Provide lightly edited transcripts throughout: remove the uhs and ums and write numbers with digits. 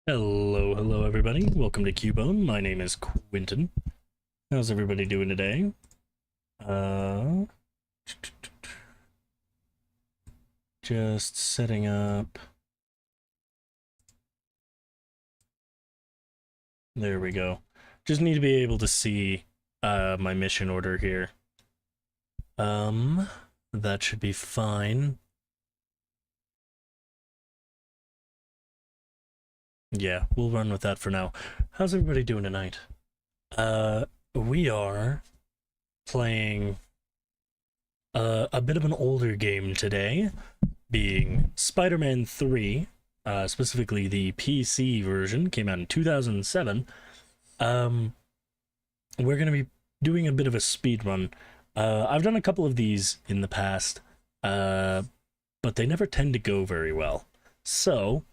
Hello everybody. Welcome to Cubone. My name is Quentin. How's everybody doing today? Just setting up. There we go. Just need to be able to see my mission order here. That should be fine. Yeah, we'll run with that for now. How's everybody doing tonight? We are playing a bit of an older game today, being Spider-Man 3, specifically the PC version, came out in 2007. We're going to be doing a bit of a speed run. I've done a couple of these in the past, but they never tend to go very well. So,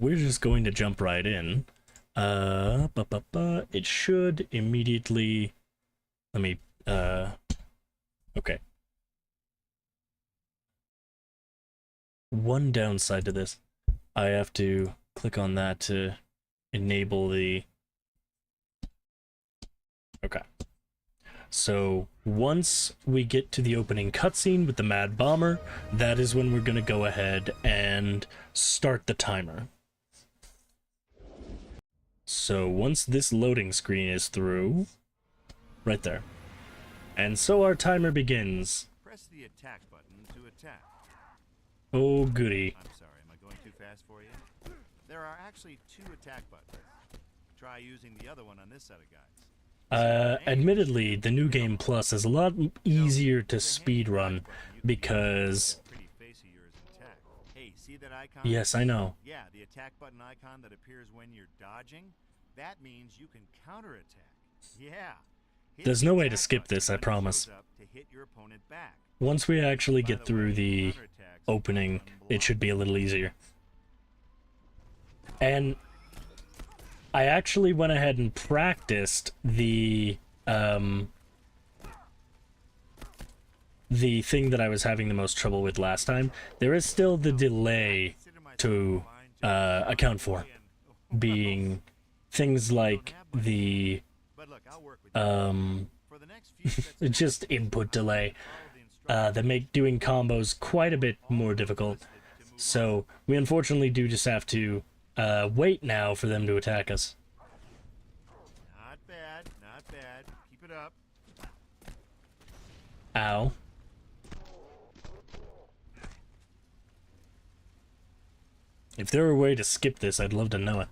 we're just going to jump right in. It should immediately... Let me... Okay. One downside to this, I have to click on that to enable the... Okay. So, once we get to the opening cutscene with the Mad Bomber, that is when we're going to go ahead and start the timer. So, once this loading screen is through, right there. And so our timer begins. Press the attack button to attack. Oh, goody. I'm sorry, am I going too fast for you? There are actually two attack buttons. Try using the other one on this set of guides. Admittedly, the new game plus is a lot easier to speedrun because... Hey, see that icon? Yes, I know. Yeah, the attack button icon that appears when you're dodging. That means you can counterattack. Yeah. There's no way to skip this, I promise. Once we actually get through the opening, it should be a little easier. And I actually went ahead and practiced the thing that I was having the most trouble with last time. There is still the delay to account for, being things like the just input delay that make doing combos quite a bit more difficult. So we unfortunately do just have to wait now for them to attack us. Not bad, not bad. Keep it up. Ow. If there were a way to skip this, I'd love to know it.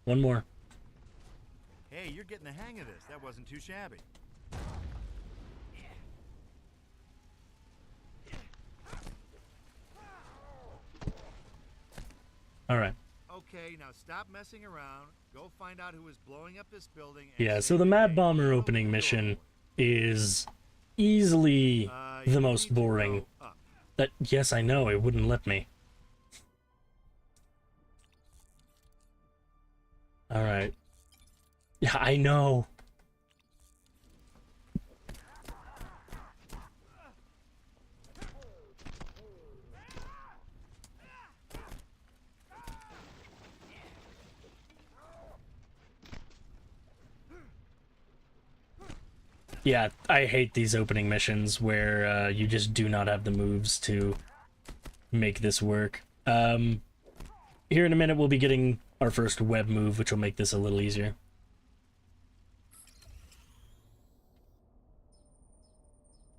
One more. Hey, you're getting the hang of this. That wasn't too shabby. All right. Okay, now stop messing around. Go find out who is blowing up this building. Yeah, so the Mad Bomber opening mission is easily the most boring. That, yes, I know, it wouldn't let me. Alright. Yeah, I know. Yeah, I hate these opening missions where you just do not have the moves to make this work. Here in a minute we'll be getting our first web move, which will make this a little easier.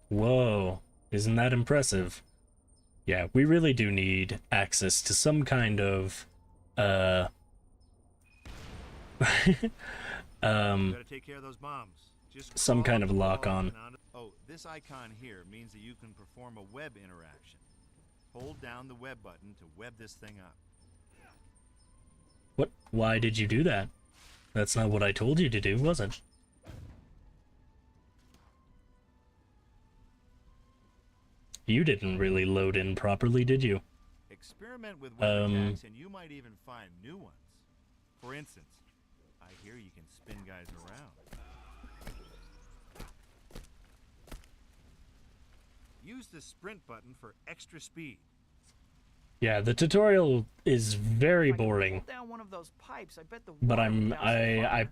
Whoa, isn't that impressive? Yeah, we really do need access to some kind of Gotta take care of those bombs. Just some kind of lock-on. Oh, this icon here means that you can perform a web interaction. Hold down the web button to web this thing up. What? Why did you do that? That's not what I told you to do, was it? You didn't really load in properly, did you? Experiment with web attacks and you might even find new ones. For instance, I hear you can spin guys around. Use the sprint button for extra speed. Yeah, the tutorial is very If I can boring, hold down one of those pipes, I bet the but water will douse the fire.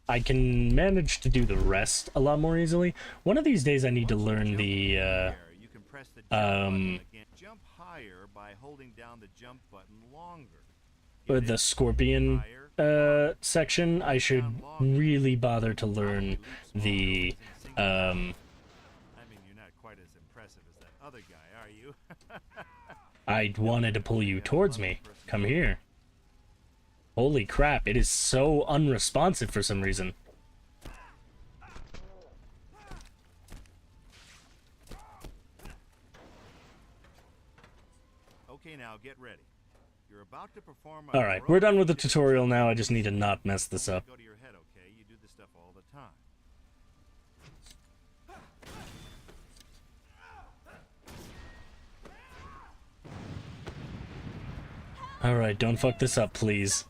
I can manage to do the rest a lot more easily. One of these days I need to learn the You can press the jump button again. Jump higher by holding down the jump button longer. the scorpion section. I should really bother to learn the I mean, you're not quite as impressive as that other guy, are you? I wanted to pull you towards me. Come here. Holy crap, it is so unresponsive for some reason. Okay, now get ready. You're about to perform. Alright, we're done with the tutorial now. I just need to not mess this up. Go to your head, okay? You do this stuff all the time. Alright, don't fuck this up, please.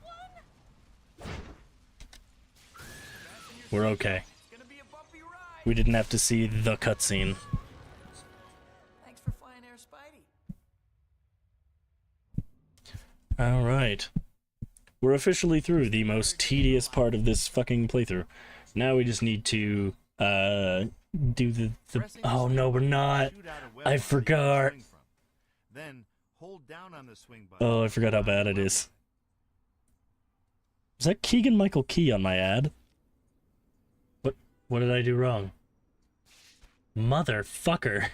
We're okay. It's gonna be a bumpy ride. We didn't have to see the cutscene. Thanks for flying air, Spidey. Alright. We're officially through the most tedious part of this fucking playthrough. Now we just need to, do the oh no, we're not. I forgot. Then hold down on the swing button. Oh, I forgot how bad it is. Is that Keegan-Michael Key on my ad? What did I do wrong? Motherfucker.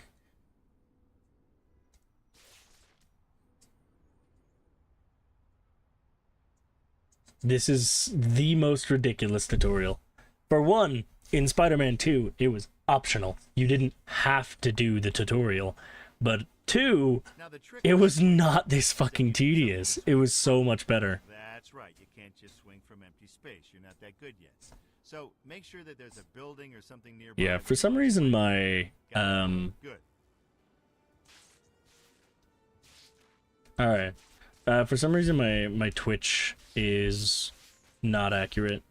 This is the most ridiculous tutorial. For one, in Spider-Man 2, it was optional. You didn't have to do the tutorial. But two, it was not this fucking tedious. It was so much better. That's right. You can't just swing from empty space. You're not that good yet. So make sure that there's a building or something nearby. Yeah, for some reason my Good. Alright. For some reason my Twitch is not accurate.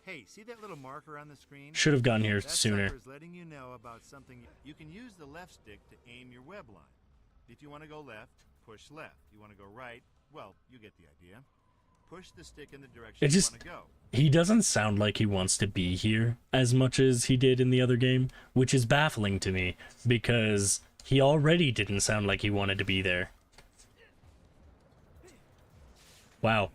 Hey, see that little marker on the screen? Should have gotten here That sooner. sucker's letting you know about something. You can use the left stick to aim your web line. If you want to go left, push left. You want to go right, well, you get the idea. Push the stick in the direction you want to go. He doesn't sound like he wants to be here as much as he did in the other game, which is baffling to me, because he already didn't sound like he wanted to be there. Wow.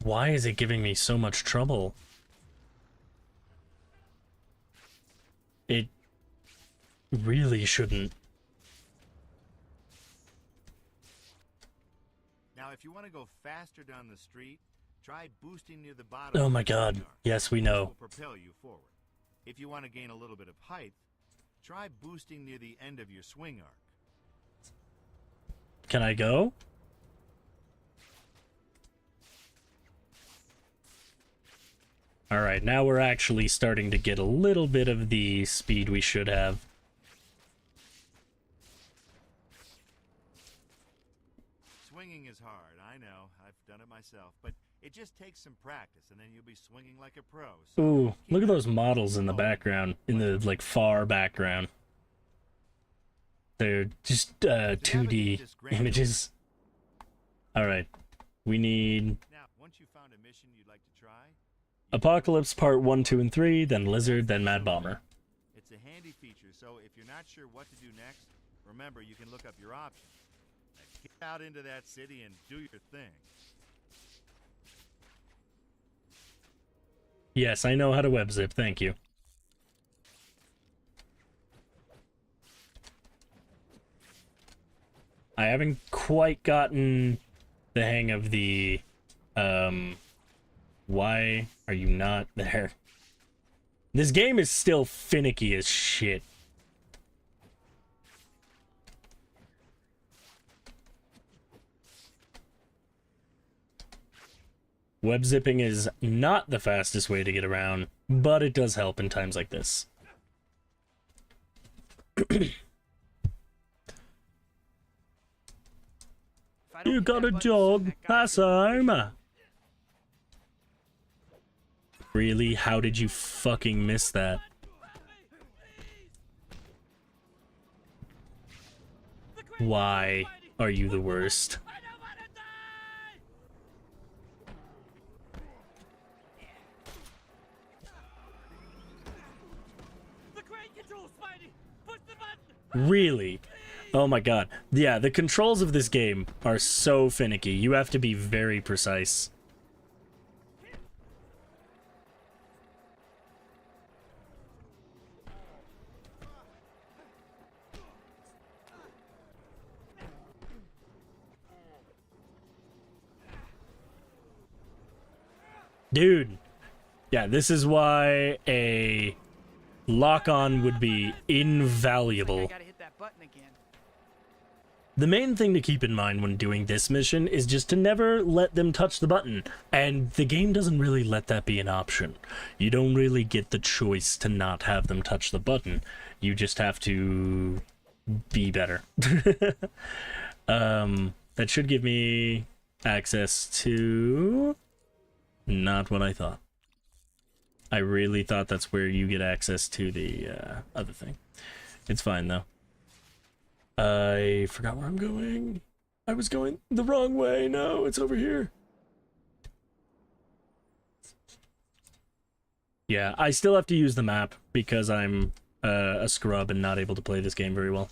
Why is it giving me so much trouble? It really shouldn't. Now, if you want to go faster down the street, try boosting near the bottom. Oh my god. Yes, we know. Will propel you forward. If you want to gain a little bit of height, try boosting near the end of your swing arc. Can I go? Alright, now we're actually starting to get a little bit of the speed we should have. Swinging is hard, I know. I've done it myself. But it just takes some practice, and then you'll be swinging like a pro. So Ooh, look at those models in the background, in the, like, far background. They're just, 2D images. Alright, we need Now, once you found a mission you'd like to try, Apocalypse Part 1, 2, and 3, then Lizard, then Mad Bomber. it's a handy feature, so if you're not sure what to do next, remember you can look up your options. Now, get out into that city and do your thing. Yes, I know how to web zip, thank you. I haven't quite gotten the hang of the, why are you not there? This game is still finicky as shit. Web zipping is not the fastest way to get around, but it does help in times like this. I don't You hit got that a button soon, job. that guy's Pass gonna home. Really? How did you fucking miss that? Why are you the worst? Really? Oh my god. Yeah, the controls of this game are so finicky. You have to be very precise. Dude. Yeah, this is why a lock-on would be invaluable. I gotta hit that button again. The main thing to keep in mind when doing this mission is just to never let them touch the button, and the game doesn't really let that be an option. You don't really get the choice to not have them touch the button. You just have to be better. That should give me access to... Not what I thought. I really thought that's where you get access to the other thing. It's fine, though. I forgot where I'm going. I was going the wrong way. No, it's over here. Yeah, I still have to use the map because I'm a scrub and not able to play this game very well.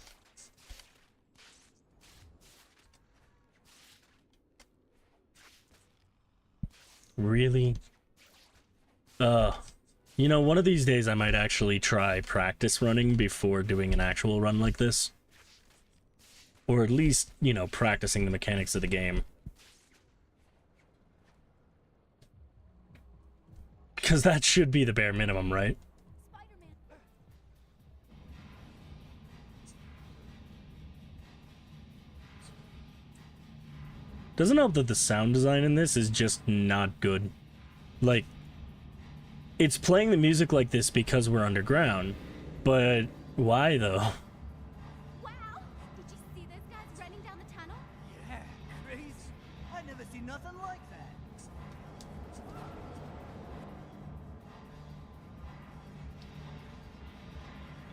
Really? You know, one of these days I might actually try practice running before doing an actual run like this. Or at least, you know, practicing the mechanics of the game. Because that should be the bare minimum, right? Doesn't help that the sound design in this is just not good. Like, it's playing the music like this because we're underground, but why though? Wow! Did you see those guys running down the tunnel? Yeah, crazy. I never seen nothing like that.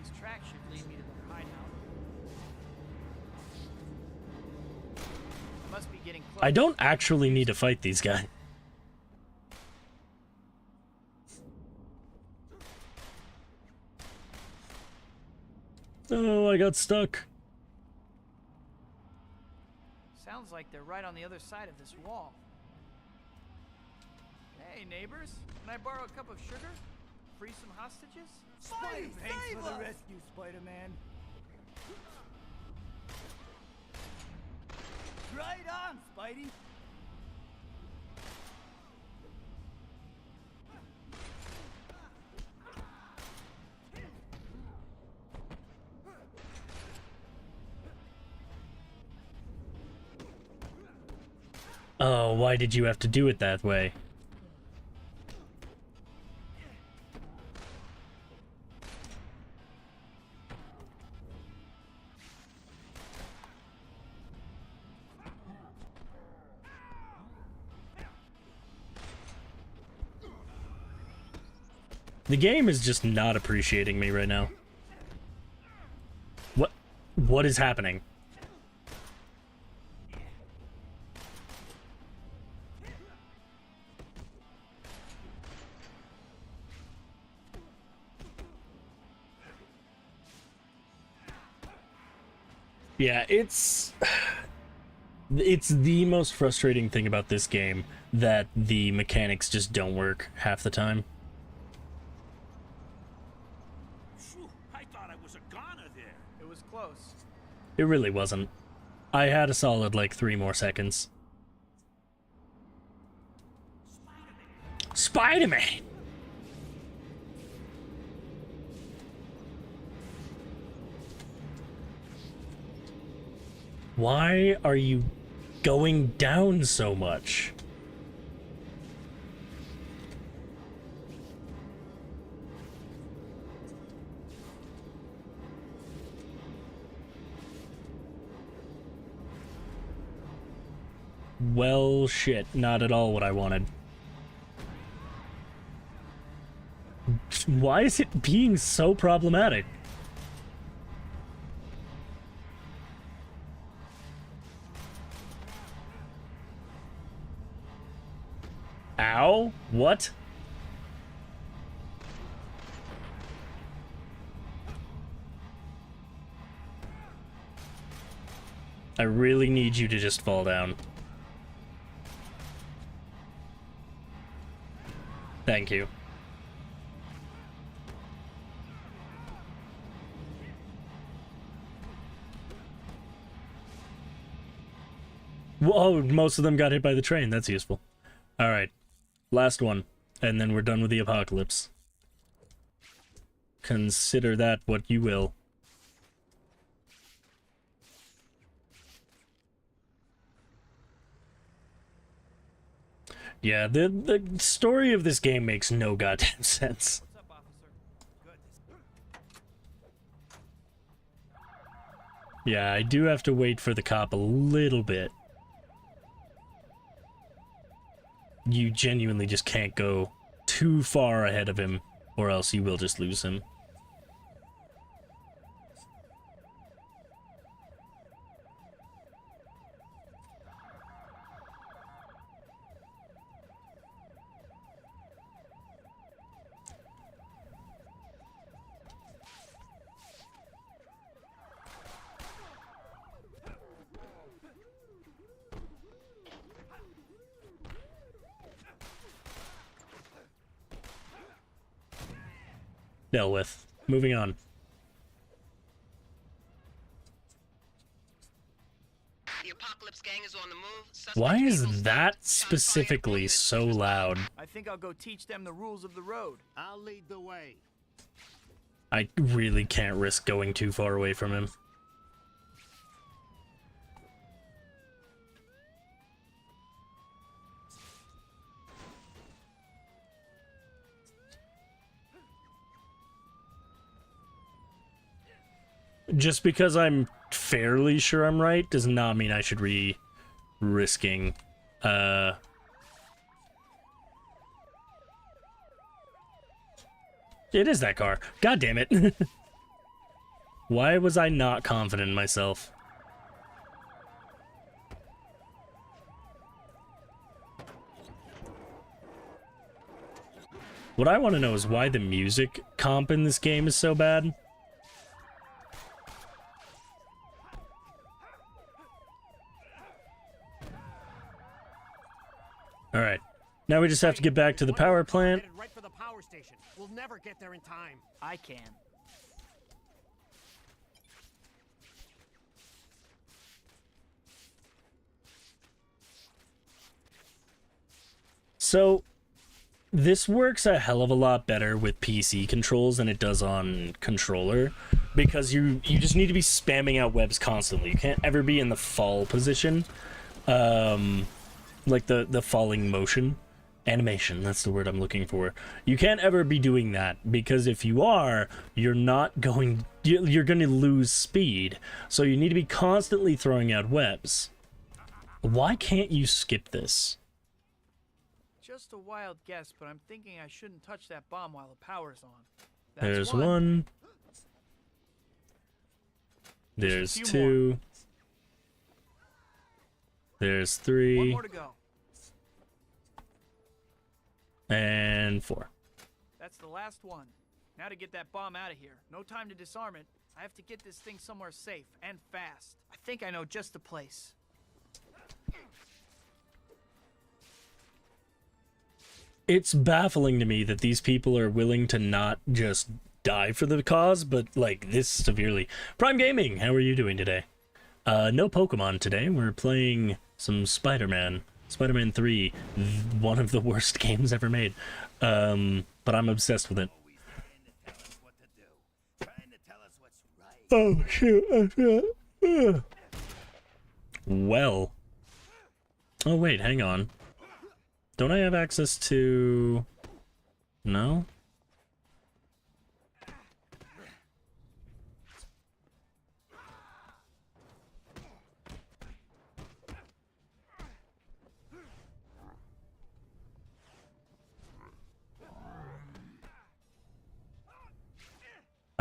These tracks should lead me to the hideout. I must be getting close. I don't actually need to fight these guys. Oh, I got stuck. Sounds like they're right on the other side of this wall. Hey, neighbors. Can I borrow a cup of sugar? Free some hostages? Spidey, thanks for the rescue, Spider-Man. Right on, Spidey. Oh, why did you have to do it that way? The game is just not appreciating me right now. What is happening? Yeah, it's the most frustrating thing about this game that the mechanics just don't work half the time. Phew, I thought I was a goner there. It was close. It really wasn't. I had a solid, like, 3 more seconds. Spider-Man! Why are you going down so much? Well, shit, not at all what I wanted. Why is it being so problematic? Ow? What? I really need you to just fall down. Thank you. Whoa, most of them got hit by the train. That's useful. Alright. Last one. And then we're done with the apocalypse. Consider that what you will. Yeah, the story of this game makes no goddamn sense. What's up, officer? Good. Yeah, I do have to wait for the cop a little bit. You genuinely just can't go too far ahead of him, or else you will just lose him. Dealt with. Moving on. The Apocalypse gang is on the move. Suspect Why is vehicle that stopped. Shots fired specifically from so the- loud? I think I'll go teach them the rules of the road. I'll lead the way. I really can't risk going too far away from him. Just because I'm fairly sure I'm right does not mean I should be risking It is that car. God damn it. Why was I not confident in myself? What I want to know is why the music comp in this game is so bad. Alright. Now we just have to get back to the power plant. Headed right for the power station. We'll never get there in time. I can. So, this works a hell of a lot better with PC controls than it does on controller, because you just need to be spamming out webs constantly. You can't ever be in the fall position, like the falling motion. Animation, that's the word I'm looking for. You can't ever be doing that, because if you are, you're going to lose speed. So you need to be constantly throwing out webs. Why can't you skip this? Just a wild guess, but I'm thinking I shouldn't touch that bomb while the power's on. That's There's one. There's few two. There's One three. more to go. And four. That's the last one. Now to get that bomb out of here. No time to disarm it. I have to get this thing somewhere safe and fast. I think I know just the place. It's baffling to me that these people are willing to not just die for the cause, but like this severely. Prime Gaming, how are you doing today? No Pokemon today. We're playing some Spider-Man. Spider-Man 3, one of the worst games ever made. But I'm obsessed with it. Oh, shoot. Well. Oh, wait, hang on. Don't I have access to... No?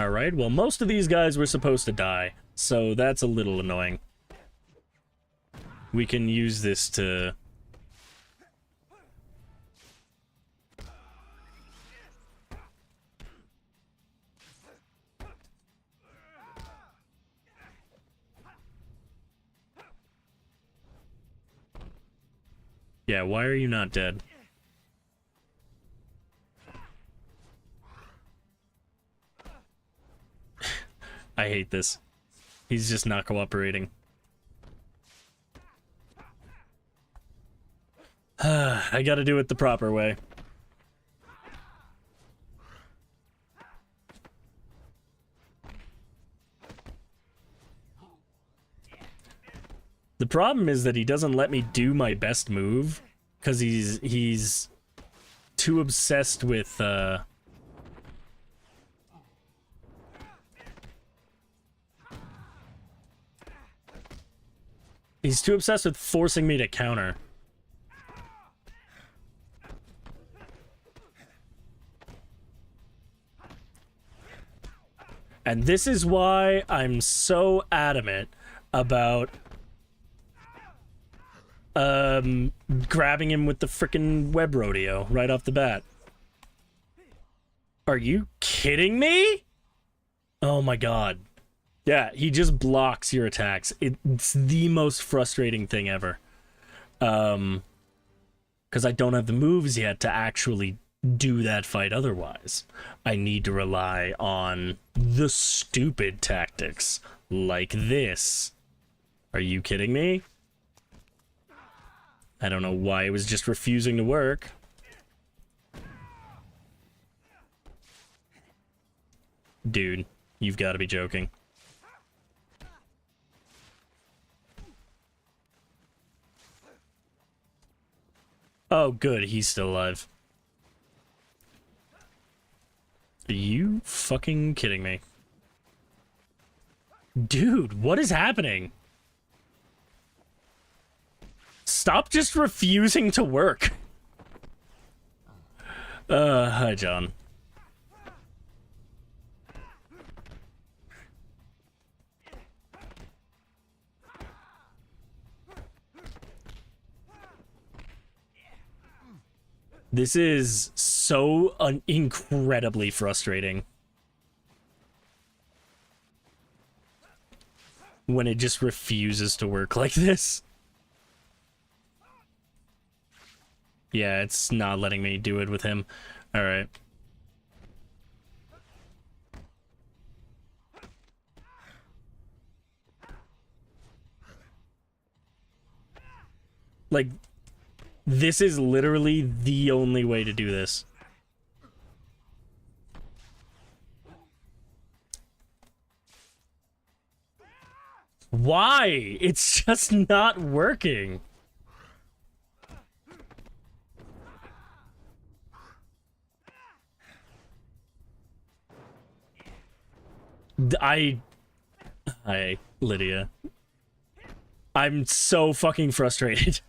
Alright, well, most of these guys were supposed to die, so that's a little annoying. We can use this to... Yeah, why are you not dead? I hate this. He's just not cooperating. I gotta do it the proper way. The problem is that he doesn't let me do my best move because he's too obsessed with he's too obsessed with forcing me to counter. And this is why I'm so adamant about grabbing him with the frickin' web rodeo right off the bat. Are you kidding me? Oh my god. Yeah, he just blocks your attacks. It's the most frustrating thing ever. Because I don't have the moves yet to actually do that fight otherwise. I need to rely on the stupid tactics like this. Are you kidding me? I don't know why it was just refusing to work. Dude, you've got to be joking. Oh, good, he's still alive. Are you fucking kidding me? Dude, what is happening? Stop just refusing to work. Hi, John. This is so incredibly frustrating. When it just refuses to work like this. Yeah, it's not letting me do it with him. Alright. Like, this is literally the only way to do this. Why? It's just not working. Hi, Lydia. I'm so fucking frustrated.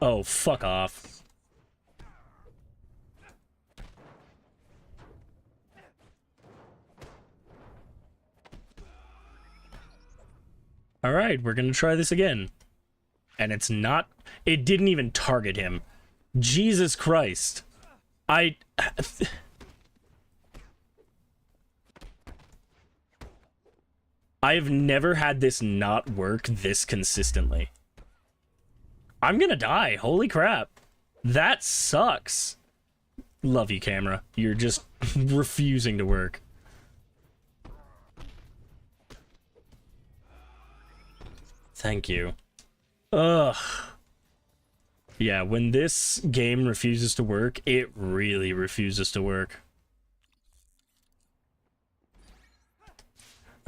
Oh, fuck off. Alright, we're gonna try this again. And it's not... It didn't even target him. Jesus Christ. I've never had this not work this consistently. I'm gonna die. Holy crap. That sucks. Love you, camera. You're just refusing to work. Thank you. Ugh. Yeah, when this game refuses to work, it really refuses to work.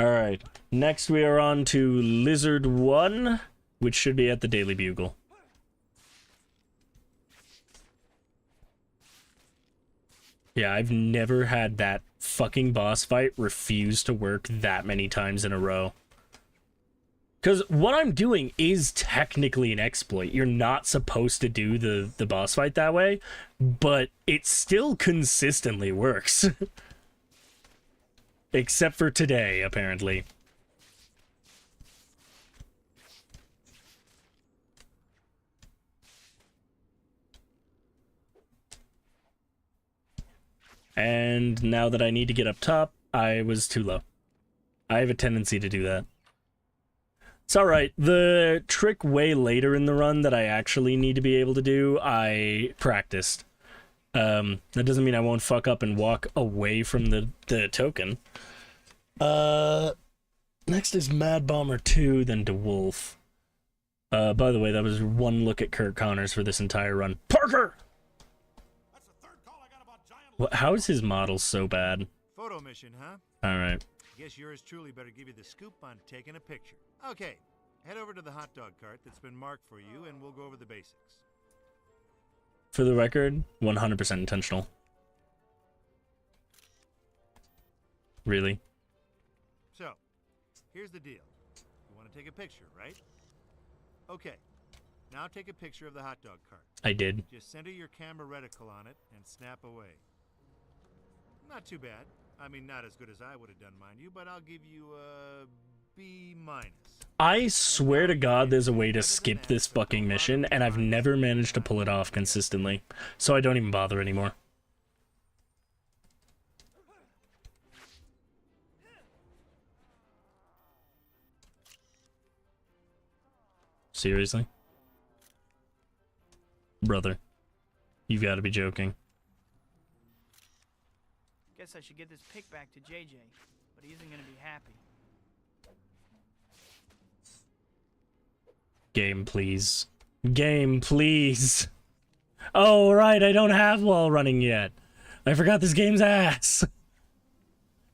Alright, next we are on to Lizard 1, which should be at the Daily Bugle. Yeah, I've never had that fucking boss fight refuse to work that many times in a row. Because what I'm doing is technically an exploit. You're not supposed to do the boss fight that way, but it still consistently works. Except for today, apparently. And now that I need to get up top, I was too low. I have a tendency to do that. It's alright. The trick way later in the run that I actually need to be able to do, I practiced. That doesn't mean I won't fuck up and walk away from the token. Next is Mad Bomber 2, then DeWolf. By the way, that was one look at Kurt Connors for this entire run. Parker! What, how is his model so bad? Photo mission, huh? Alright. Guess yours truly better give you the scoop on taking a picture. Okay, head over to the hot dog cart that's been marked for you and we'll go over the basics. For the record, 100% intentional. Really? So, here's the deal. You want to take a picture, right? Okay, now take a picture of the hot dog cart. I did. Just center your camera reticle on it and snap away. Not too bad. I mean, not as good as I would have done, mind you, but I'll give you a B-. I swear to God there's a way to skip this fucking mission, and I've never managed to pull it off consistently. So I don't even bother anymore. Seriously? Brother, you've got to be joking. Guess I should get this pick back to JJ, but he isn't gonna be happy. Game, please. Game, please. Oh, right, I don't have wall running yet. I forgot this game's ass.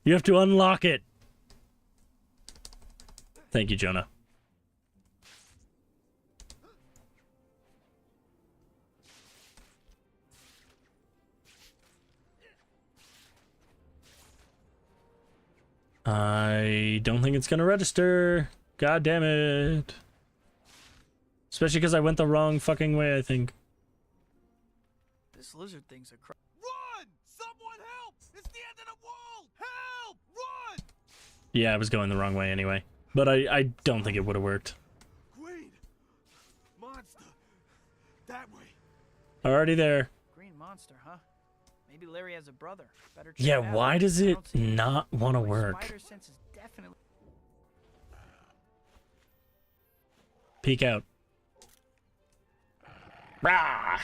You have to unlock it. Thank you, Jonah. I don't think it's gonna register. God damn it. Especially because I went the wrong fucking way, I think. This lizard thing's a Run! Someone help! It's the end of the world! Help! Run! Yeah, I was going the wrong way anyway. But I don't think it would have worked. Green! Monster! That way! Already there. green monster, huh? Maybe Larry has a brother. Better check Yeah, it out. why does I it don't see it. not want to My work? spider sense is definitely... Peek out. Rah!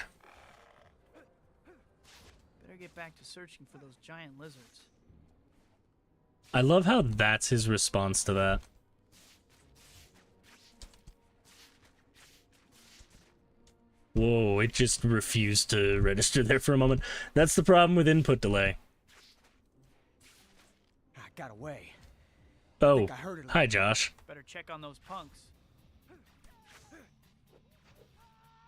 Better get back to searching for those giant lizards. I love how that's his response to that. Whoa, it just refused to register there for a moment. That's the problem with input delay. I got away. Oh, think I heard it. hi Josh. Better check on those punks.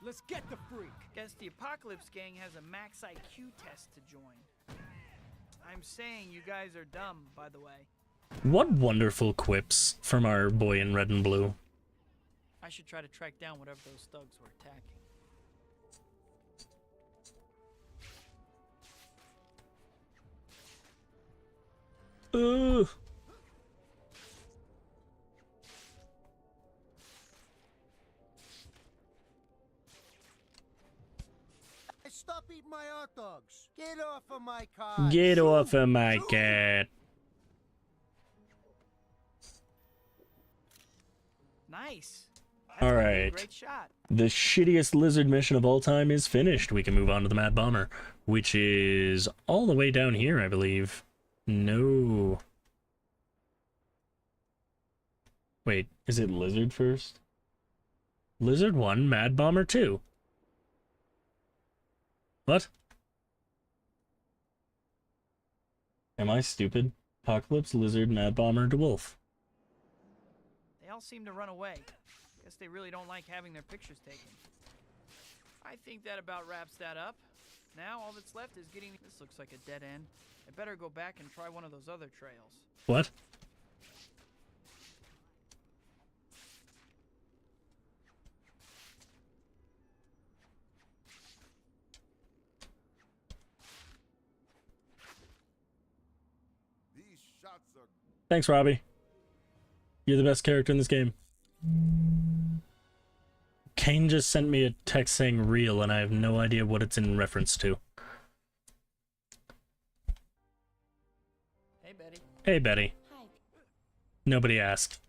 Let's get the freak. Guess the Apocalypse Gang has a max IQ test to join. I'm saying you guys are dumb, by the way. What wonderful quips from our boy in red and blue. I should try to track down whatever those thugs were attacking. Ugh. Stop eating my hot dogs. Get off of my car. Get off of my cat. Nice. All That's gonna be a right. Great shot. The shittiest lizard mission of all time is finished. We can move on to the Mad Bomber, which is all the way down here, I believe. No. Wait, is it Lizard first? Lizard 1, Mad Bomber 2. What? Am I stupid? Apocalypse, Lizard, Mad Bomber, DeWolf. They all seem to run away. Guess they really don't like having their pictures taken. I think that about wraps that up. Now all that's left is getting... This looks like a dead end. I better go back and try one of those other trails. What? Thanks, Robbie. You're the best character in this game. Kane just sent me a text saying real, and I have no idea what it's in reference to. Hey, Betty. Hey, Betty. Hi. Nobody asked.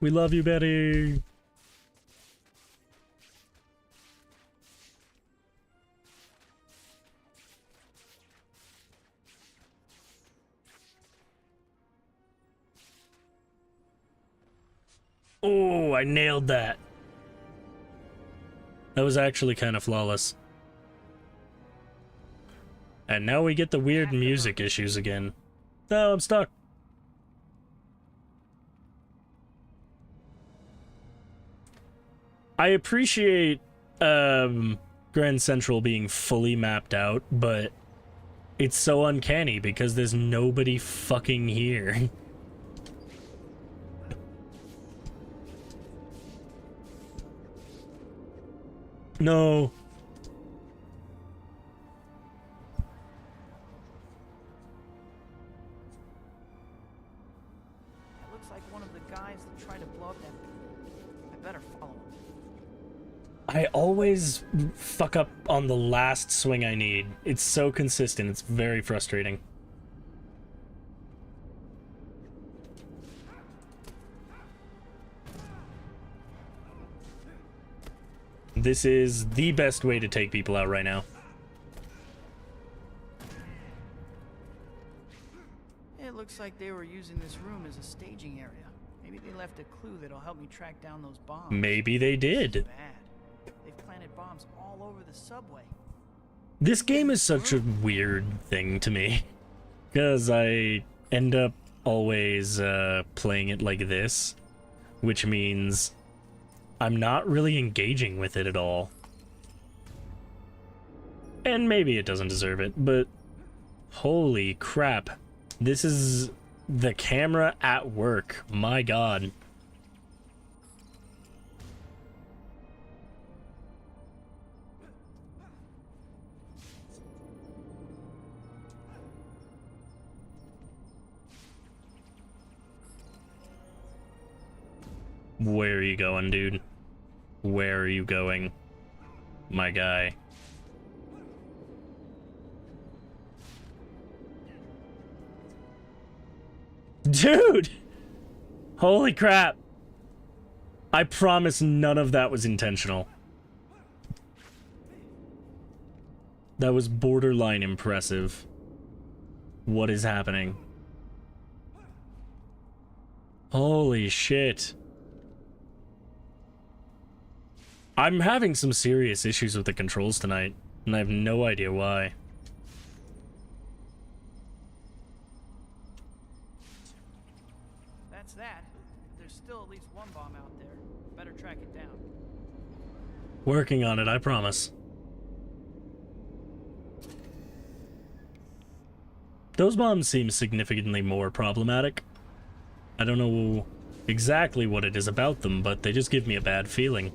We love you, Betty. Oh, I nailed that. That was actually kind of flawless. And now we get the weird music issues again. No, I'm stuck. I appreciate Grand Central being fully mapped out, but it's so uncanny because there's nobody fucking here. No. It looks like one of the guys that tried to blow up that. I better follow him. I always fuck up on the last swing I need. It's so consistent, it's very frustrating. This is the best way to take people out right now. It looks like they were using this room as a staging area. Maybe they left a clue that'll help me track down those bombs. Maybe they did. Bad. They've planted bombs all over the subway. This game is such a weird thing to me. Because I end up always playing it like this. Which means I'm not really engaging with it at all. And maybe it doesn't deserve it, but holy crap. This is the camera at work. My god. Where are you going, dude? Where are you going? My guy. Dude! Holy crap! I promise none of that was intentional. That was borderline impressive. What is happening? Holy shit. I'm having some serious issues with the controls tonight, and I have no idea why. That's that. There's still at least one bomb out there. Better track it down. Working on it, I promise. Those bombs seem significantly more problematic. I don't know exactly what it is about them, but they just give me a bad feeling.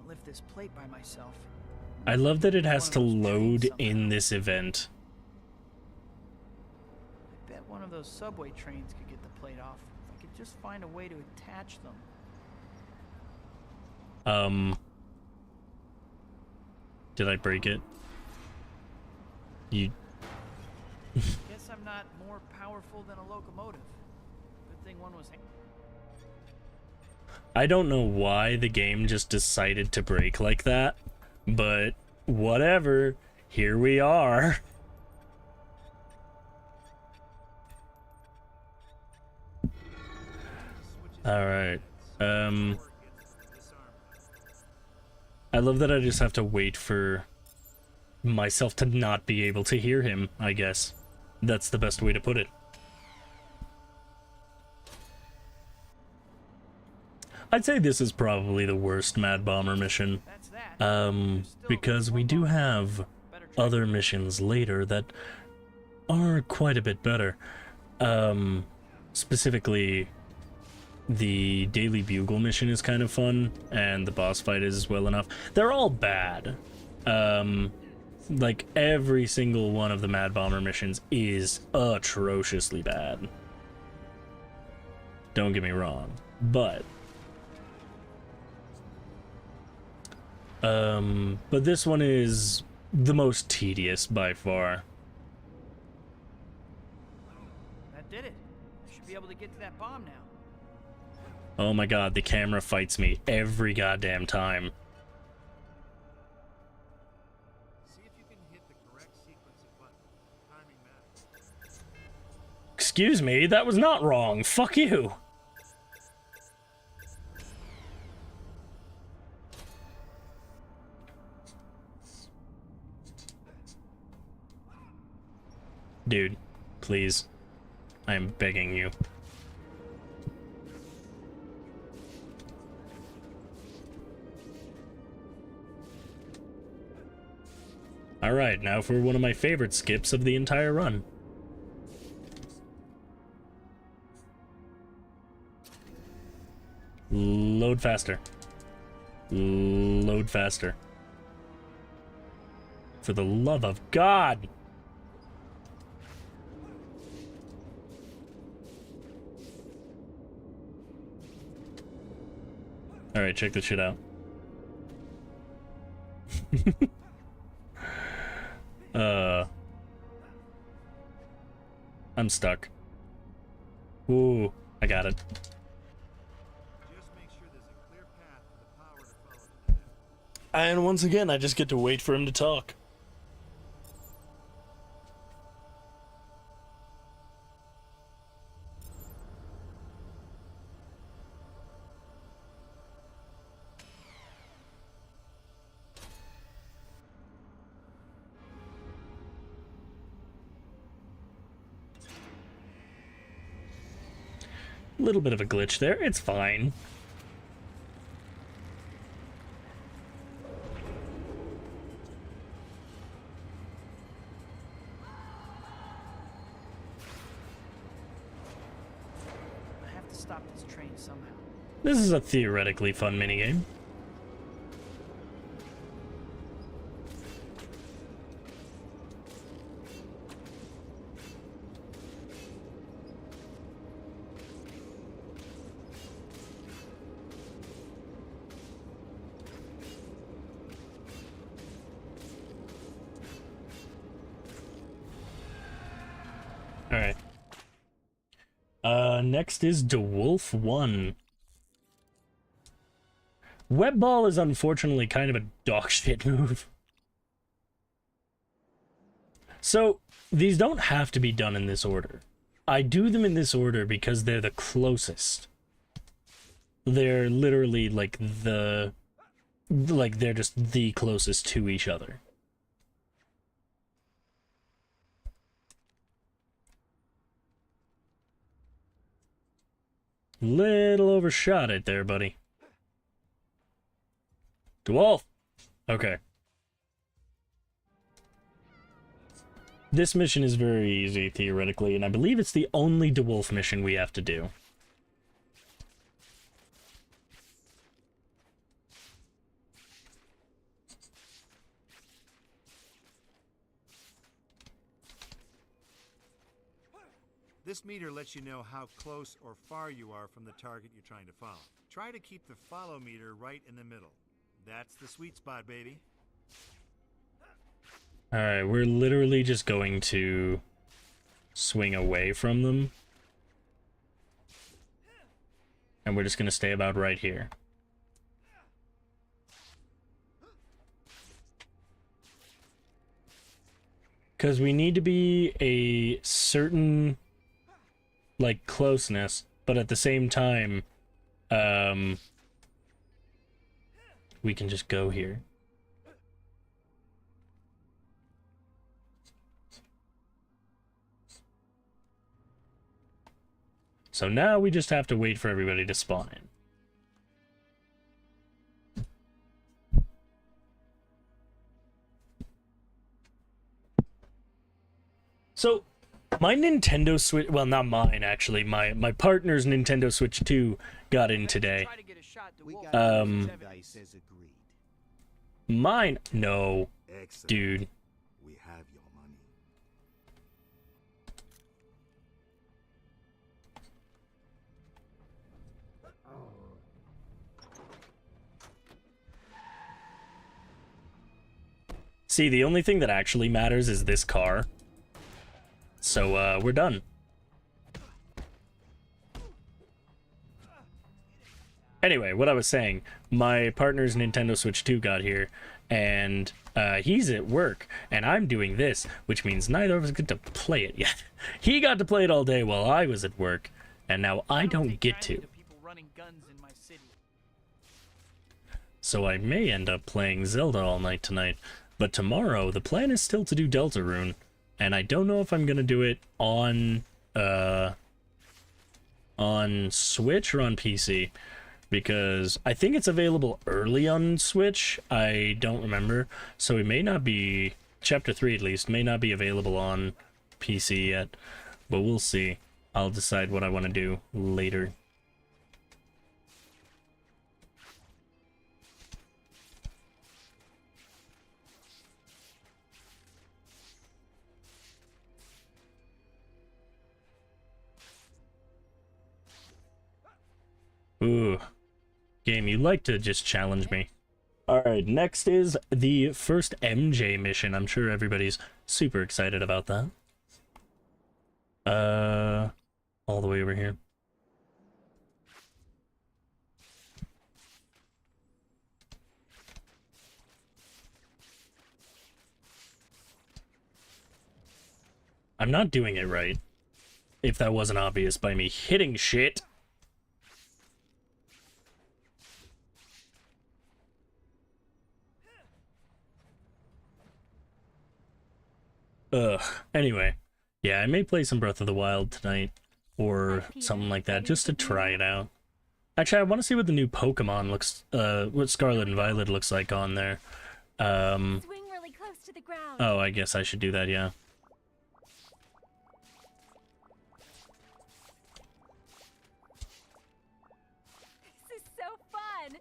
Lift this plate by myself. I love that it has to load in this event. I bet one of those subway trains could get the plate off if I could just find a way to attach them. Did I break it? You... Guess I'm not more powerful than a locomotive. Good thing one was... I don't know why the game just decided to break like that, but whatever, here we are. Alright, I love that I just have to wait for myself to not be able to hear him, I guess. That's the best way to put it. I'd say this is probably the worst Mad Bomber mission. That's that. Because we do have other missions later that are quite a bit better. Specifically, the Daily Bugle mission is kind of fun, and the boss fight is well enough. They're all bad. Like, every single one of the Mad Bomber missions is atrociously bad. Don't get me wrong, but this one is the most tedious by far. That did it. I should be able to get to that bomb now. Oh my god, the camera fights me every goddamn time. See if you can hit the correct sequence of buttons. Timing matters. Excuse me, that was not wrong. Fuck you. Dude, please. I am begging you. Alright, now for one of my favorite skips of the entire run. Load faster. Load faster. For the love of God! Alright, check this shit out. I'm stuck. Ooh, I got it. Just make sure there's a clear path for the power to follow the path. And once again, I just get to wait for him to talk. Little bit of a glitch there. It's fine. I have to stop this train somehow. This is a theoretically fun minigame. Alright. Next is DeWolf 1. Webball is unfortunately kind of a dogshit move. So, these don't have to be done in this order. I do them in this order because they're the closest. They're literally like they're just the closest to each other. Little overshot it there, buddy. DeWolf! Okay. This mission is very easy, theoretically, and I believe it's the only DeWolf mission we have to do. This meter lets you know how close or far you are from the target you're trying to follow. Try to keep the follow meter right in the middle. That's the sweet spot, baby. Alright, we're literally just going to swing away from them. And we're just going to stay about right here. Because we need to be a certain, like, closeness, but at the same time, we can just go here. So now we just have to wait for everybody to spawn in. So, my Nintendo Switch, well, not mine actually. My partner's Nintendo Switch 2 got in today. Try to get a shot to We Wolf. got dice as agreed. Mine, no, Excellent. dude. We have your money. See, the only thing that actually matters is this car. So, we're done. Anyway, what I was saying, my partner's Nintendo Switch 2 got here, and he's at work, and I'm doing this, which means neither of us get to play it yet. He got to play it all day while I was at work, and now I don't take get kindly to. people running guns in my city. So I may end up playing Zelda all night tonight, but tomorrow the plan is still to do Deltarune, and I don't know if I'm gonna do it on Switch or on PC, because I think it's available early on Switch. I don't remember, so it may not be, Chapter 3 at least, may not be available on PC yet, but we'll see. I'll decide what I want to do later. Ooh. Game, you like to just challenge me. Alright, next is the first MJ mission. I'm sure everybody's super excited about that. All the way over here. I'm not doing it right. If that wasn't obvious by me hitting shit. Ugh. Anyway, yeah, I may play some Breath of the Wild tonight or something like that just to try it out. Actually, I want to see what the new Pokemon looks, what Scarlet and Violet looks like on there. Swing really close to the ground. Oh, I guess I should do that, yeah. This is so fun.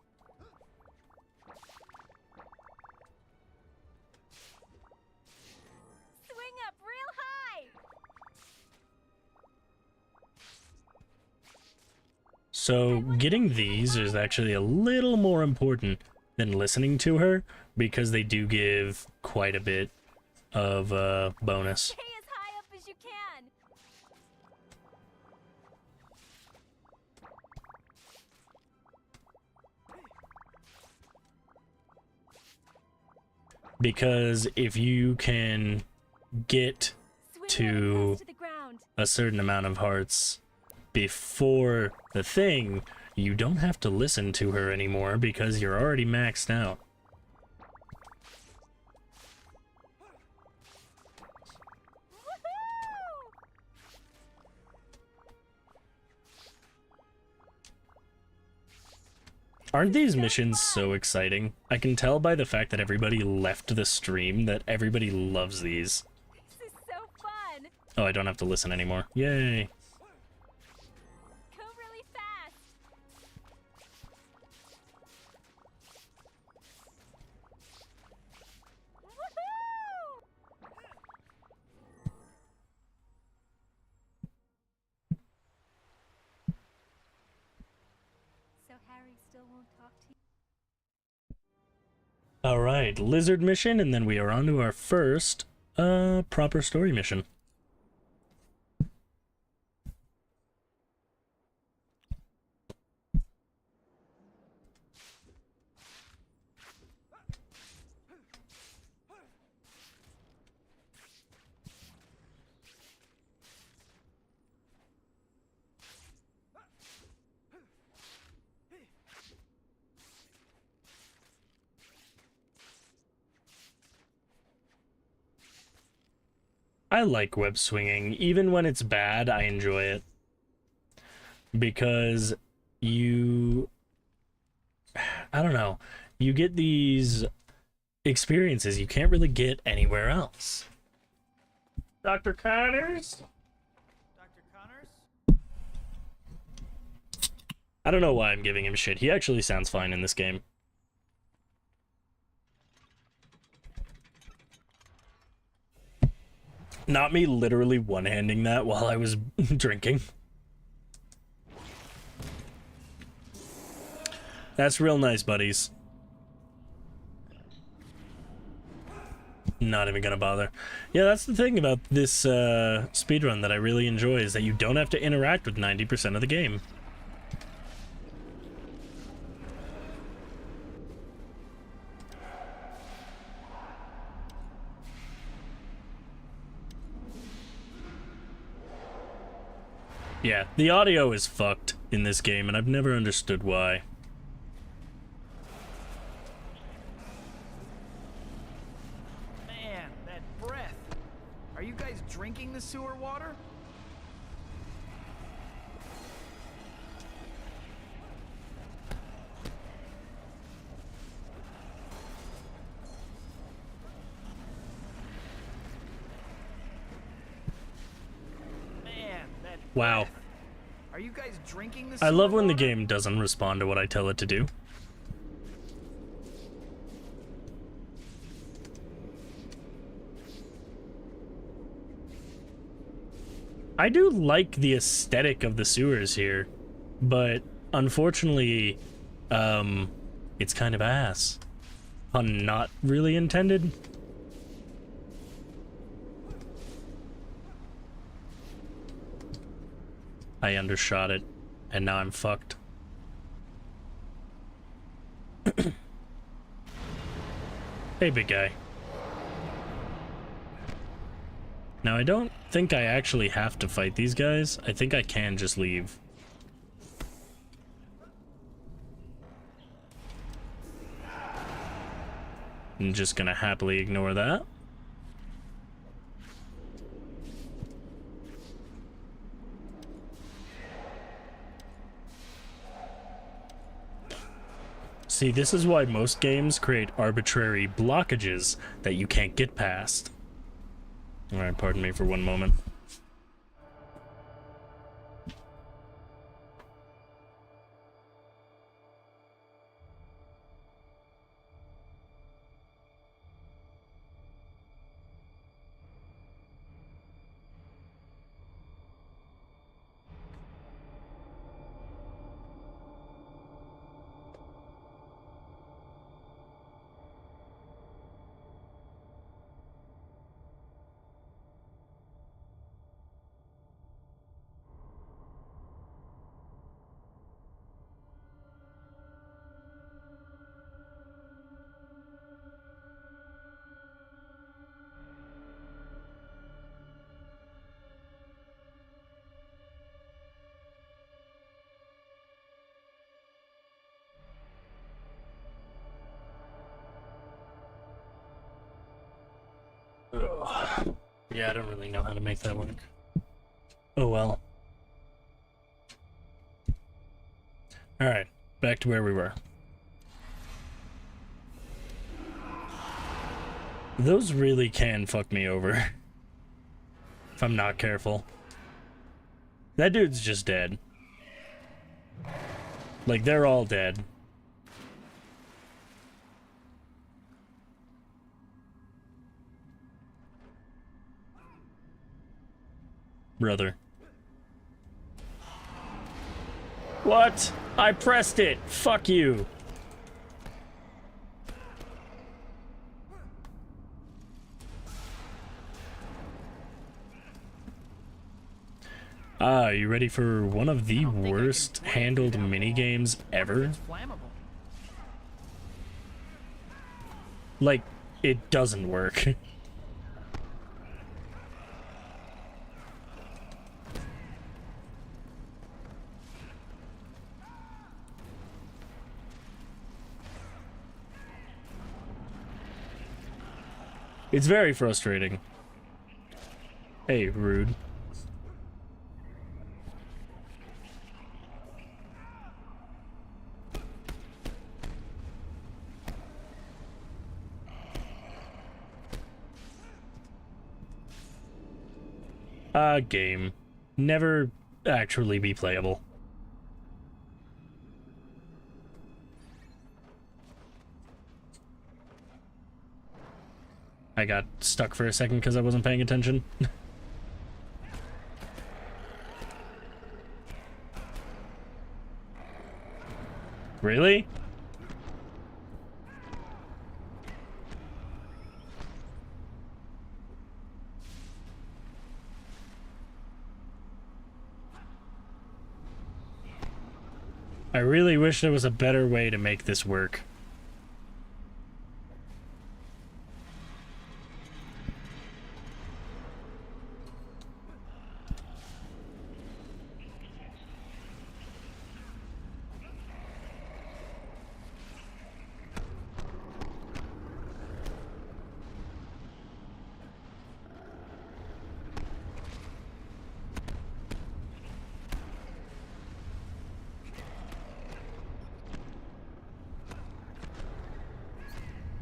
Swing up real high. So, getting these is actually a little more important than listening to her, because they do give quite a bit of bonus. Stay as high up as you can. Because if you can get Swing really to close to the ground. a certain amount of hearts before the thing, you don't have to listen to her anymore because you're already maxed out. Woohoo! Aren't these missions so exciting? I can tell by the fact that everybody left the stream that everybody loves these. This is so fun. Oh, I don't have to listen anymore. Yay. Go really fast. Woohoo! So Harry still won't talk to you? Alright, lizard mission, and then we are on to our first, proper story mission. I like web swinging. Even when it's bad, I enjoy it. Because you... I don't know. You get these experiences you can't really get anywhere else. Dr. Connors? Dr. Connors? I don't know why I'm giving him shit. He actually sounds fine in this game. Not me literally one-handing that while I was drinking. That's real nice, buddies. Not even gonna bother. Yeah, that's the thing about this speedrun that I really enjoy, is that you don't have to interact with 90% of the game. Yeah, the audio is fucked in this game, and I've never understood why. Man, that breath. Are you guys drinking the sewer water? Man, that Wow. breath. Are you guys drinking the I sewer love when the water? game doesn't respond to what I tell it to do. I do like the aesthetic of the sewers here, but unfortunately, it's kind of ass. Pun not really intended. I undershot it, and now I'm fucked. Hey, big guy. Now, I don't think I actually have to fight these guys. I think I can just leave. I'm just gonna happily ignore that. See, this is why most games create arbitrary blockages that you can't get past. Alright, pardon me for one moment. Ugh. Yeah, I don't really know how to make that work. Oh well. Alright, back to where we were. Those really can fuck me over. If I'm not careful. That dude's just dead. Like, they're all dead. Brother. What? I pressed it! Fuck you! Ah, you ready for one of the worst handled minigames ever? It's flammable. Like, it doesn't work. It's very frustrating. Hey, rude. A game. Never actually be playable. I got stuck for a second because I wasn't paying attention. Really? I really wish there was a better way to make this work.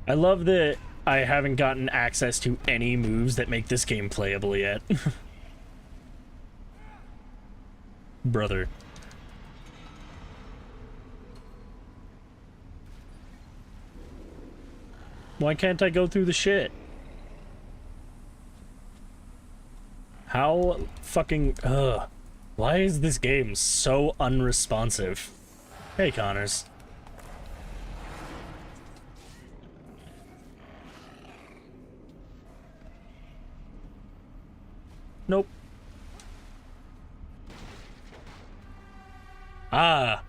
I love that I haven't gotten access to any moves that make this game playable yet. Brother. Why can't I go through the shit? How fucking... Ugh. Why is this game so unresponsive? Hey, Connors. Nope. Ah,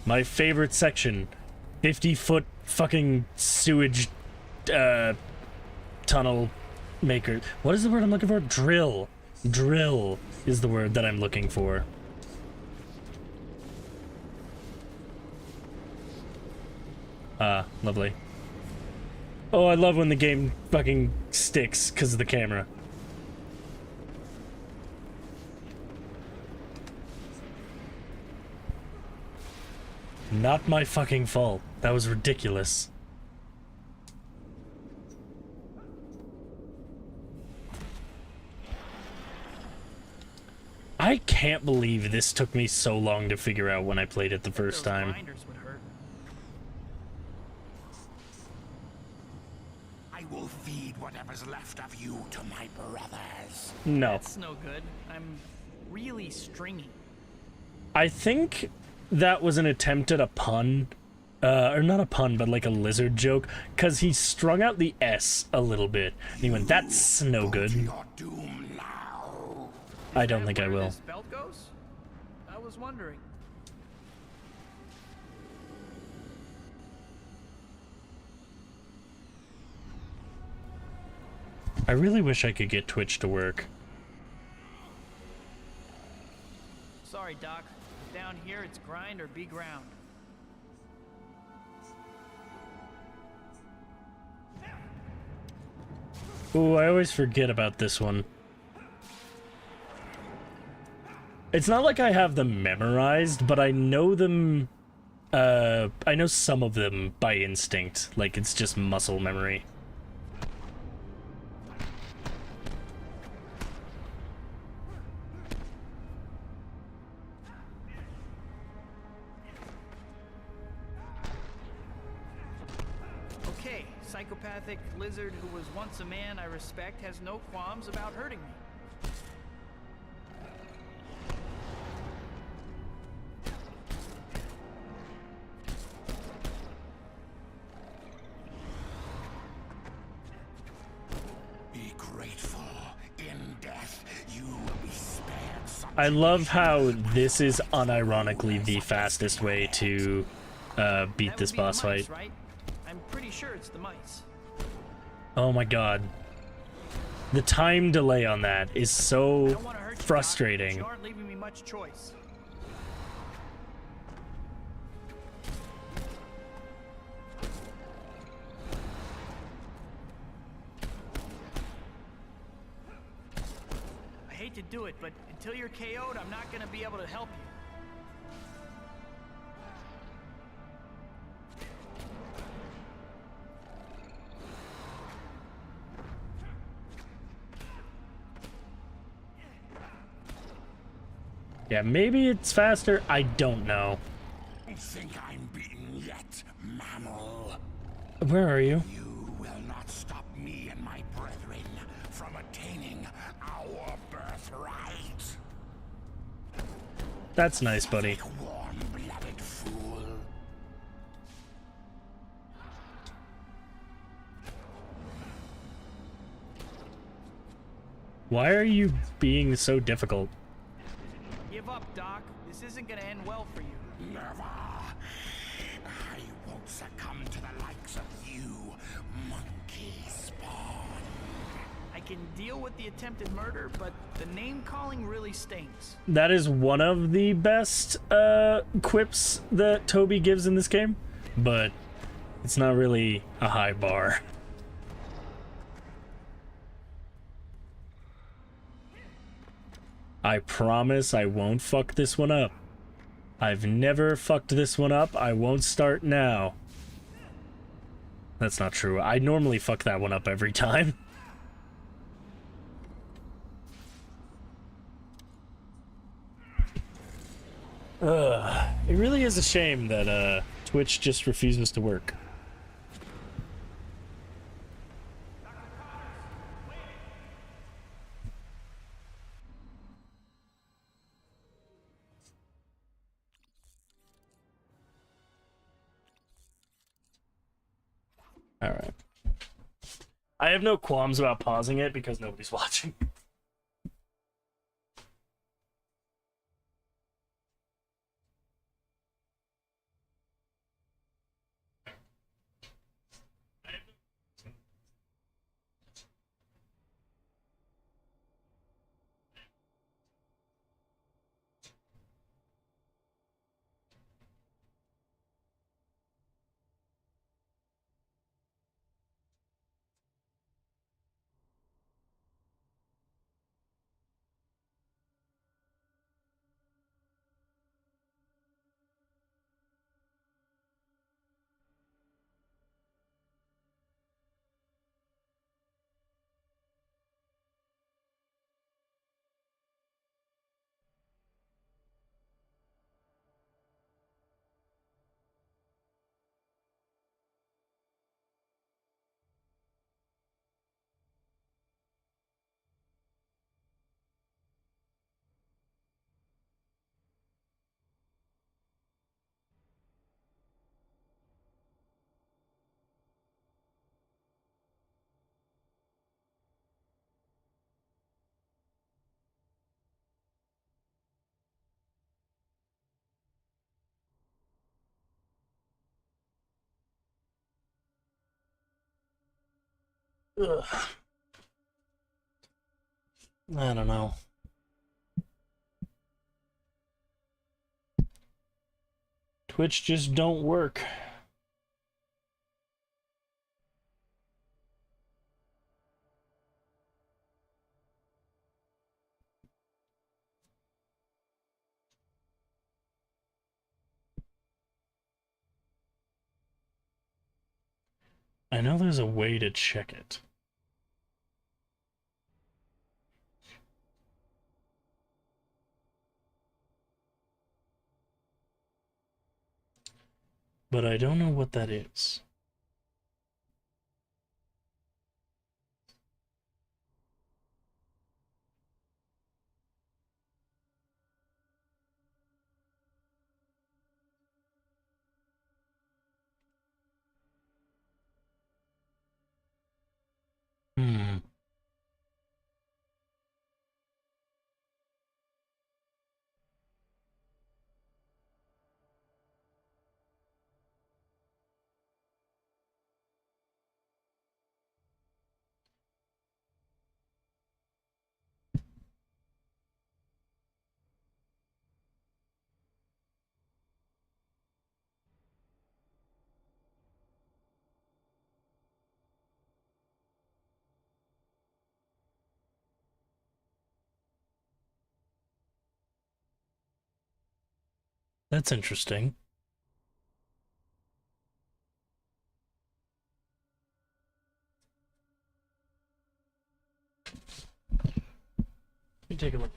my favorite section. 50-foot fucking sewage tunnel maker. What is the word I'm looking for? Drill. Drill is the word that I'm looking for. Ah, lovely. Oh, I love when the game fucking sticks because of the camera. Not my fucking fault. That was ridiculous. I can't believe this took me so long to figure out when I played it the first time. Would hurt. I will feed whatever's left of you to my brothers. No. That's no good. I'm really stringy. I think that was an attempt at a pun. Or not a pun, but like a lizard joke. Because he strung out the S a little bit. And he went, that's no good. Your doom now. I don't think I Where will. this belt goes? I was wondering. I really wish I could get Twitch to work. Sorry, Doc. Down here, it's grind or be ground. Ooh, I always forget about this one. It's not like I have them memorized, but I know them... I know some of them by instinct. Like, it's just muscle memory. Okay, psychopathic lizard who was once a man I respect has no qualms about hurting me. Be grateful. In death, you will be spared something. I love how this is unironically the fastest way to beat That this would be the boss mice, fight. right? I'm pretty sure it's the mice. Oh my god. The time delay on that is I so don't want to hurt you, Doc, but frustrating. you aren't leaving me much choice. I hate to do it, but until you're KO'd, I'm not going to be able to help you. Yeah, maybe it's faster. I don't know. Think I'm beaten yet, mammal? Where are you? You will not stop me and my brethren from attaining our birthright. That's nice, buddy. Warm-blooded fool. Why are you being so difficult? Give up, Doc. This isn't gonna end well for you. Never. I won't succumb to the likes of you, monkey spawn. I can deal with the attempted murder, but the name-calling really stings. That is one of the best quips that Toby gives in this game, but it's not really a high bar. I promise I won't fuck this one up. I've never fucked this one up. I won't start now. That's not true. I normally fuck that one up every time. It really is a shame that Twitch just refuses to work. Alright. I have no qualms about pausing it because nobody's watching. Ugh. I don't know. Twitch just don't work. I know there's a way to check it. But I don't know what that is. Hmm. That's interesting. Let me take a look.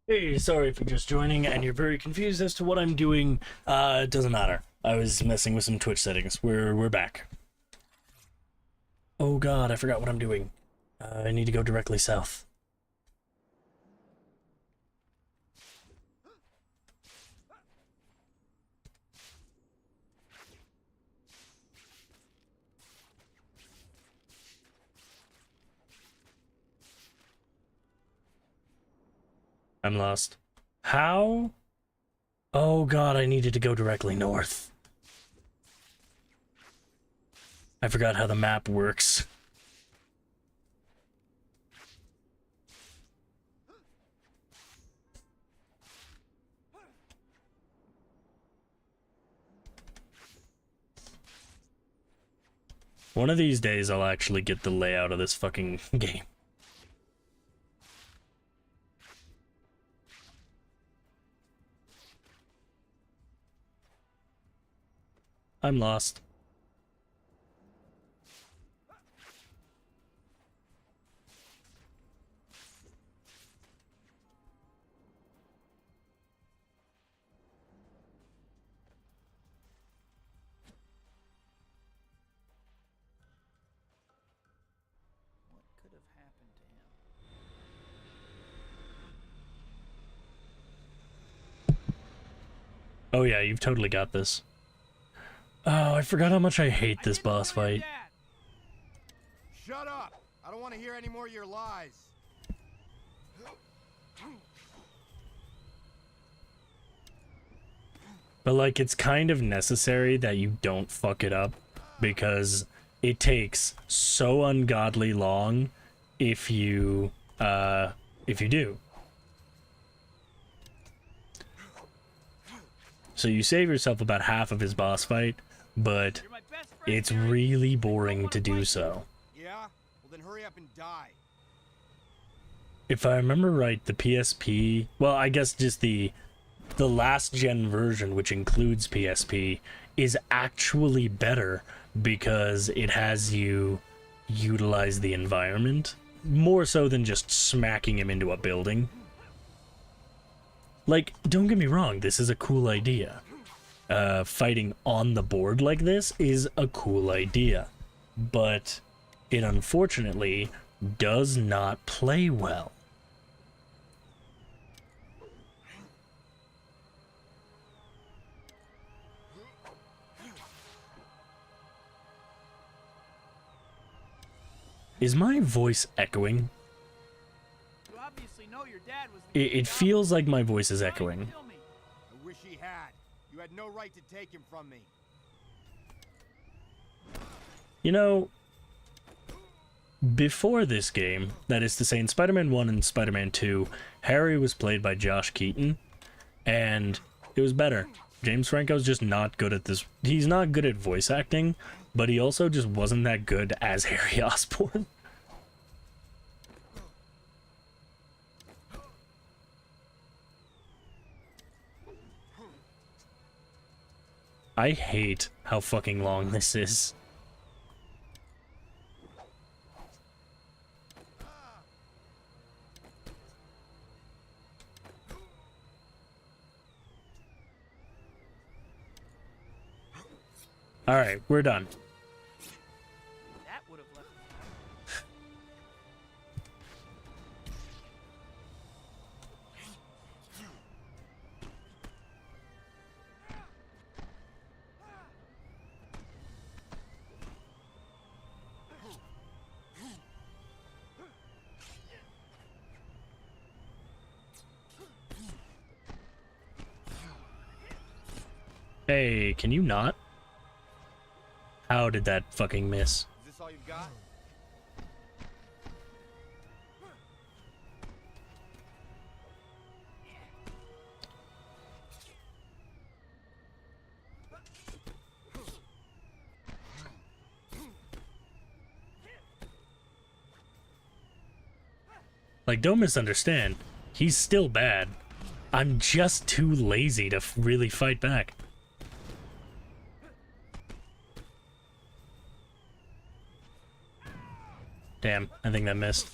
Hey, sorry if you're just joining and you're very confused as to what I'm doing. It doesn't matter. I was messing with some Twitch settings. We're back. Oh god, I forgot what I'm doing. I need to go directly south. I'm lost. How? Oh god, I needed to go directly north. I forgot how the map works. One of these days I'll actually get the layout of this fucking game. I'm lost. What could have happened to him? Oh yeah, you've totally got this. Oh, I forgot how much I hate this boss fight. Shut up! I don't want to hear any more of your lies. But like, it's kind of necessary that you don't fuck it up, because it takes so ungodly long if you do. So you save yourself about half of his boss fight, but You're my best friend, it's Gary. really boring to do so. Yeah? Well then hurry up and die. If I remember right, the PSP, well, I guess just the last gen version, which includes PSP, is actually better because it has you utilize the environment more so than just smacking him into a building. Like, don't get me wrong, this is a cool idea. Fighting on the board like this is a cool idea, but it unfortunately does not play well. Is my voice echoing? You obviously know your dad was It feels like my voice is echoing. Kill me. I wish he had. You had no right to take him from me. You know, before this game, that is to say in Spider-Man 1 and Spider-Man 2, Harry was played by Josh Keaton, and it was better. James Franco's just not good at this. He's not good at voice acting, but he also just wasn't that good as Harry Osborn. I hate how fucking long this is. Alright, we're done. That would have left. Hey, can you not? How did that fucking miss? Is this all you've got? Like, don't misunderstand. He's still bad. I'm just too lazy to really fight back. Damn, I think that missed.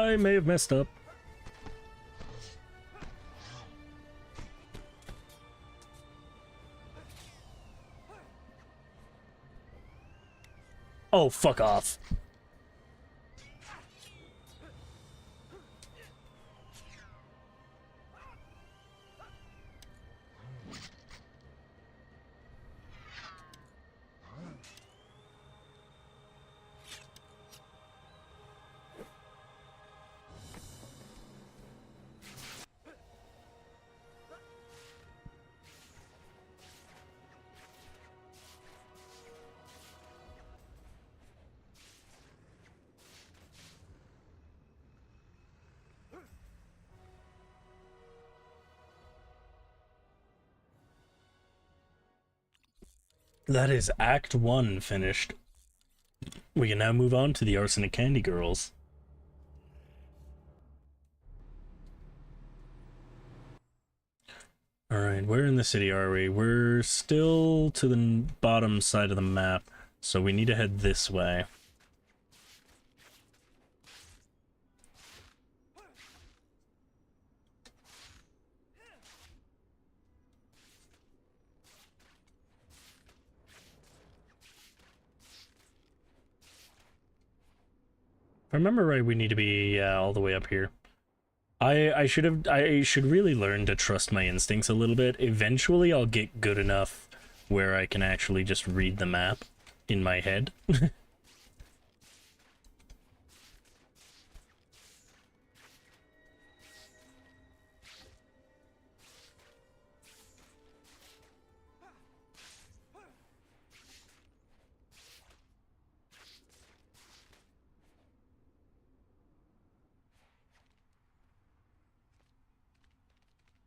I may have messed up. Oh, fuck off. That is Act 1 finished. We can now move on to the Arsenic Candy Girls. Alright, where in the city are we? We're still to the bottom side of the map, so we need to head this way. If I remember right, we need to be all the way up here. I should really learn to trust my instincts a little bit. Eventually I'll get good enough where I can actually just read the map in my head.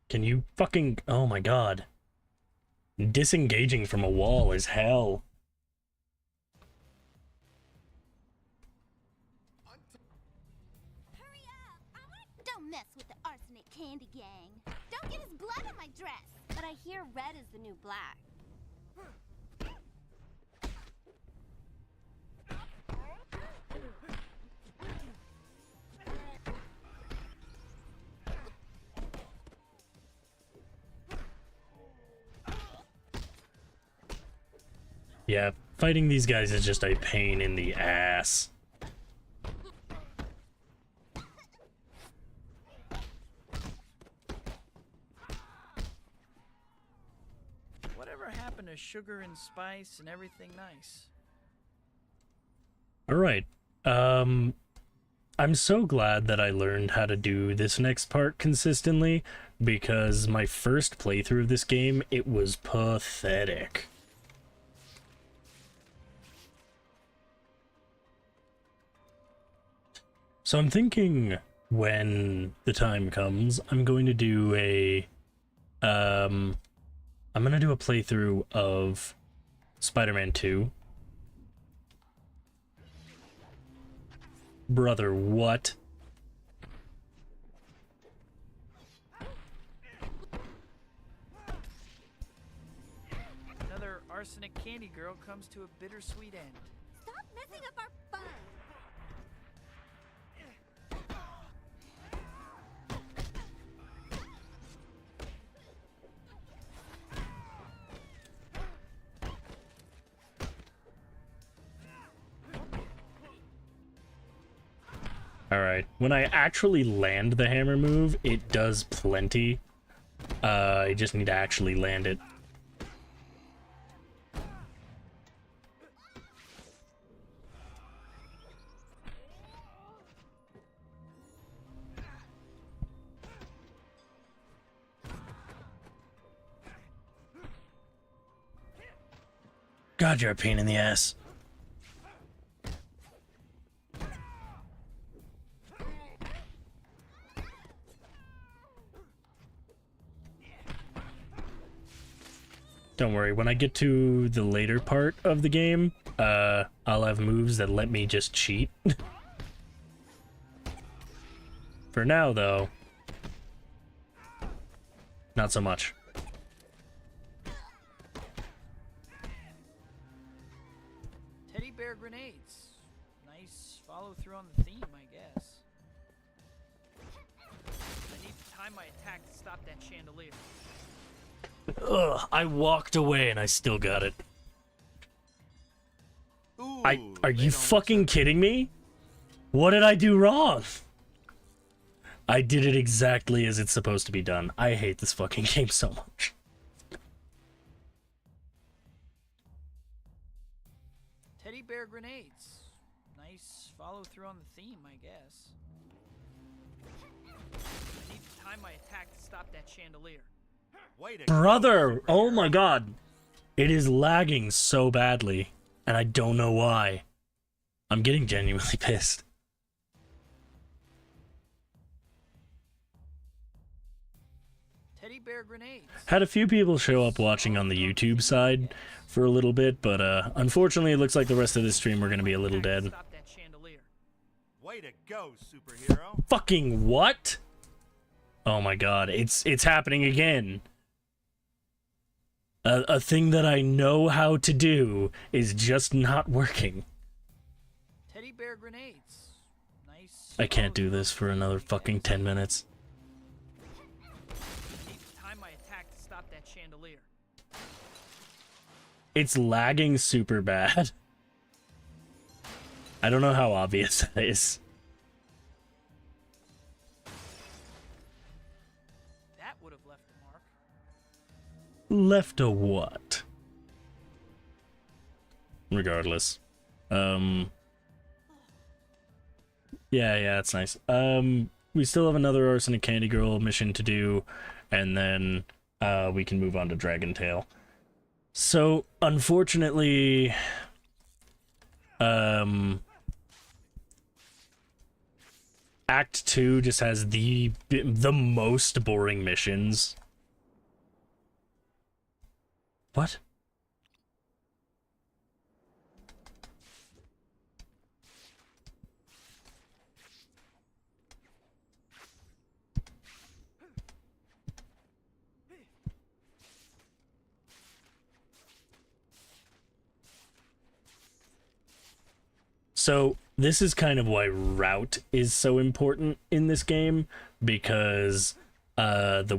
Can you fucking... Oh my god. Disengaging from a wall is hell. Hurry up! Don't mess with the Arsenic Candy Gang. Don't get his blood on my dress. But I hear red is the new black. Yeah, fighting these guys is just a pain in the ass. Whatever happened to sugar and spice and everything nice? Alright, I'm so glad that I learned how to do this next part consistently, because my first playthrough of this game, it was pathetic. So I'm thinking when the time comes, I'm going to do a, I'm going to do a playthrough of Spider-Man 2. Brother, what? Another Arsenic Candy Girl comes to a bittersweet end. Stop messing up our fun. Alright, when I actually land the hammer move, it does plenty. I just need to actually land it. God, you're a pain in the ass. Don't worry, when I get to the later part of the game, I'll have moves that let me just cheat. For now, though, not so much. Teddy bear grenades. Nice follow through on the theme, I guess. to time my attack to stop that chandelier. Ugh, I walked away and I still got it. Ooh, Are they you don't look fucking so- kidding me? What did I do wrong? I did it exactly as it's supposed to be done. I hate this fucking game so much. Teddy bear grenades. Nice follow through on the theme, I guess. I need to time my attack to stop that chandelier. Way to go, Brother! Oh superhero. my god. It is lagging so badly, and I don't know why. I'm getting genuinely pissed. Teddy bear grenades. Had a few people show up watching on the YouTube side for a little bit, but unfortunately it looks like the rest of this stream we're gonna be a little dead. Stop that chandelier. Way to go, superhero. Fucking what? Oh my god, it's happening again. A thing that I know how to do is just not working. Teddy bear grenades. Nice. I can't do this for another fucking 10 minutes. I need to time my attack to stop that chandelier. It's lagging super bad. I don't know how obvious that is. That would have left a mark. Left a what? Regardless. Yeah, it's nice. We still have another Arsenic Candy Girl mission to do, and then we can move on to Dragon Tail. So, unfortunately, Act 2 just has the most boring missions. What? So, this is kind of why route is so important in this game, because the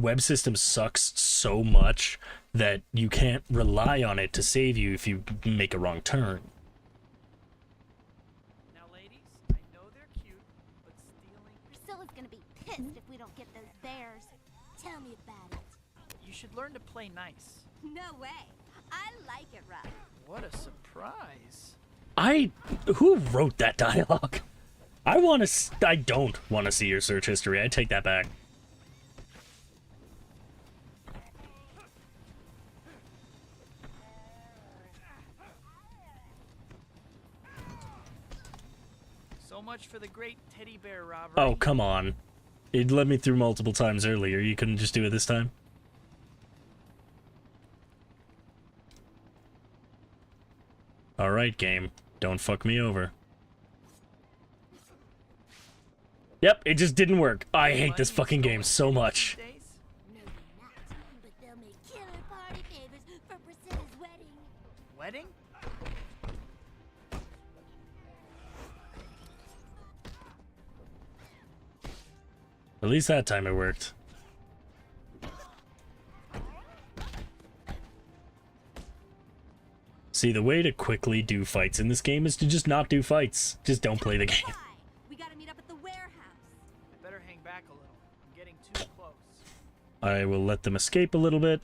web system sucks so much that you can't rely on it to save you if you make a wrong turn. Now, ladies, I know they're cute, but stealing. Priscilla's gonna be pissed if we don't get those bears. Tell me about it. You should learn to play nice. No way. I like it rough. What a surprise. Who wrote that dialogue? I don't want to see your search history. I take that back. So much for the great teddy bear robbery. Oh, come on. It let me through multiple times earlier. You couldn't just do it this time? Alright, game. Don't fuck me over. Yep, it just didn't work. I hate this fucking game so much. These days? No, they're not. But they'll make killer party favors for Priscilla's wedding. Wedding? At least that time it worked. See, the way to quickly do fights in this game is to just not do fights. Just don't play the game. Why? We gotta meet up at the warehouse. I better hang back a little. I'm getting too close. I will let them escape a little bit.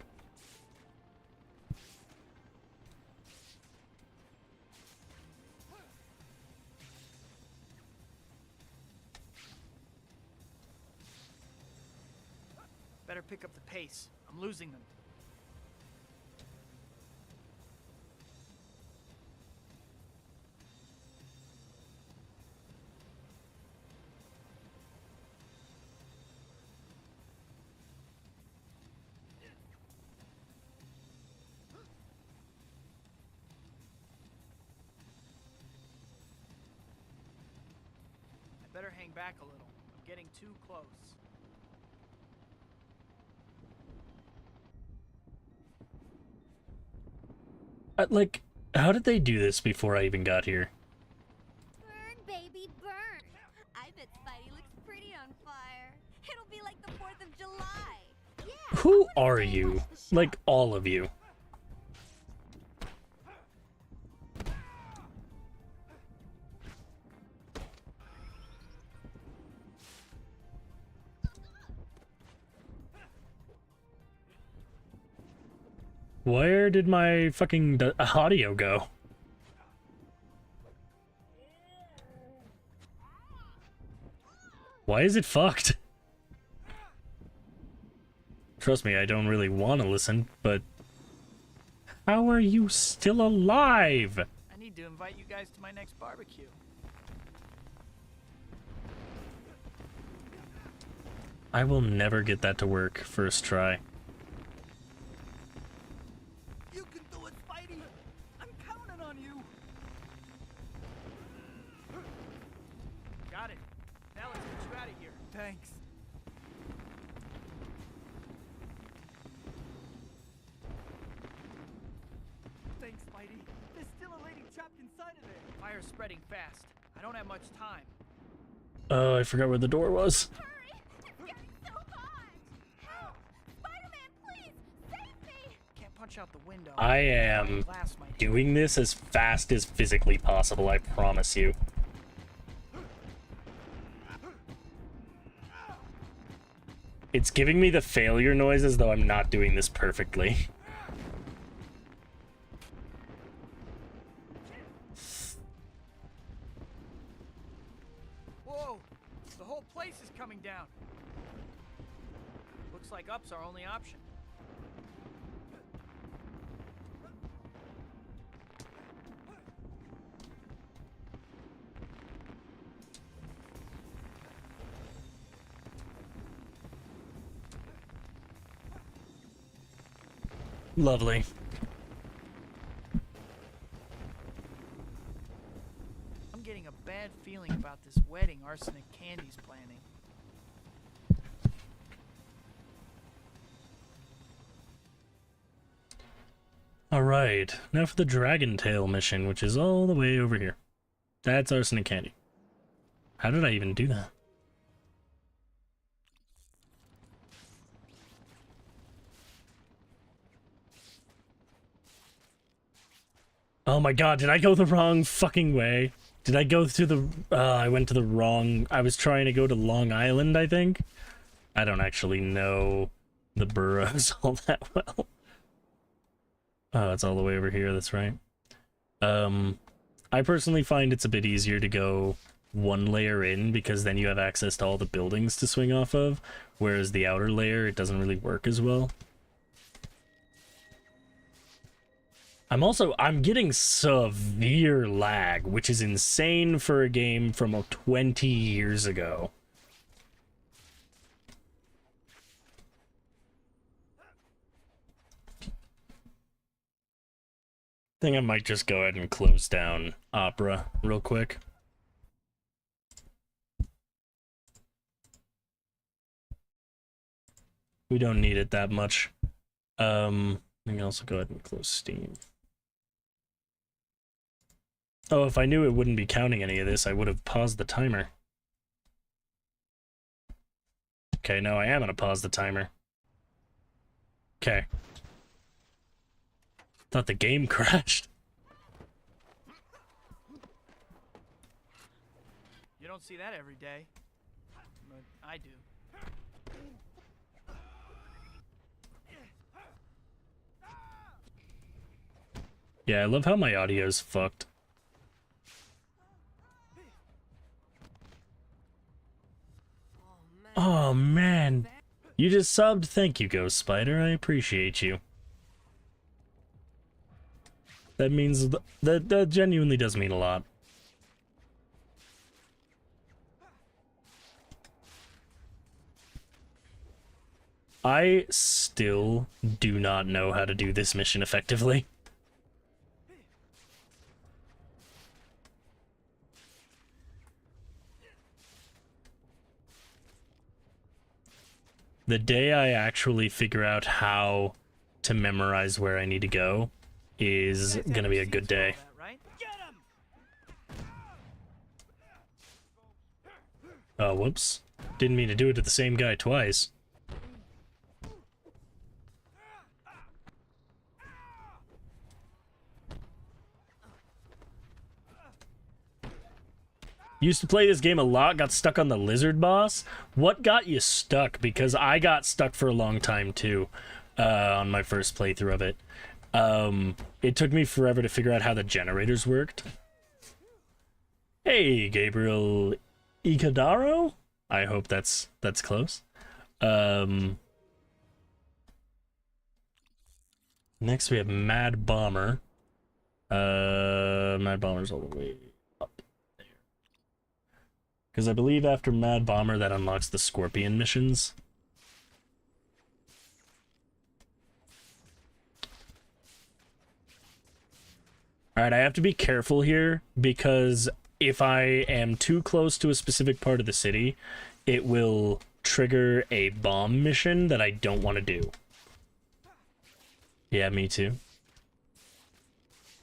Better pick up the pace. I'm losing them. I better hang back a little. I'm getting too close. Like, how did they do this before I even got here? Burn, baby, burn. I bet Spidey looks pretty on fire. It'll be like Who are you? Like, all of you. Where did my fucking audio go? Why is it fucked? Trust me, I don't really want to listen, but... How are you still alive? I need to invite you guys to my next barbecue. I will never get that to work first try. You can do it, Spidey! I'm counting on you! Got it. Now let's get you out of here. Thanks. Thanks, Spidey. There's still a lady trapped inside of there. Fire's spreading fast. I don't have much time. I forgot where the door was. Hurry! It's getting so hot! Help! Spider-Man, please! Save me! Can't punch out the window. I am Glass might doing this as fast as physically possible, I promise you. It's giving me the failure noise as though I'm not doing this perfectly. Whoa! The whole place is coming down. Looks like up's our only option. Lovely. I'm getting a bad feeling about this wedding Arsenic Candy's planning. Alright, now for the Dragon Tail mission, which is all the way over here. That's Arsenic Candy. How did I even do that? Oh my god, did I go the wrong fucking way? Did I go through the... I went to the wrong... I was trying to go to Long Island, I think? I don't actually know the boroughs all that well. Oh, it's all the way over here, that's right. I personally find it's a bit easier to go one layer in, because then you have access to all the buildings to swing off of, whereas the outer layer, it doesn't really work as well. I'm getting severe lag, which is insane for a game from 20 years ago. I think I might just go ahead and close down Opera real quick. We don't need it that much. I can also go ahead and close Steam. Oh, if I knew it wouldn't be counting any of this, I would have paused the timer. Okay, no, I am gonna pause the timer. Okay. Thought the game crashed. You don't see that every day. But I do. Yeah, I love how my audio's fucked. Oh man, you just subbed? Thank you, Ghost Spider. I appreciate you. That means that genuinely does mean a lot. I still do not know how to do this mission effectively. The day I actually figure out how to memorize where I need to go is gonna be a good day. Oh, whoops. Didn't mean to do it to the same guy twice. Used to play this game a lot, got stuck on the lizard boss. What got you stuck? Because I got stuck for a long time too, on my first playthrough of it. It took me forever to figure out how the generators worked. Hey, Gabriel Icadaro? I hope that's close. Next we have Mad Bomber. Mad Bomber's all the way up there. Because I believe after Mad Bomber that unlocks the Scorpion missions. Alright, I have to be careful here because if I am too close to a specific part of the city, it will trigger a bomb mission that I don't want to do. Yeah, me too.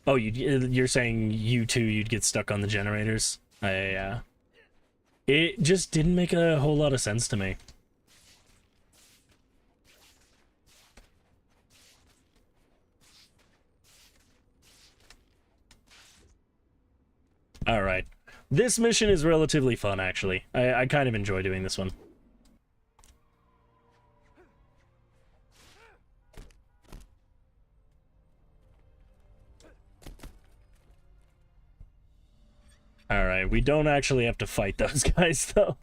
Oh, you're saying you too, you'd get stuck on the generators? Yeah. It just didn't make a whole lot of sense to me. Alright. This mission is relatively fun, actually. I kind of enjoy doing this one. Alright, we don't actually have to fight those guys, though.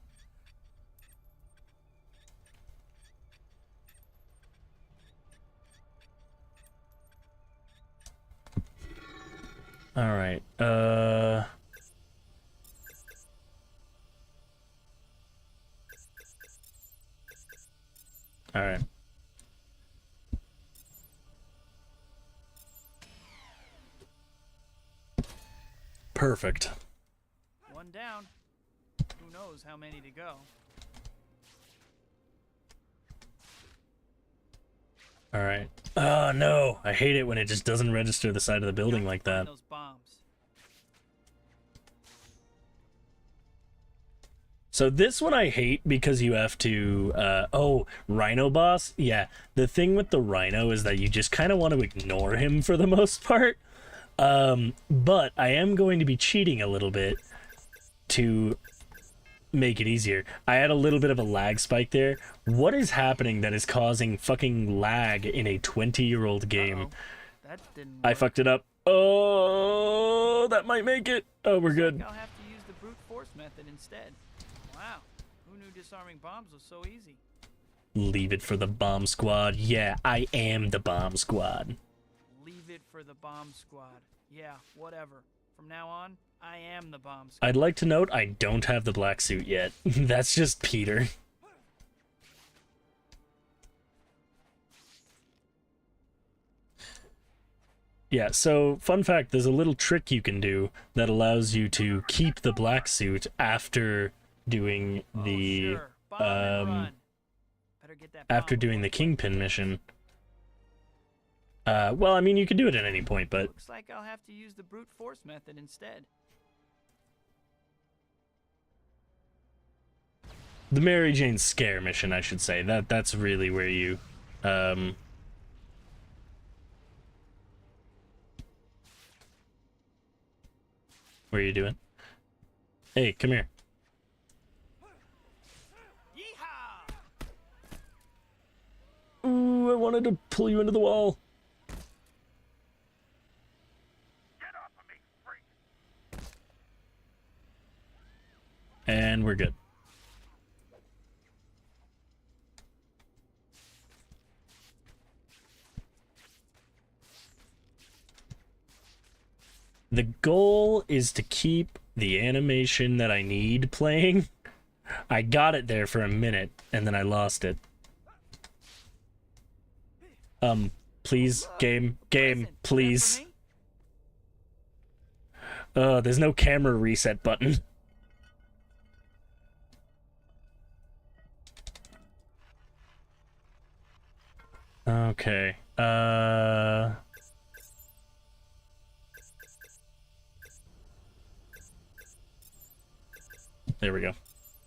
Alright, Alright. Perfect. One down. Who knows how many to go? Alright. Oh, no. I hate it when it just doesn't register the side of the building like that. Those bombs. So this one I hate because you have to, oh, Rhino boss? Yeah, the thing with the Rhino is that you just kind of want to ignore him for the most part. But I am going to be cheating a little bit to make it easier. I had a little bit of a lag spike there. What is happening that is causing fucking lag in a 20-year-old game? That didn't work. I fucked it up. Oh, that might make it. Oh, we're good. I'll have to use the brute force method instead. Wow, who knew disarming bombs was so easy? Leave it for the bomb squad. Yeah, I am the bomb squad. Leave it for the bomb squad. Yeah, whatever. From now on, I am the bomb squad. I'd like to note I don't have the black suit yet. That's just Peter. Yeah, so fun fact, there's a little trick you can do that allows you to keep the black suit after doing the sure. Bomb and run. Better get that after bomb doing the before it Kingpin mission. Well, I mean, you could do it at any point, but looks like I'll have to use the brute force method instead. the Mary Jane scare mission, I should say. That's really where you what are you doing? Hey, come here. Ooh, I wanted to pull you into the wall. Get off of me, freak! And we're good. The goal is to keep the animation that I need playing. I got it there for a minute, and then I lost it. Please, game, please. There's no camera reset button. Okay, there we go.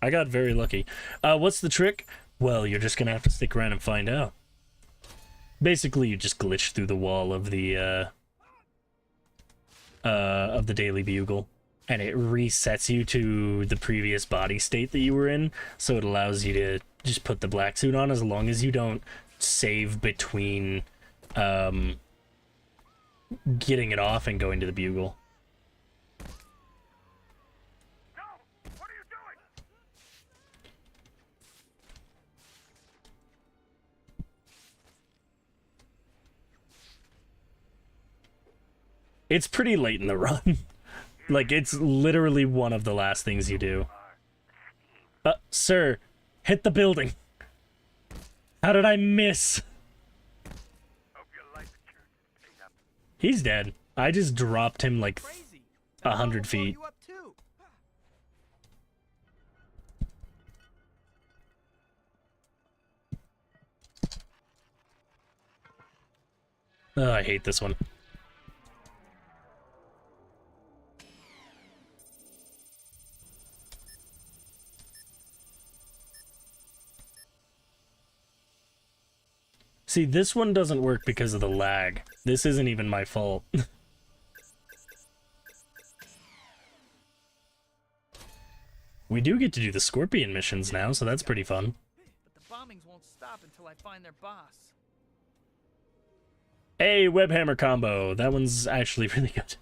I got very lucky. What's the trick? Well, you're just gonna have to stick around and find out. Basically, you just glitch through the wall of the Daily Bugle. and it resets you to the previous body state that you were in, so it allows you to just put the black suit on as long as you don't save between getting it off and going to the bugle. It's pretty late in the run. Like, it's literally one of the last things you do. Sir, hit the building. How did I miss? He's dead. I just dropped him like 100 feet. Oh, I hate this one. See, this one doesn't work because of the lag. This isn't even my fault. We do get to do the Scorpion missions now, so that's pretty fun. But the bombings won't stop until I find their boss. Hey, webhammer combo. That one's actually really good.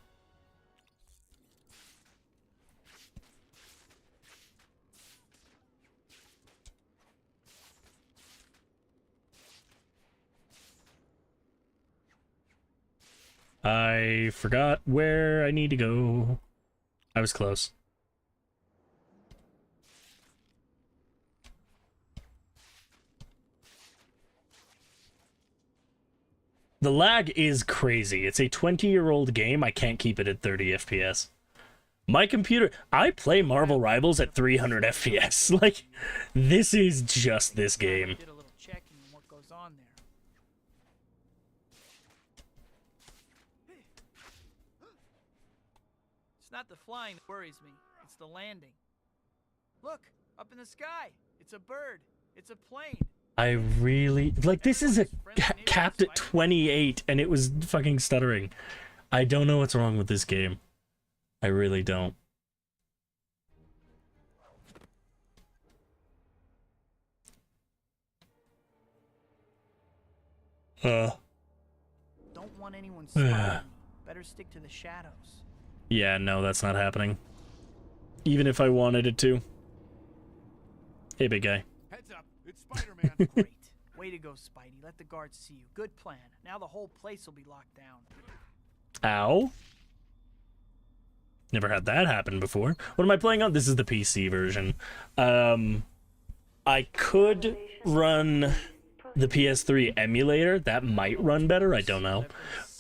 I forgot where I need to go. I was close. The lag is crazy. It's a 20-year-old game. I can't keep it at 30 FPS. My computer... I play Marvel Rivals at 300 FPS. Like, this is just this game. Did a little checking on what goes on there. It's not the flying that worries me. It's the landing. Look, up in the sky. It's a bird. It's a plane. I really... Like, this is a capped at 28, and it was fucking stuttering. I don't know what's wrong with this game. I really don't. Don't want anyone spotting me. Better stick to the shadows. Yeah, no, that's not happening. Even if I wanted it to. Hey, big guy. Heads up, it's Spider-Man. Great. Way to go, Spidey. Let the guards see you. Good plan. Now the whole place will be locked down. Ow. Never had that happen before. What am I playing on? This is the PC version. I could run the PS3 emulator. That might run better. I don't know.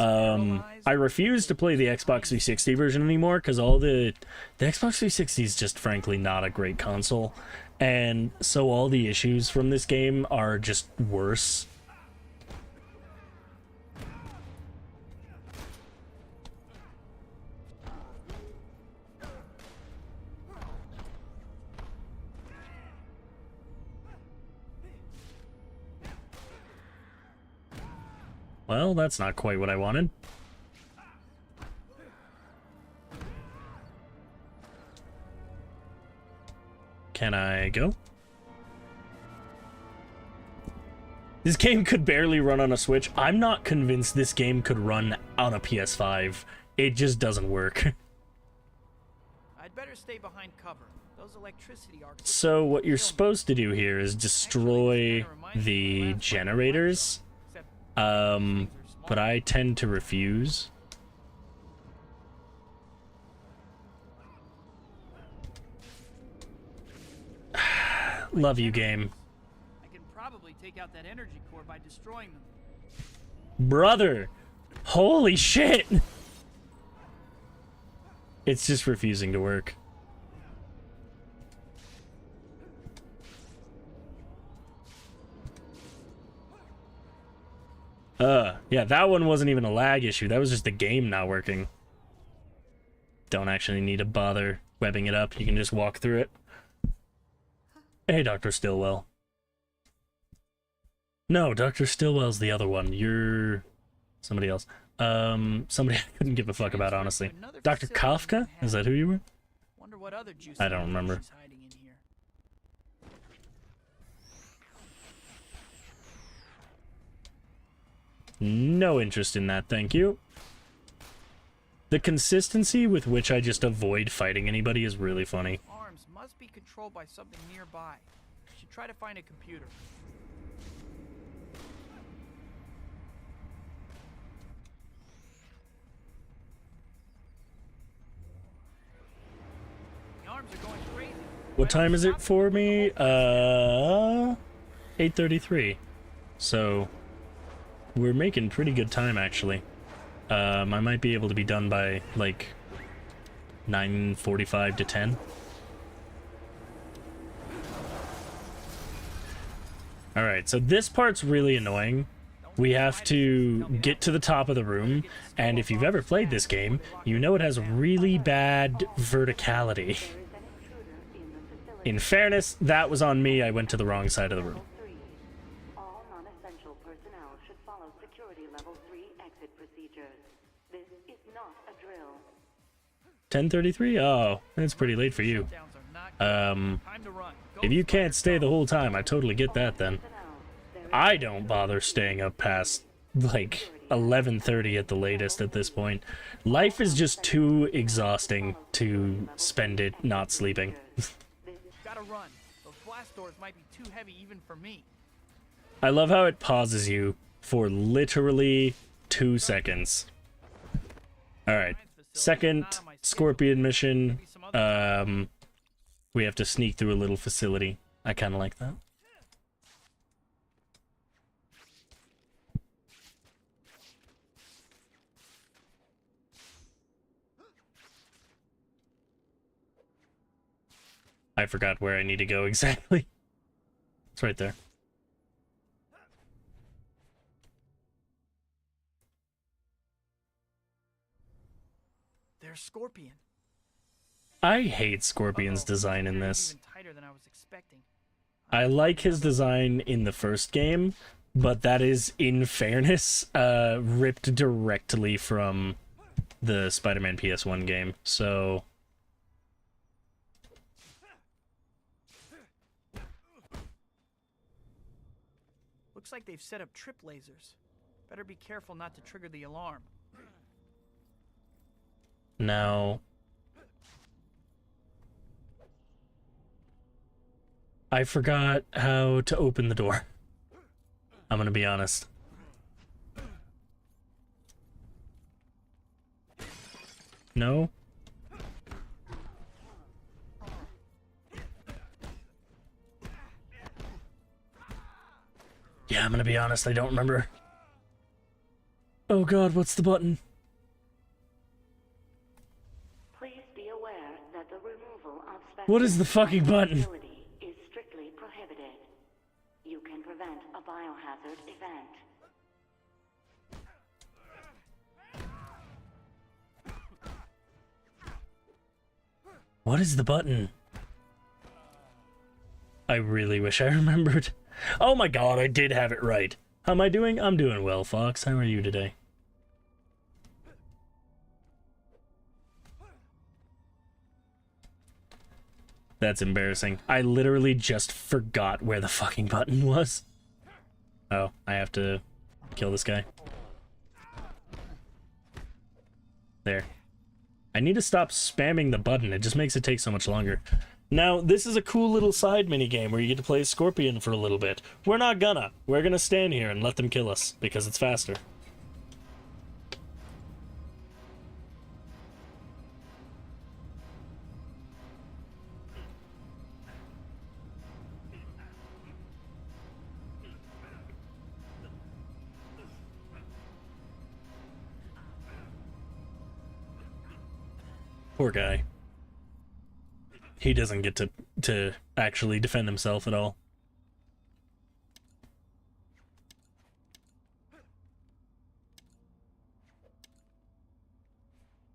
I refuse to play the Xbox 360 version anymore because all the Xbox 360 is just frankly not a great console. And so all the issues from this game are just worse. Well, that's not quite what I wanted. Can I go? This game could barely run on a Switch. I'm not convinced this game could run on a PS5. It just doesn't work. I'd better stay behind cover. Those electricity arcs. So what you're supposed to do here is destroy the generators. But I tend to refuse. Love you, game. I can probably take out that energy core by destroying them. Brother! Holy shit! It's just refusing to work. Yeah, that one wasn't even a lag issue. That was just the game not working. Don't actually need to bother webbing it up. You can just walk through it. Hey, Dr. Stillwell. No, Dr. Stillwell's the other one. You're somebody else. Somebody I couldn't give a fuck about, honestly. Another Dr. facility in Kafka? Is that who you were? Wonder what other juicy I don't remember. she's hiding in here. No interest in that, thank you. The consistency with which I just avoid fighting anybody is really funny. Arms must be controlled by something nearby. Should try to find a computer. The arms are going crazy. What time is it for me? 8:33. So we're making pretty good time, actually. I might be able to be done by like 9:45 to 10. All right, so this part's really annoying. We have to get to the top of the room, and if you've ever played this game, you know it has really bad verticality. In fairness, that was on me. I went to the wrong side of the room. All non-essential personnel should follow security level 3 exit procedures. This is not a drill. 10:33? Oh, it's pretty late for you. Time to run. Go If you can't stay the whole time, I totally get that then. I don't bother staying up past, like, 11:30 at the latest at this point. Life is just too exhausting to spend it not sleeping. Gotta run. Those blast doors might be too heavy even for me. I love how it pauses you for literally 2 seconds. Alright, second Scorpion mission. We have to sneak through a little facility. I kind of like that. I forgot where I need to go exactly. It's right there. There's Scorpion. I hate Scorpion's design in this. Even tighter than I was expecting. I like his design in the first game, but that is, in fairness, ripped directly from the Spider-Man PS1 game, so... Looks like they've set up trip lasers. Better be careful not to trigger the alarm. Now... I forgot how to open the door. I'm gonna be honest. No? Yeah, I'm gonna be honest, I don't remember. Oh god, what's the button? Please be aware that the removal of What is the fucking button? is strictly prohibited. You can prevent a biohazard event. What is the button? I really wish I remembered. Oh my god, I did have it right. How am I doing? I'm doing well, Fox. How are you today? That's embarrassing. I literally just forgot where the fucking button was. Oh, I have to kill this guy. There. I need to stop spamming the button. It just makes it take so much longer. Now, this is a cool little side minigame where you get to play Scorpion for a little bit. We're not gonna. We're gonna stand here and let them kill us, because it's faster. Poor guy. He doesn't get to actually defend himself at all.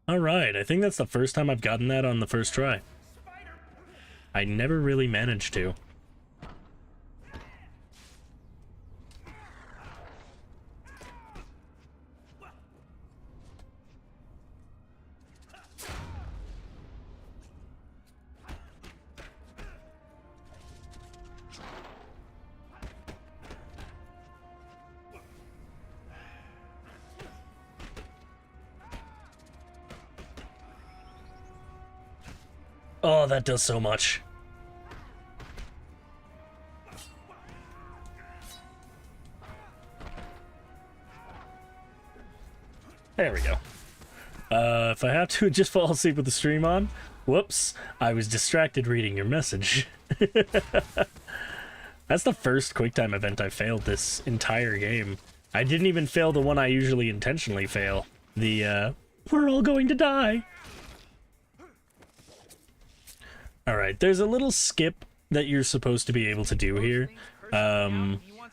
Alright, I think that's the first time I've gotten that on the first try. I never really managed to. Oh, that does so much. There we go. If I have to just fall asleep with the stream on, whoops, I was distracted reading your message. That's the first QuickTime event I failed this entire game. I didn't even fail the one I usually intentionally fail. The, we're all going to die. Alright, there's a little skip that you're supposed to be able to do here,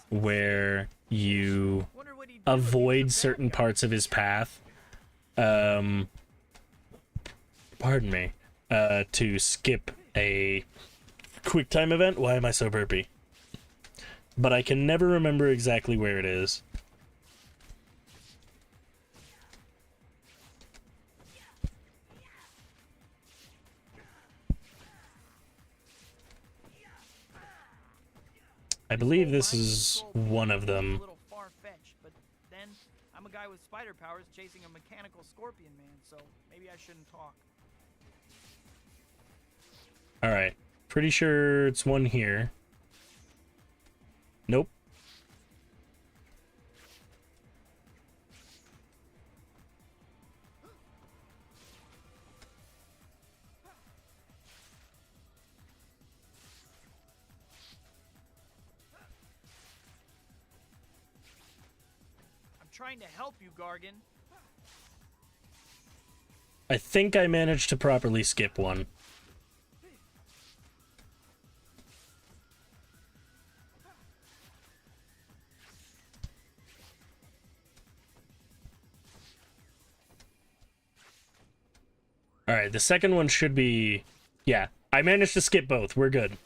where you avoid certain parts of his path, pardon me, to skip a QuickTime event. Why am I so burpy? But I can never remember exactly where it is. I believe this is one of them. A little far-fetched, but then I'm a guy with spider powers chasing a mechanical scorpion man, so maybe I shouldn't talk. Alright. Pretty sure it's one here. Nope. I'm trying to help you, Gargan. I think I managed to properly skip one. Alright, the second one should be... Yeah, I managed to skip both. We're good.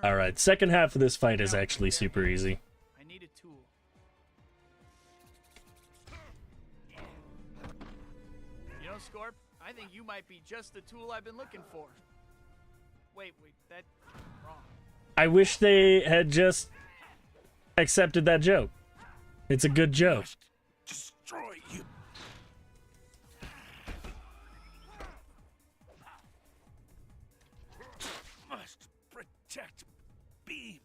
Alright, second half of this fight is actually super easy. I need a tool. You know, Scorp, I think you might be just the tool I've been looking for. Wait, that's wrong. I wish they had just accepted that joke. It's a good joke. Destroy you. Must protect Beam.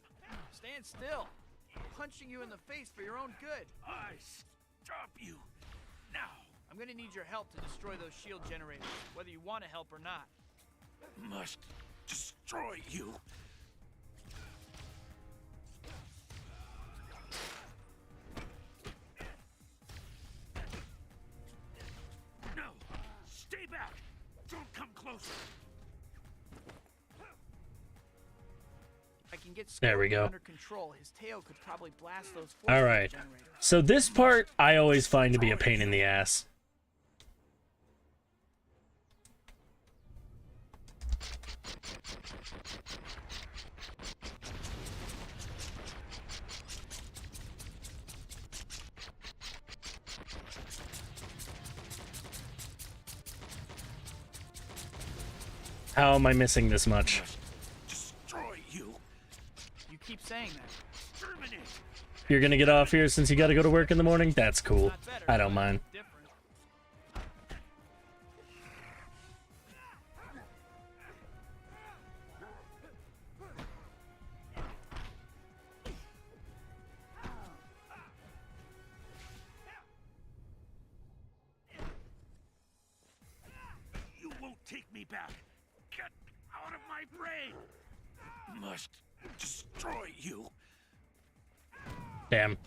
Stand still. I'm punching you in the face for your own good. I stop you now. I'm gonna need your help to destroy those shield generators, whether you want to help or not. Must destroy you. No, stay back. Don't come closer. I can get There we Scorpion go. under control. His tail could probably blast those force All field right. generators. So this part I always find to be a pain in the ass. How am I missing this much? Destroy you. You keep saying that. Terminate. You're gonna get off here since you gotta go to work in the morning? That's cool. Not better, I don't but mind. different. You won't take me back. Get out of my brain. Must destroy you. Damn.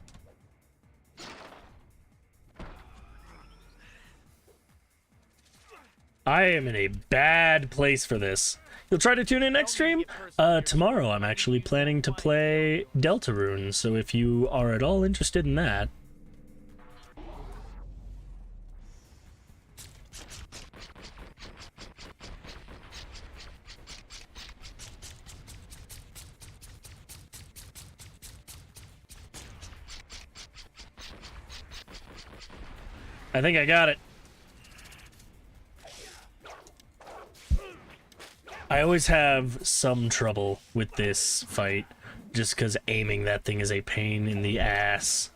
I am in a bad place for this. You'll try to tune in next stream? Tomorrow I'm actually planning to play Deltarune, so if you are at all interested in that... I think I got it. I always have some trouble with this fight, just because aiming that thing is a pain in the ass.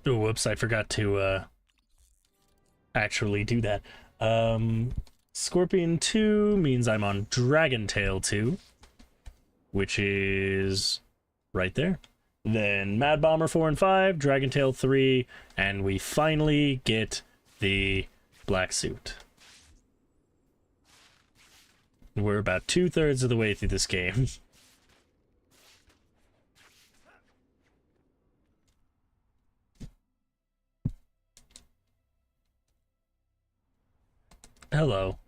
Oh, whoops, I forgot to actually do that. Scorpion 2 means I'm on Dragon Tail 2, which is right there. Then Mad Bomber 4 and 5, Dragon Tail 3, and we finally get the black suit. We're about 2/3 of the way through this game. Hello.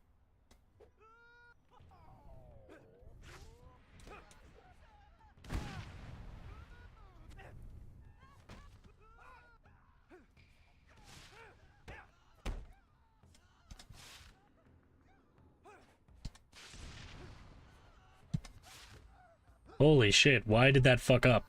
Holy shit, why did that fuck up?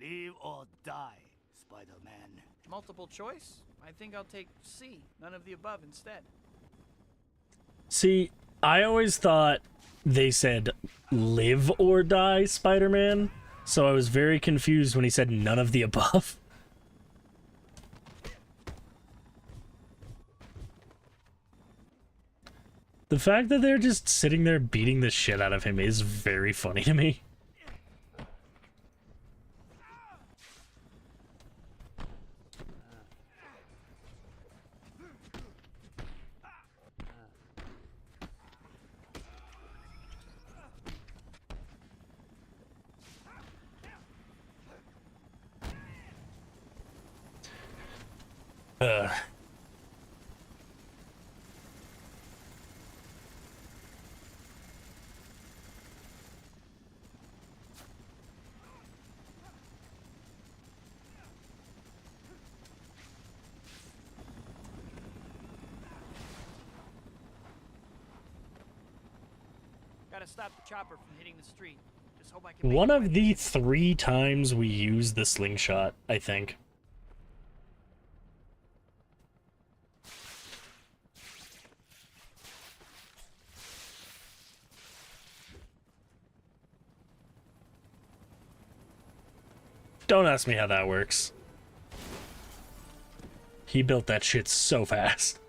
Live or die, Spider-Man. Multiple choice? I think I'll take C. None of the above instead. See, I always thought they said live or die Spider-Man, so I was very confused when he said none of the above. The fact that they're just sitting there beating the shit out of him is very funny to me. Uh. Gotta stop the chopper from hitting the street. Just hope I can One make it of by the 3 times we use the slingshot, I think. Don't ask me how that works. He built that shit so fast.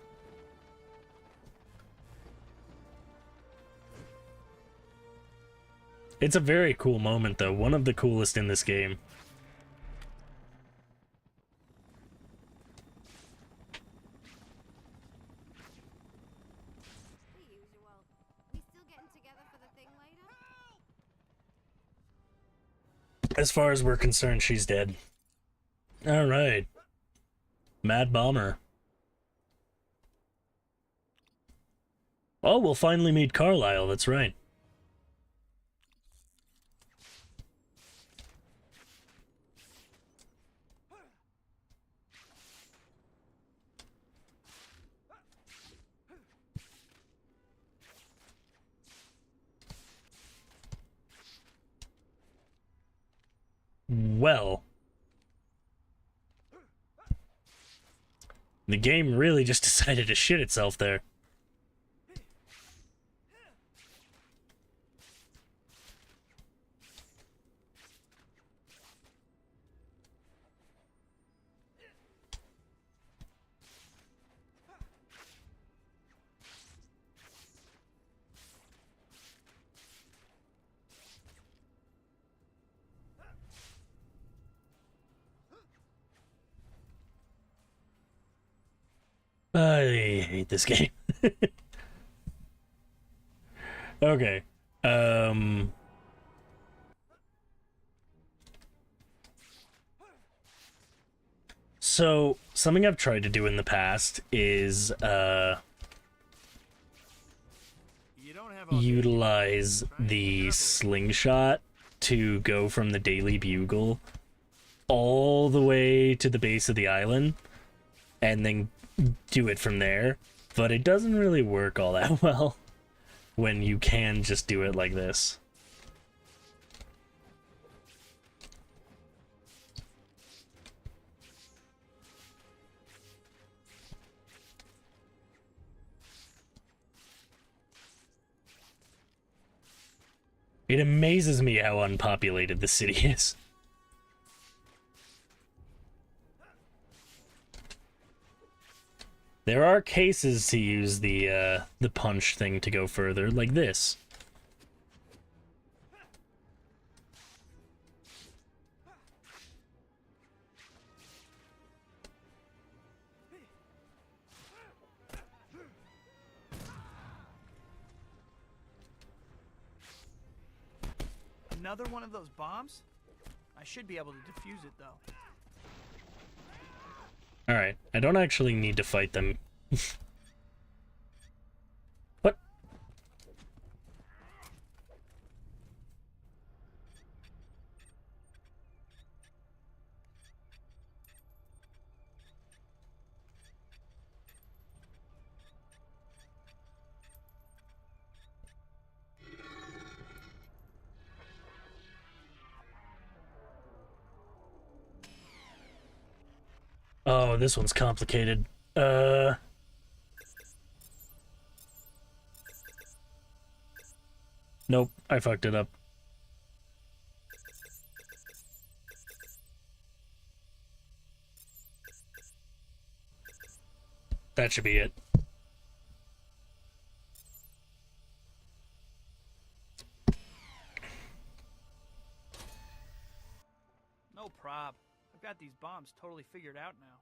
It's a very cool moment, though. One of the coolest in this game. The usual. We still getting together for the thing later? As far as we're concerned, she's dead. Alright. Mad Bomber. Oh, we'll finally meet Carlisle, that's right. Well, the game really just decided to shit itself there. I hate this game. Okay. So, something I've tried to do in the past is, You don't have all day. utilize the slingshot to go from the Daily Bugle all the way to the base of the island and then do it from there, but it doesn't really work all that well when you can just do it like this. It amazes me how unpopulated the city is. There are cases to use the punch thing to go further, like this. Another one of those bombs? I should be able to defuse it, though. Alright, I don't actually need to fight them. What? Oh, this one's complicated. Nope, I fucked it up. That should be it. No prob. I've got these bombs totally figured out now.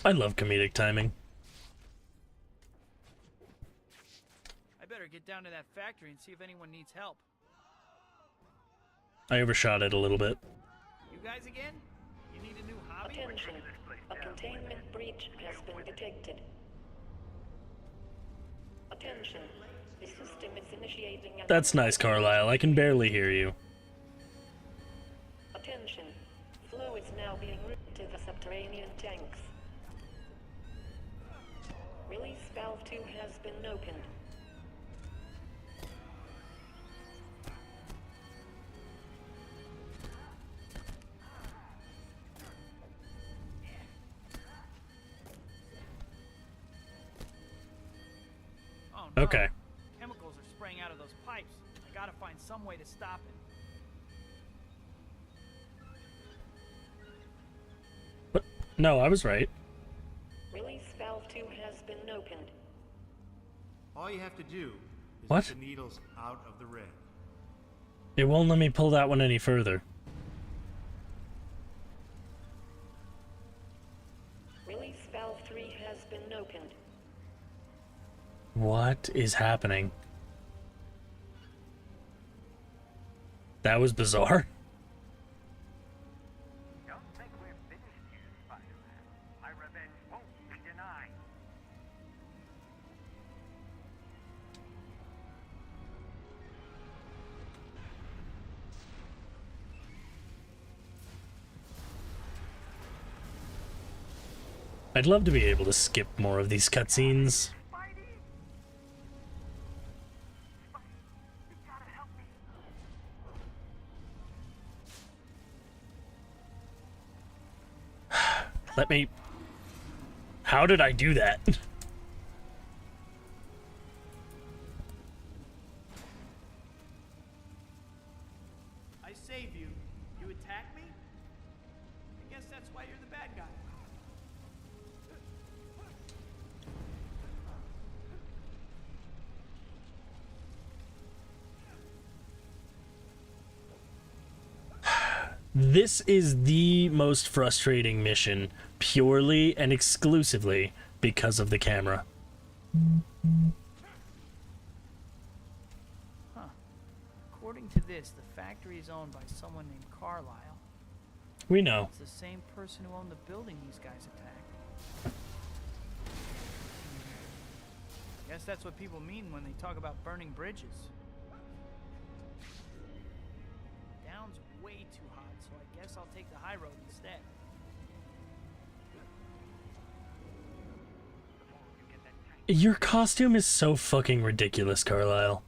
I love comedic timing. I better get down to that factory and see if anyone needs help. I overshot it a little bit. You guys again? You need a new hobby? Attention. A containment breach has been detected. Attention. The system is initiating an... That's nice, Carlisle. I can barely hear you. Attention. Flow is now being routed to the subterranean tanks. Release valve 2 has been opened. Oh, no. Okay. Chemicals are spraying out of those pipes. I gotta find some way to stop it. What? No, I was right. Release valve 2 has been opened. All you have to do is What? get the needles out of the red. It won't let me pull that one any further. Release valve 3 has been opened. What is happening? That was bizarre. Don't think we're finished here, Spider-Man. My revenge won't be denied. I'd love to be able to skip more of these cutscenes. Spidey! Spidey, you gotta help me. Let me... How did I do that? I save you. You attack me? I guess that's why you're the bad guy. This is the most frustrating mission, purely and exclusively because of the camera. Huh. According to this, the factory is owned by someone named Carlisle. We know. It's the same person who owned the building these guys attacked. Guess that's what people mean when they talk about burning bridges. Down's way too hot. Guess I'll take the high road instead. Your costume is so fucking ridiculous, Carlisle.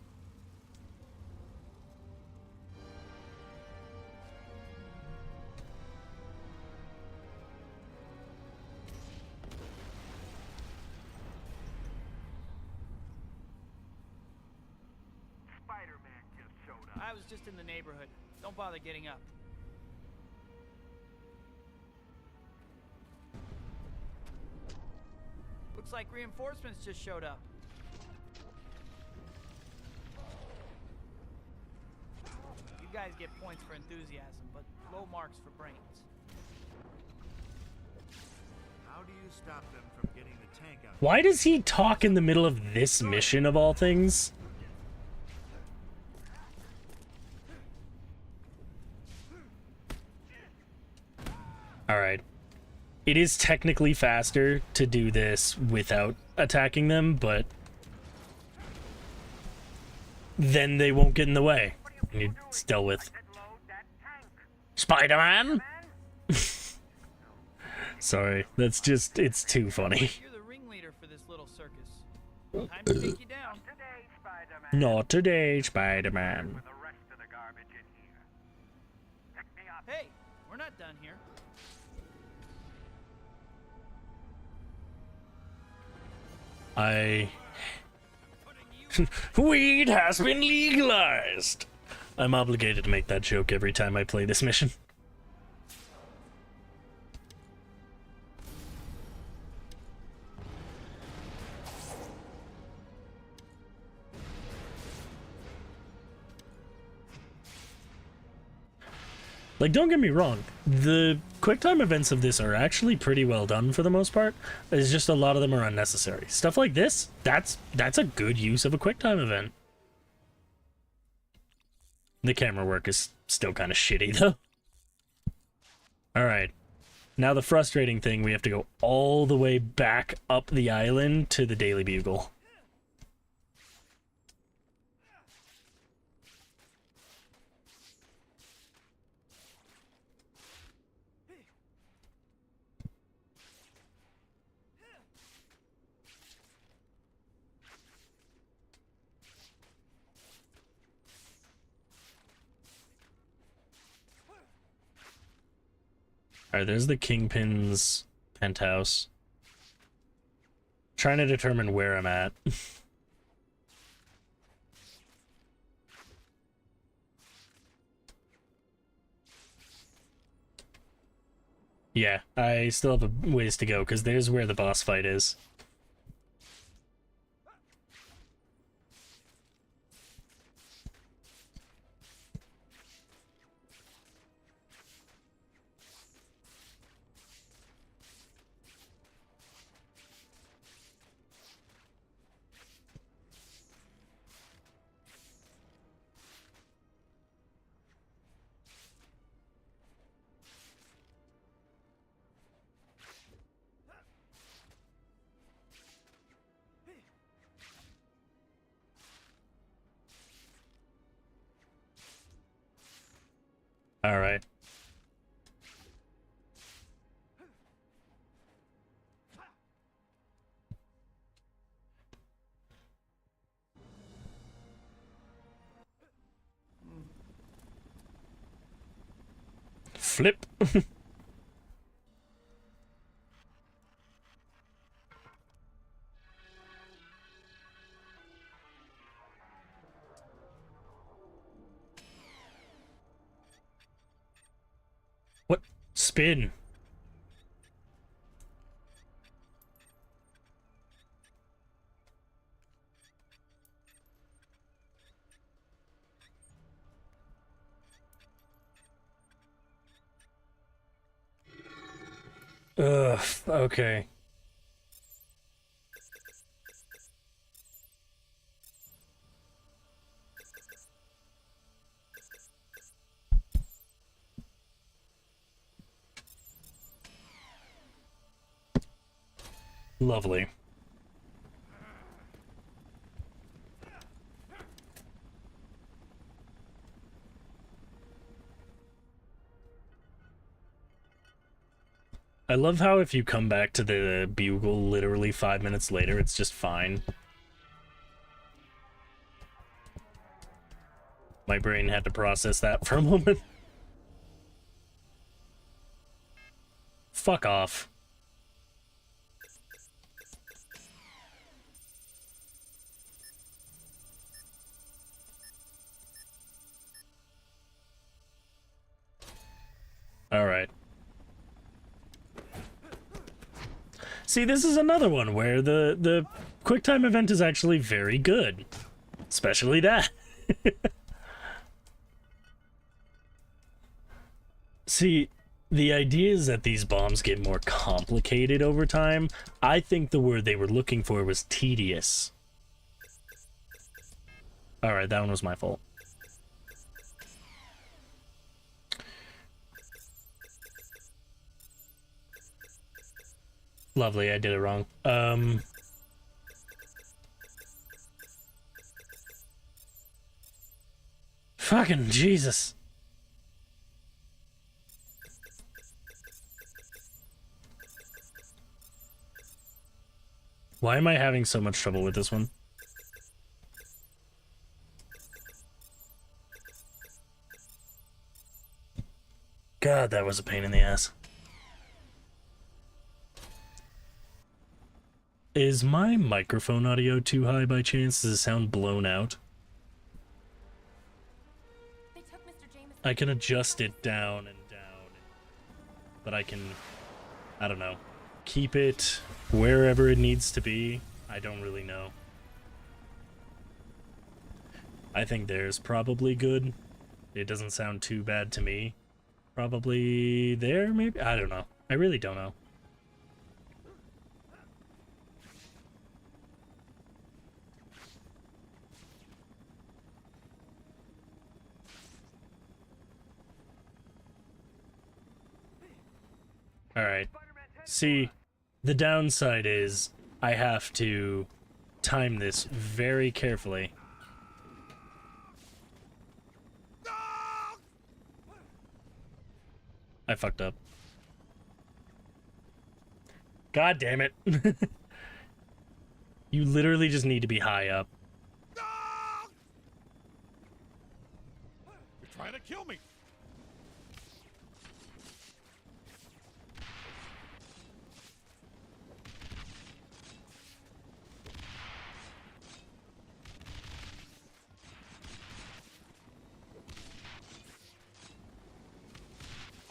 Spider-Man just showed up. I was just in the neighborhood. Don't bother getting up. Looks like reinforcements just showed up. You guys get points for enthusiasm, but low marks for brains. How do you stop them from getting the tank out? Why does he talk in the middle of this mission of all things? Alright. It is technically faster to do this without attacking them, but then they won't get in the way. And you dealt with Spider-Man? Sorry, that's just, it's too funny. You're the ringleader for this little circus. Time to take you down. Today, Spider-Man. Not today, Spider-Man. With the rest of the garbage in here. Pick me up. Hey, we're not done here. Weed has been legalized! I'm obligated to make that joke every time I play this mission. Like, don't get me wrong, the QuickTime events of this are actually pretty well done for the most part. It's just a lot of them are unnecessary. Stuff like this, that's a good use of a QuickTime event. The camera work is still kind of shitty, though. Alright. Now the frustrating thing, we have to go all the way back up the island to the Daily Bugle. Alright, there's the Kingpin's penthouse. Trying to determine where I'm at. Yeah, I still have a ways to go, because there's where the boss fight is. Alright. Flip. What? Spin. Ugh, okay. Lovely. I love how if you come back to the bugle literally 5 minutes later, it's just fine. My brain had to process that for a moment. Fuck off. Alright. See, this is another one where the QuickTime event is actually very good. Especially that. See, the idea is that these bombs get more complicated over time. I think the word they were looking for was tedious. Alright, that one was my fault. Lovely, I did it wrong. Fucking Jesus. Why am I having so much trouble with this one? God, that was a pain in the ass. Is my microphone audio too high by chance? Does it sound blown out? I can adjust it down and down, but I can, I don't know, keep it wherever it needs to be. I don't really know. I think there's probably good. It doesn't sound too bad to me. Probably there, maybe? I don't know. I really don't know. Alright. See, the downside is I have to time this very carefully. I fucked up. God damn it. You literally just need to be high up. You're trying to kill me.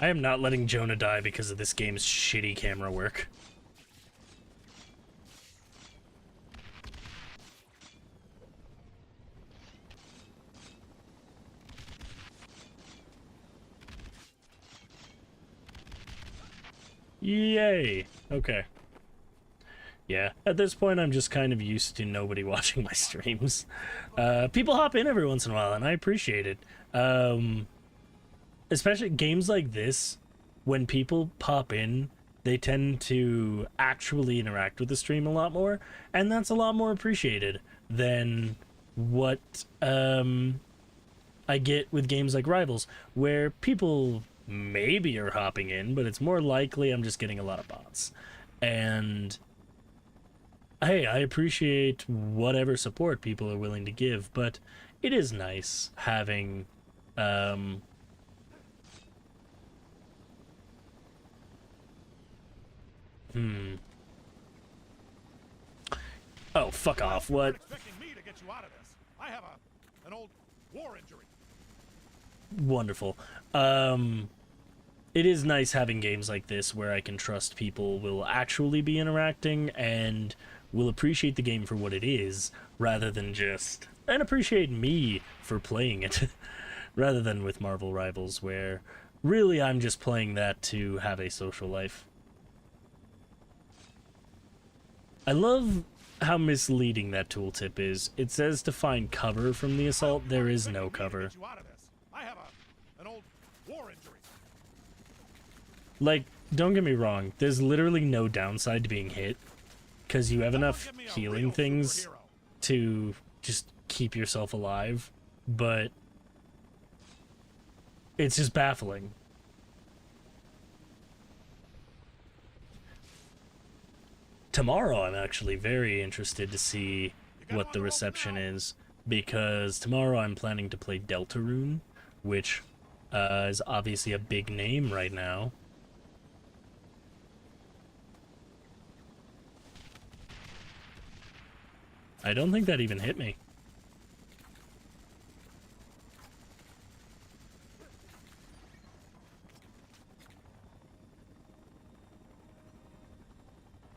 I am not letting Jonah die because of this game's shitty camera work. Yay! Okay. Yeah, at this point I'm just kind of used to nobody watching my streams. People hop in every once in a while, and I appreciate it. Especially games like this, when people pop in, they tend to actually interact with the stream a lot more, and that's a lot more appreciated than what I get with games like Rivals, where people maybe are hopping in, but it's more likely I'm just getting a lot of bots. And hey, I appreciate whatever support people are willing to give, but it is nice having Oh, fuck off. What? Expecting me to get you out of this. I have an old war injury. Wonderful. It is nice having games like this where I can trust people will actually be interacting and will appreciate the game for what it is, rather than just... and appreciate me for playing it, rather than with Marvel Rivals, where really I'm just playing that to have a social life. I love how misleading that tooltip is. It says to find cover from the assault. There is no cover. I have an old war injury. Like, don't get me wrong, there's literally no downside to being hit, because you have enough healing things to just keep yourself alive, but it's just baffling. tomorrow I'm actually very interested to see what the reception is, because tomorrow I'm planning to play Deltarune, which is obviously a big name right now. I don't think that even hit me.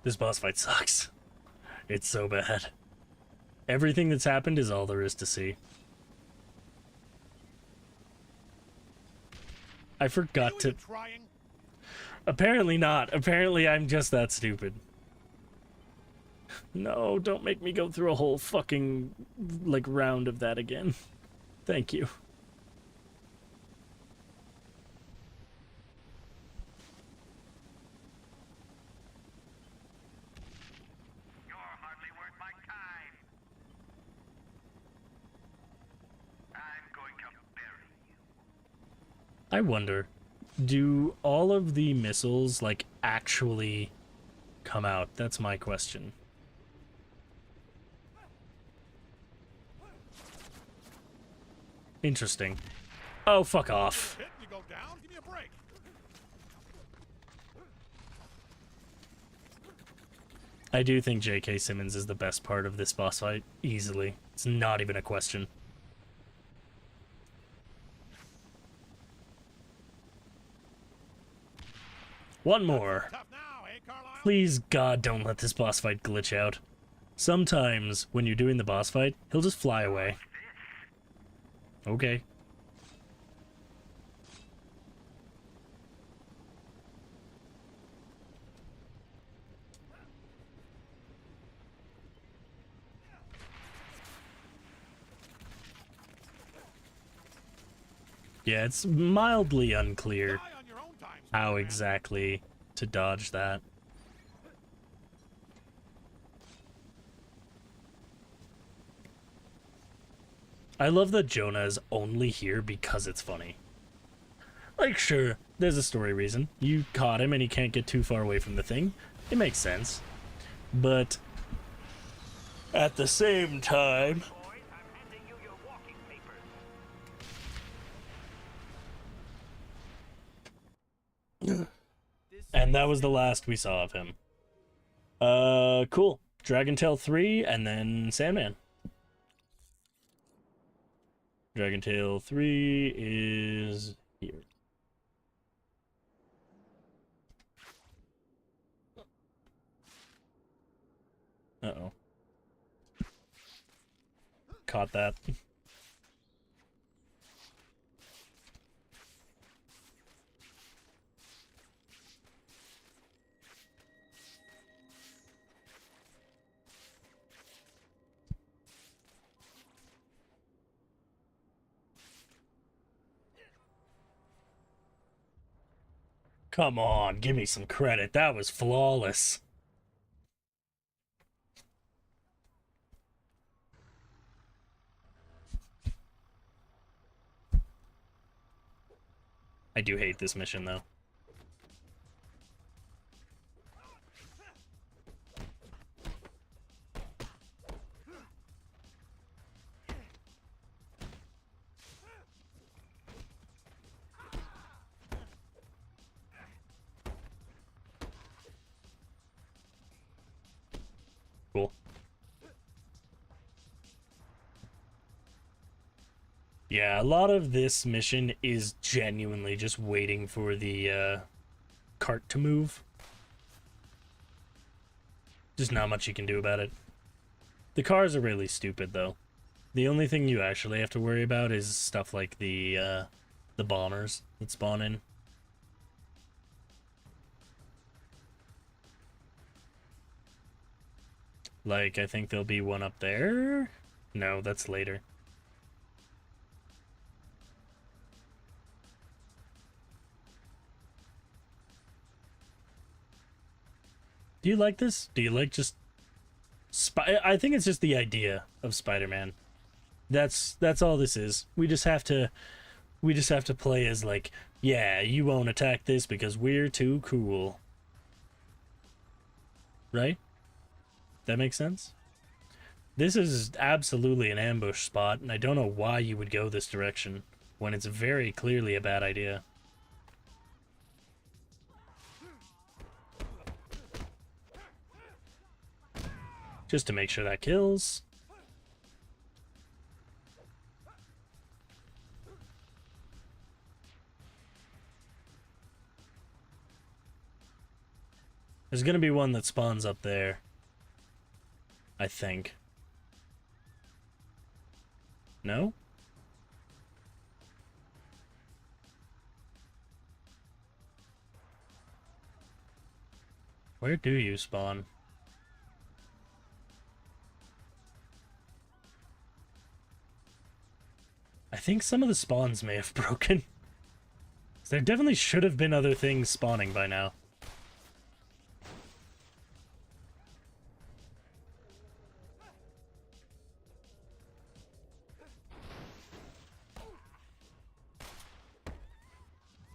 This boss fight sucks. It's so bad. Everything that's happened is all there is to see. I forgot to... Apparently not. Apparently I'm just that stupid. No, don't make me go through a whole fucking, like, round of that again. Thank you. You're hardly worth my time. I'm going to bury you. I wonder, do all of the missiles, like, actually come out? That's my question. Interesting. Oh, fuck off. You go down? Give me a break. I do think J.K. Simmons is the best part of this boss fight, easily. It's not even a question. One more. Tough now, eh, Carlisle? Please, God, don't let this boss fight glitch out. Sometimes, when you're doing the boss fight, he'll just fly away. Okay. Yeah, it's mildly unclear Die on your own time, how Spider-Man. exactly to dodge that. I love that Jonah is only here because it's funny. Like, sure, there's a story reason. You caught him and he can't get too far away from the thing. It makes sense. But at the same time... Boys, I'm handing you your walking papers. And that was the last we saw of him. Cool. Dragon Tail 3 and then Sandman. Dragon Tail 3 is here. Uh-oh. Caught that. Come on, give me some credit. That was flawless. I do hate this mission, though. Cool. Yeah, a lot of this mission is genuinely just waiting for the cart to move. There's not much you can do about it. The cars are really stupid, though. The only thing you actually have to worry about is stuff like the bombers that spawn in. Like, I think there'll be one up there? No, that's later. Do you like this? Do you like just... I think it's just the idea of Spider-Man. That's all this is. We just have to play as like, yeah, you won't attack this because we're too cool. Right? That makes sense? This is absolutely an ambush spot, and I don't know why you would go this direction when it's very clearly a bad idea. Just to make sure that kills. There's gonna be one that spawns up there, I think. No? Where do you spawn? I think some of the spawns may have broken. There definitely should have been other things spawning by now.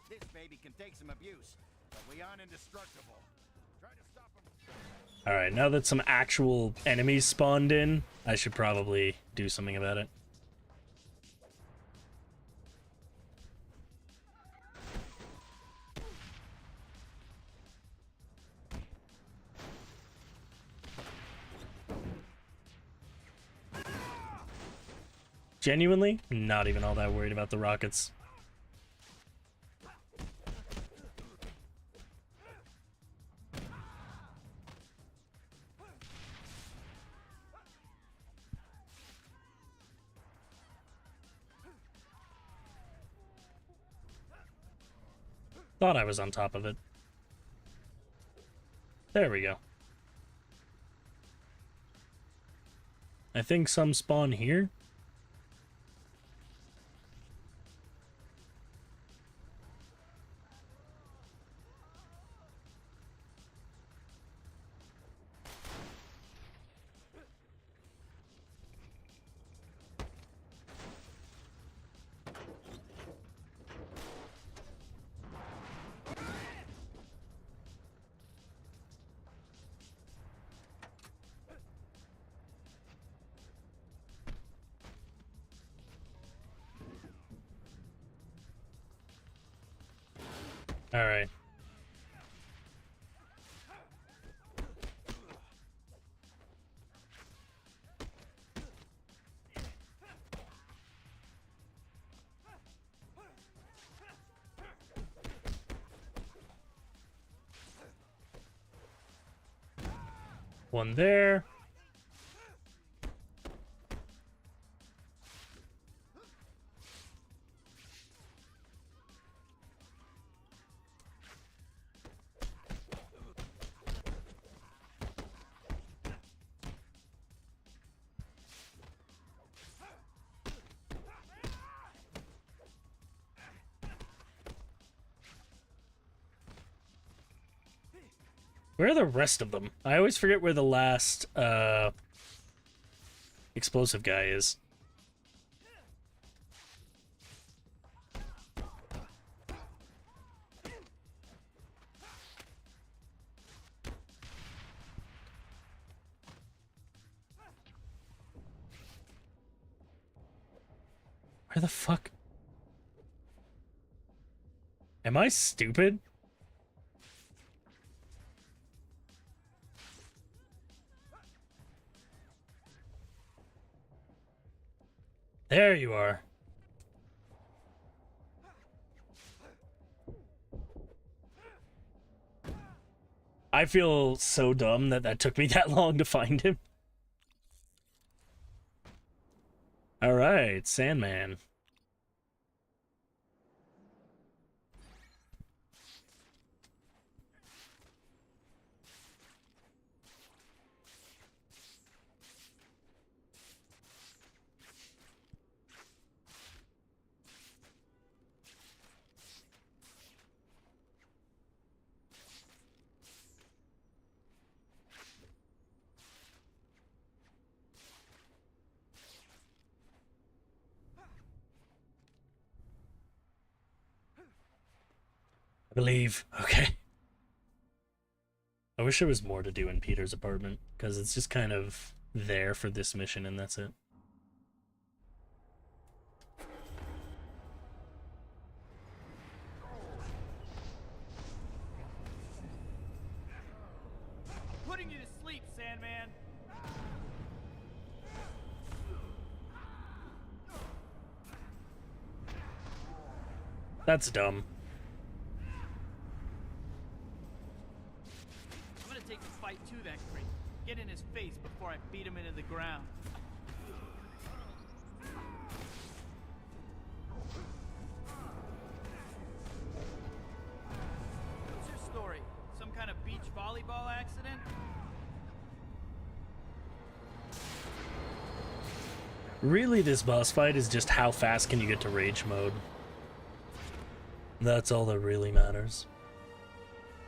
This baby can take some abuse, but we aren't indestructible. Try to stop him. Alright, now that some actual enemies spawned in, I should probably do something about it. Genuinely, not even all that worried about the rockets. Thought I was on top of it. There we go. I think some spawn here. All right. One there. Where are the rest of them? I always forget where the last explosive guy is. Where the fuck? Am I stupid? There you are. I feel so dumb that that took me that long to find him. All right, Sandman. I believe. Okay. I wish there was more to do in Peter's apartment, because it's just kind of there for this mission and that's it. Putting you to sleep, Sandman. That's dumb. I'm gonna take the fight to that crate. Get in his face before I beat him into the ground. What's your story? Some kind of beach volleyball accident? Really, this boss fight is just how fast can you get to rage mode. That's all that really matters.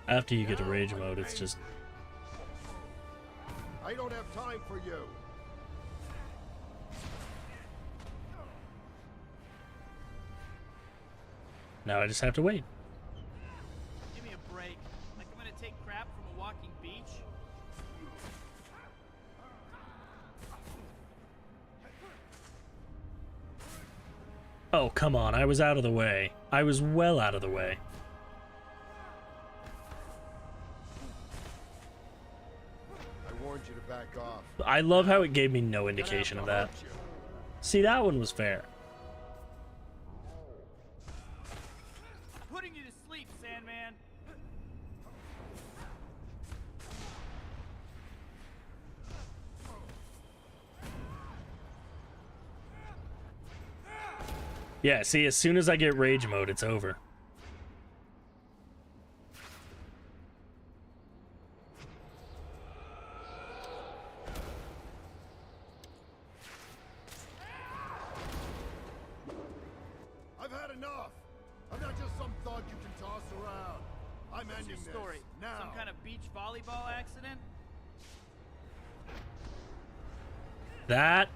After you get to rage mode, it's just... I don't have time for you. Now I just have to wait. Give me a break. Like I'm gonna take crap from a walking beach? Oh, come on, I was out of the way. I was well out of the way. I warned you to back off. I love how it gave me no indication of that. See, that one was fair. Putting you to sleep, Sandman. Yeah, see, as soon as I get rage mode, it's over. I've had enough. I'm not just some thug you can toss around. I'm What's ending your this story? now. Some kind of beach volleyball accident? That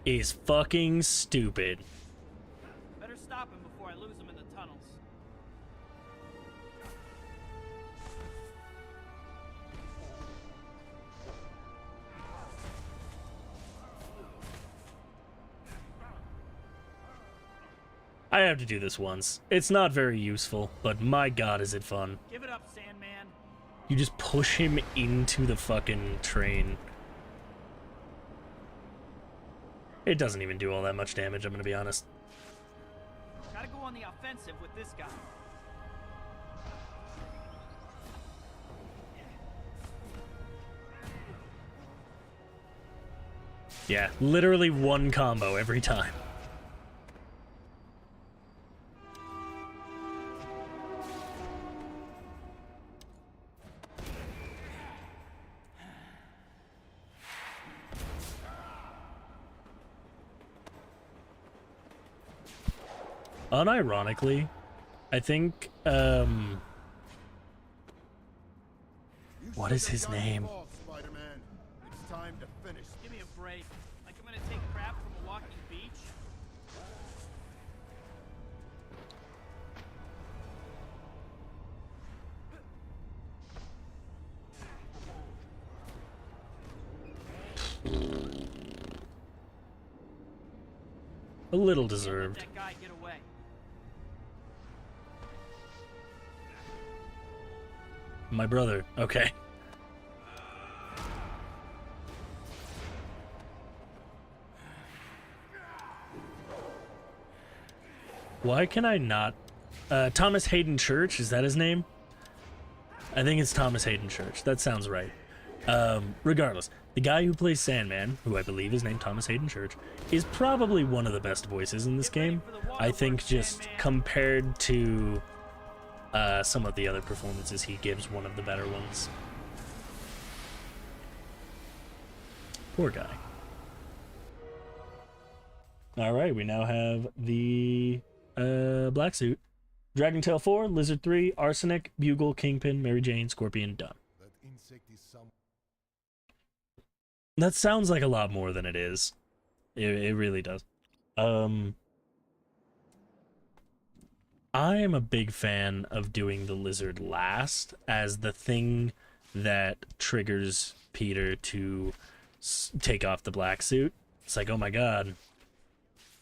is fucking stupid. Better stop him before I lose him in the tunnels. I have to do this once. It's not very useful, but my god is it fun. Give it up, Sandman. You just push him into the fucking train. It doesn't even do all that much damage, I'm gonna be honest. Gotta go on the offensive with this guy. Yeah, literally one combo every time. Unironically, I think, what is his name? Spider-Man. It's time to finish. Give me a break. Like I'm gonna take crap from a walking beach? A little Let deserved. that guy get away. My brother, okay. Why can I not? Thomas Hayden Church, is that his name? I think it's Thomas Hayden Church. That sounds right. Regardless, the guy who plays Sandman, who I believe is named Thomas Hayden Church, is probably one of the best voices in this game. I think just compared to some of the other performances, he gives one of the better ones. Poor guy. Alright, we now have the black suit. Dragon Tail 4, Lizard 3, Arsenic, Bugle, Kingpin, Mary Jane, Scorpion, done. That insect is some. That sounds like a lot more than it is. It really does. I am a big fan of doing the lizard last, as the thing that triggers Peter to take off the black suit. It's like, oh my god,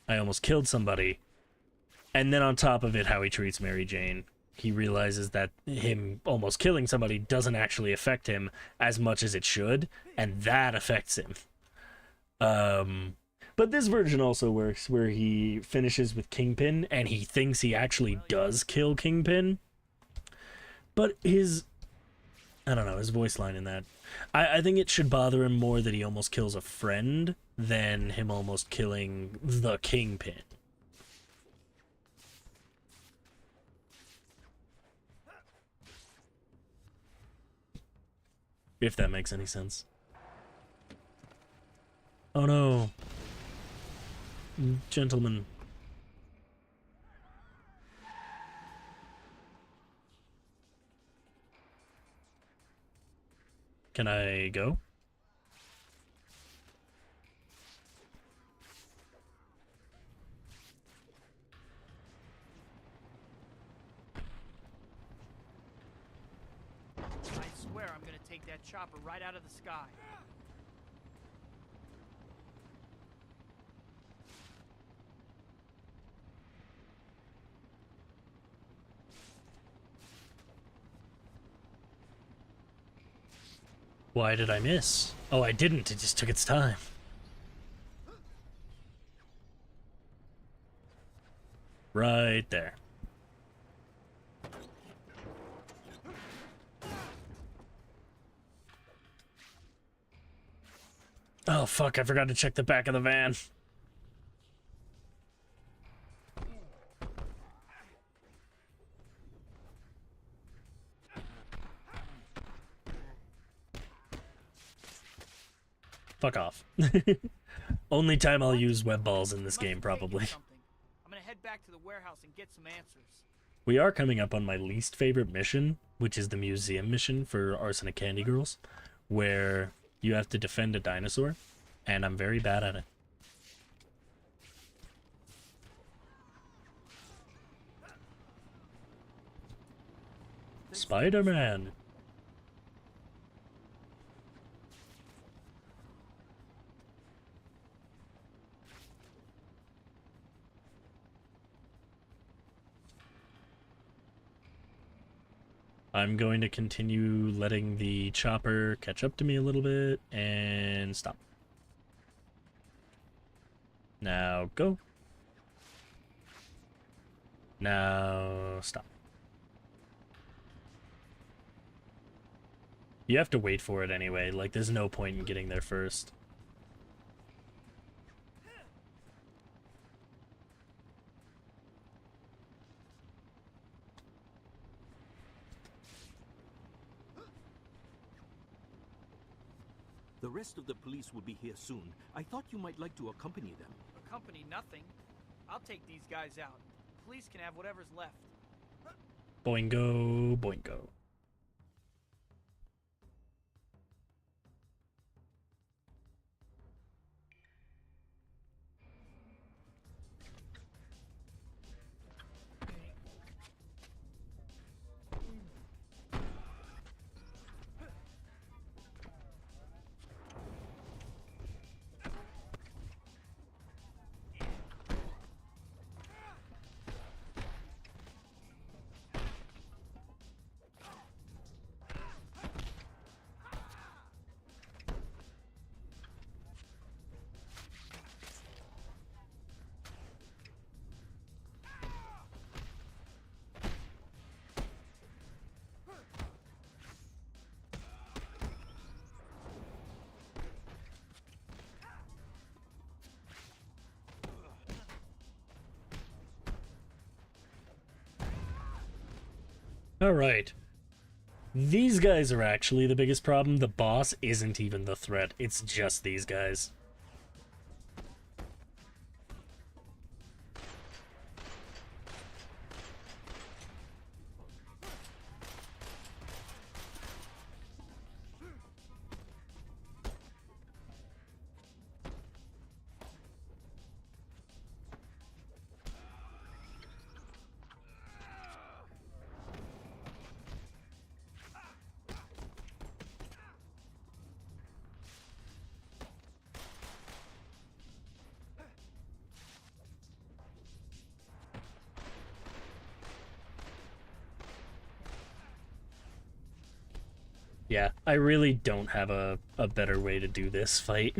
I almost killed somebody. And then on top of it, how he treats Mary Jane. He realizes that him almost killing somebody doesn't actually affect him as much as it should, and that affects him. But this version also works where he finishes with Kingpin, and he thinks he actually does kill Kingpin. But his... I don't know, his voice line in that. I think it should bother him more that he almost kills a friend than him almost killing the Kingpin. If that makes any sense. Oh no. Gentlemen. Can I go? I swear I'm gonna take that chopper right out of the sky. Why did I miss? Oh, I didn't. It just took its time. Right there. Oh, fuck. I forgot to check the back of the van. Fuck off. Only time I'll use web balls in this game, probably. I'm gonna head back to the warehouse and get some answers. We are coming up on my least favorite mission, which is the museum mission for Arsenic Candy Girls, where you have to defend a dinosaur, and I'm very bad at it. Spider-Man! I'm going to continue letting the chopper catch up to me a little bit and stop. Now go. Now stop. You have to wait for it anyway, like there's no point in getting there first. The rest of the police will be here soon. I thought you might like to accompany them. Accompany nothing. I'll take these guys out. Police can have whatever's left. Boingo, boingo. Alright. These guys are actually the biggest problem. The boss isn't even the threat. It's just these guys. Yeah, I really don't have a better way to do this fight.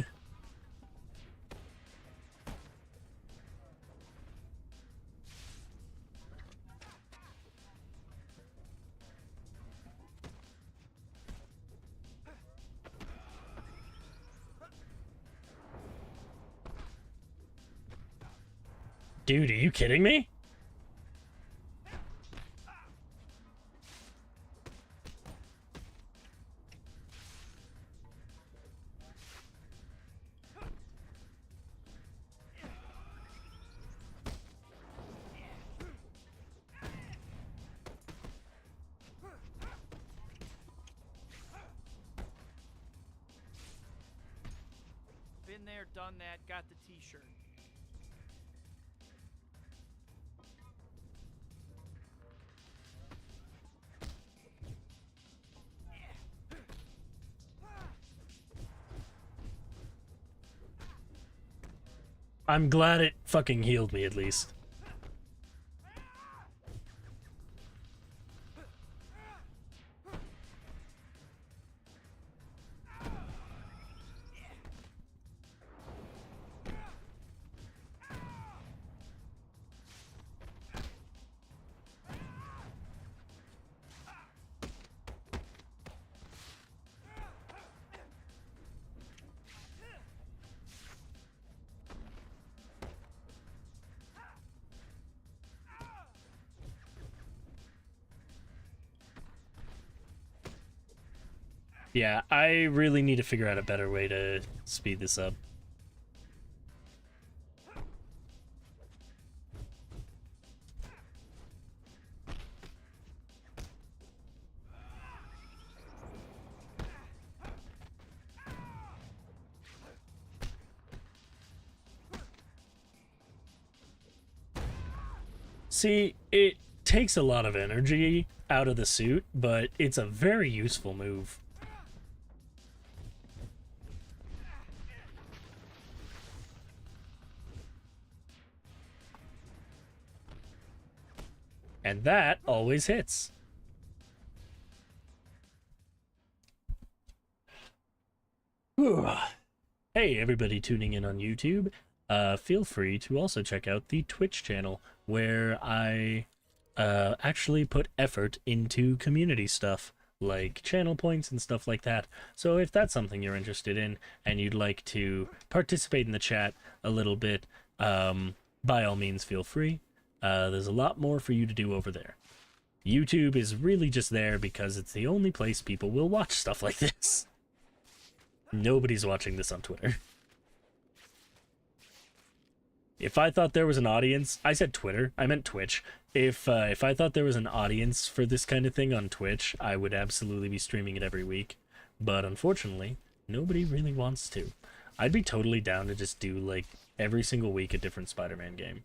Dude, are you kidding me? Been there, done that, got the t-shirt. I'm glad it fucking healed me at least. Yeah, I really need to figure out a better way to speed this up. See, it takes a lot of energy out of the suit, but it's a very useful move. And that always hits. Whew. Hey, everybody tuning in on YouTube. Feel free to also check out the Twitch channel, where I actually put effort into community stuff, like channel points and stuff like that. So if that's something you're interested in, and you'd like to participate in the chat a little bit, by all means feel free. There's a lot more for you to do over there. YouTube is really just there because it's the only place people will watch stuff like this. Nobody's watching this on Twitter. If I thought there was an audience, I said Twitter, I meant Twitch. If I thought there was an audience for this kind of thing on Twitch, I would absolutely be streaming it every week. But unfortunately, nobody really wants to. I'd be totally down to just do, like, every single week a different Spider-Man game.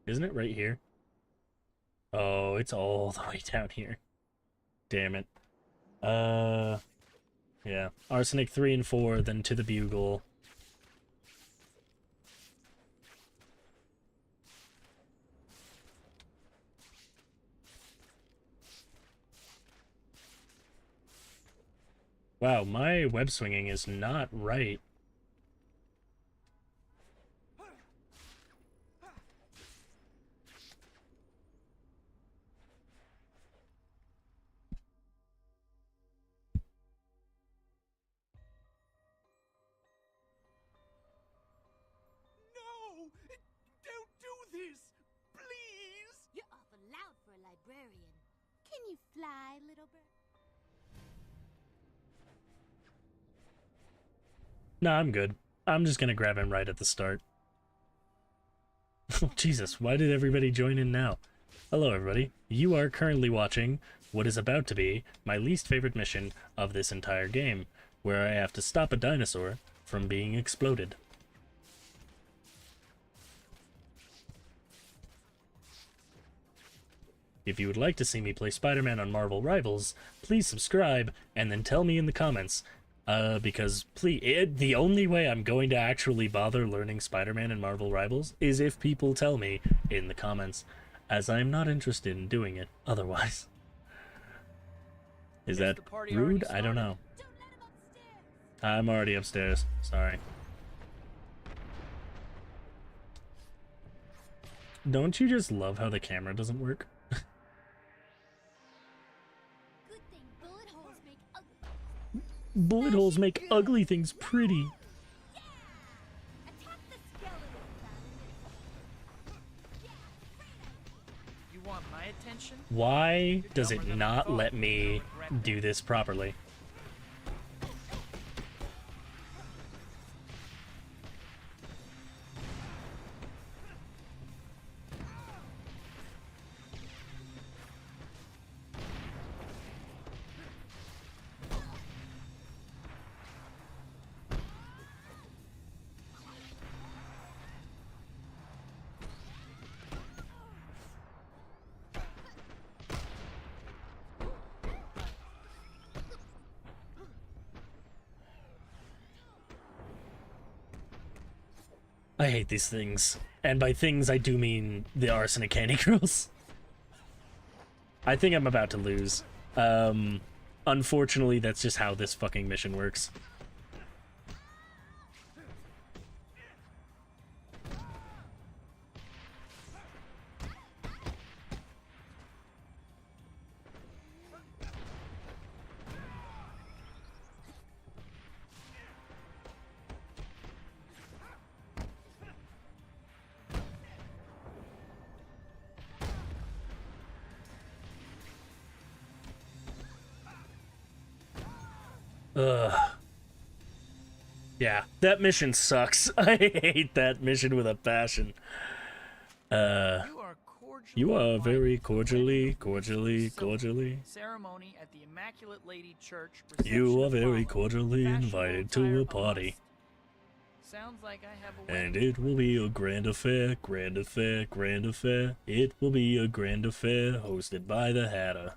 Isn't it right here? Oh, it's all the way down here. Damn it. Yeah. Arsenic 3 and 4, then to the Bugle. Wow, my web swinging is not right. You're awful loud for a librarian. Can you fly, little bird? Nah, I'm good. I'm just gonna grab him right at the start. Oh, Jesus, why did everybody join in now? Hello, everybody. You are currently watching what is about to be my least favorite mission of this entire game, where I have to stop a dinosaur from being exploded. If you would like to see me play Spider-Man on Marvel Rivals, please subscribe and then tell me in the comments Because please, the only way I'm going to actually bother learning Spider-Man and Marvel Rivals is if people tell me in the comments, as I'm not interested in doing it otherwise. Is that rude? I don't know. I'm already upstairs. Sorry. Don't you just love how the camera doesn't work? Good thing bullet holes make Bullet holes make ugly things pretty. attack the skeleton. You want my attention? Why does it not let me do this properly? I hate these things. And by things, I do mean the arsenic candy girls. I think I'm about to lose. Unfortunately, that's just how this fucking mission works. Ugh. Yeah, that mission sucks. I hate that mission with a passion. You are very cordially. Ceremony at the Immaculate Lady Church. You are very cordially invited to a party. Sounds like I have a And it will be a grand affair, grand affair, grand affair. It will be a grand affair hosted by the Hatter.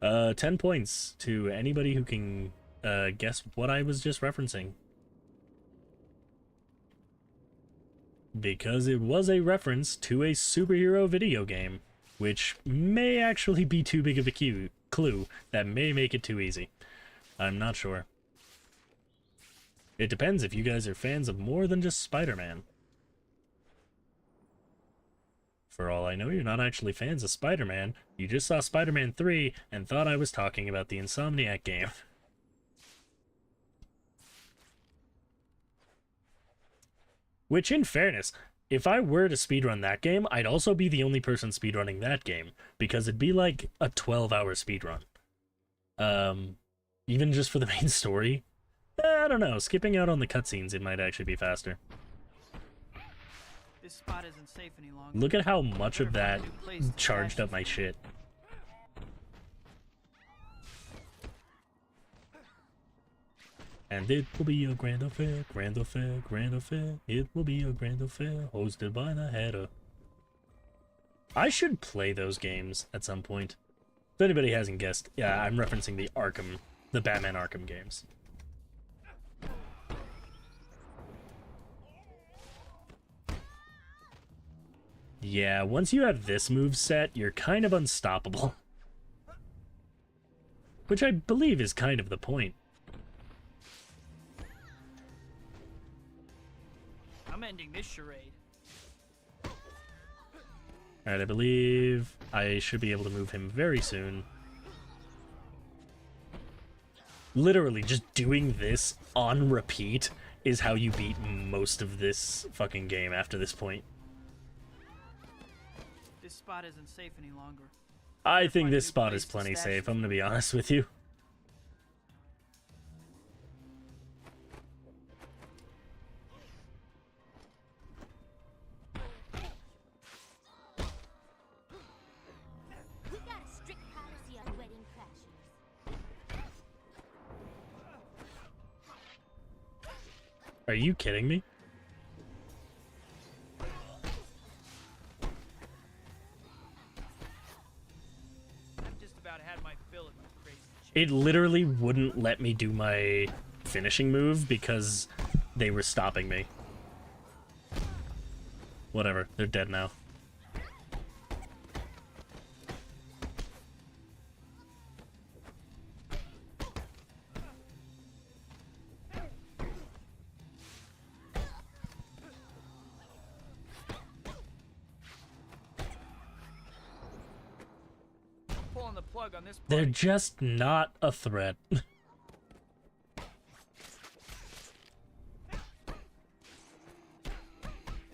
10 points to anybody who can guess what I was just referencing. Because it was a reference to a superhero video game, which may actually be too big of a clue that may make it too easy. I'm not sure. It depends if you guys are fans of more than just Spider-Man. For all I know, you're not actually fans of Spider-Man. You just saw Spider-Man 3 and thought I was talking about the Insomniac game. Which, in fairness, if I were to speedrun that game, I'd also be the only person speedrunning that game, because it'd be like a 12-hour speedrun. Even just for the main story. I don't know, skipping out on the cutscenes, it might actually be faster. This spot isn't safe any longer. Look at how much of that charged up my shit. And it will be a grand affair, grand affair, grand affair. It will be a grand affair, hosted by the Hatter. I should play those games at some point. If anybody hasn't guessed, yeah, I'm referencing the Batman Arkham games. Yeah, once you have this move set, you're kind of unstoppable. Which I believe is kind of the point. I'm ending this charade. Alright, I believe I should be able to move him very soon. Literally, just doing this on repeat is how you beat most of this fucking game after this point. This spot isn't safe any longer. I think this spot is plenty safe, I'm gonna be honest with you. We got a strict policy on wedding crashers. Are you kidding me? I've just about had my fill of my crazy It literally wouldn't let me do my finishing move because they were stopping me. Whatever, they're dead now. Pulling the plug on this part. They're just not a threat. This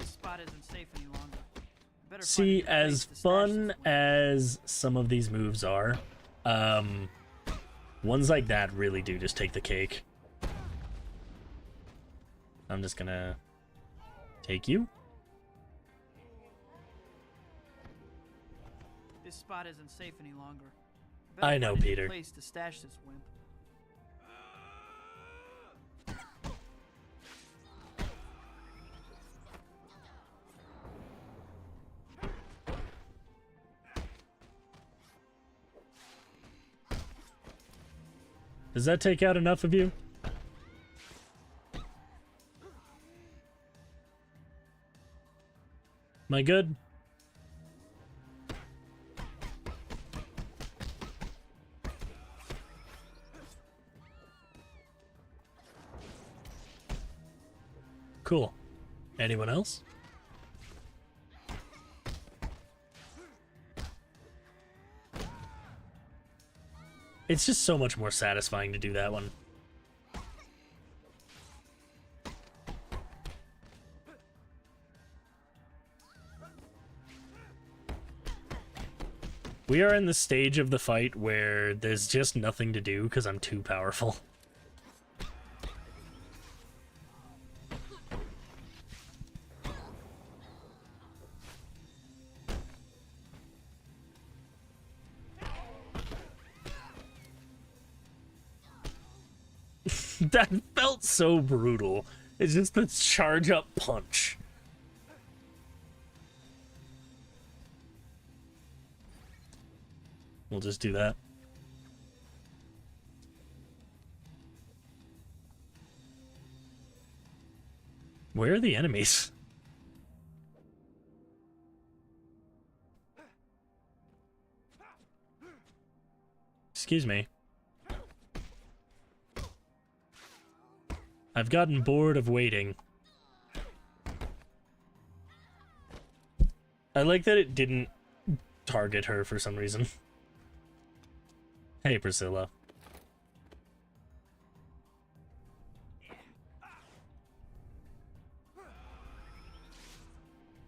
spot isn't safe any longer. Better find a See, good place as to stash fun this weapon. as some of these moves are, ones like that really do just take the cake. I'm just gonna take you. This spot isn't safe any longer. I know, find a good Peter. Place to stash this wimp. Does that take out enough of you? Am I good? Cool. Anyone else? It's just so much more satisfying to do that one. We are in the stage of the fight where there's just nothing to do because I'm too powerful. That felt so brutal. It's just the charge up punch. We'll just do that. Where are the enemies? Excuse me. I've gotten bored of waiting. I like that it didn't target her for some reason. Hey, Priscilla.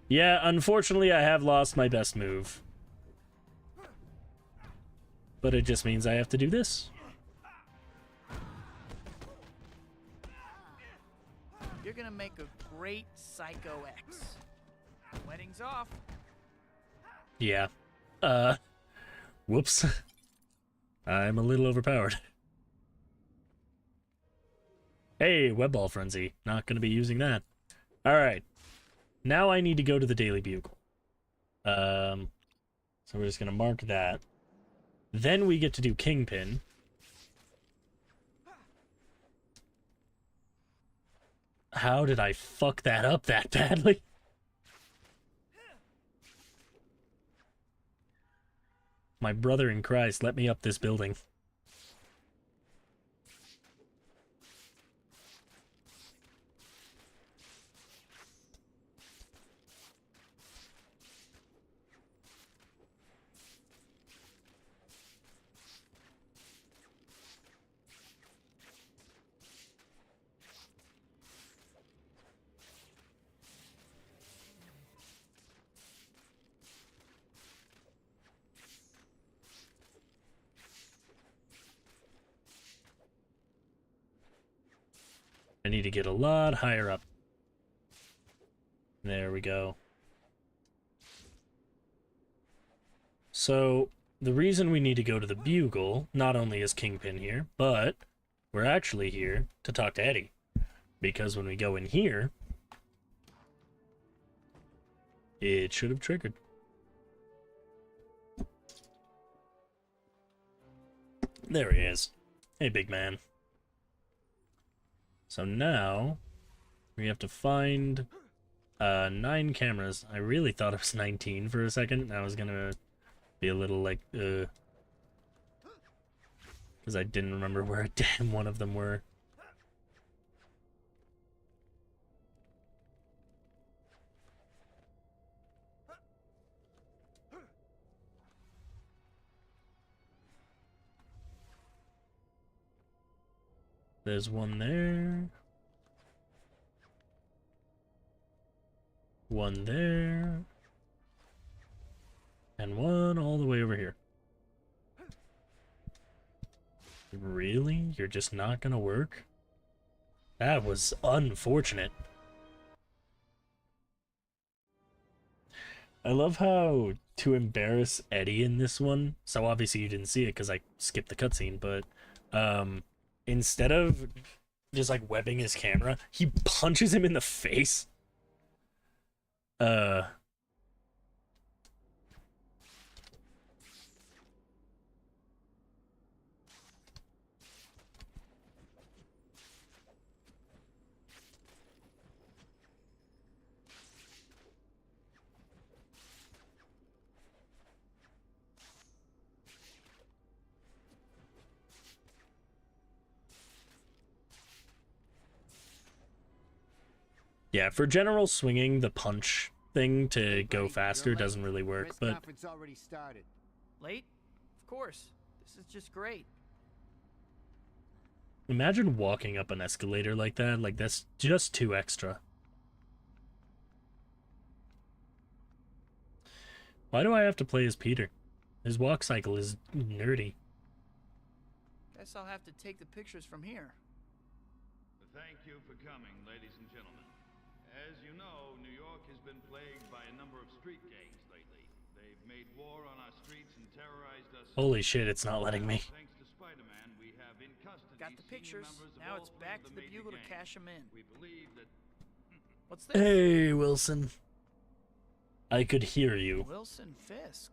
Yeah, unfortunately I have lost my best move. But it just means I have to do this. You're gonna make a great Psycho X. Wedding's off. Yeah. Whoops. I'm a little overpowered. Hey, Webball Frenzy. Not gonna be using that. Alright. Now I need to go to the Daily Bugle. So we're just gonna mark that. Then we get to do Kingpin. How did I fuck that up that badly? My brother in Christ, let me up this building. I need to get a lot higher up. There we go. So, the reason we need to go to the Bugle, not only is Kingpin here, but we're actually here to talk to Eddie. Because when we go in here, it should have triggered. There he is. Hey, big man. So now we have to find 9 cameras. I really thought it was 19 for a second. I was gonna be a little like, because I didn't remember where a damn one of them were. There's one there. One there. And one all the way over here. Really? You're just not gonna work? That was unfortunate. I love how, to embarrass Eddie in this one, so obviously you didn't see it because I skipped the cutscene, but instead of just like webbing his camera, he punches him in the face. Yeah, for general swinging, the punch thing to go faster doesn't really work, but Conference already started. Late? Of course. This is just great. imagine walking up an escalator like that. Like, that's just too extra. Why do I have to play as Peter? His walk cycle is nerdy. Guess I'll have to take the pictures from here. Thank you for coming, ladies and gentlemen. As you know, New York has been plagued by a number of street gangs lately. They've made war on our streets and terrorized us. Holy shit, it's not letting me. Thanks to Spider-Man, we have in custody Got the pictures. Now it's back to the Bugle to cash them in. We believe that... What's this? Hey, Wilson. I could hear you. Wilson Fisk.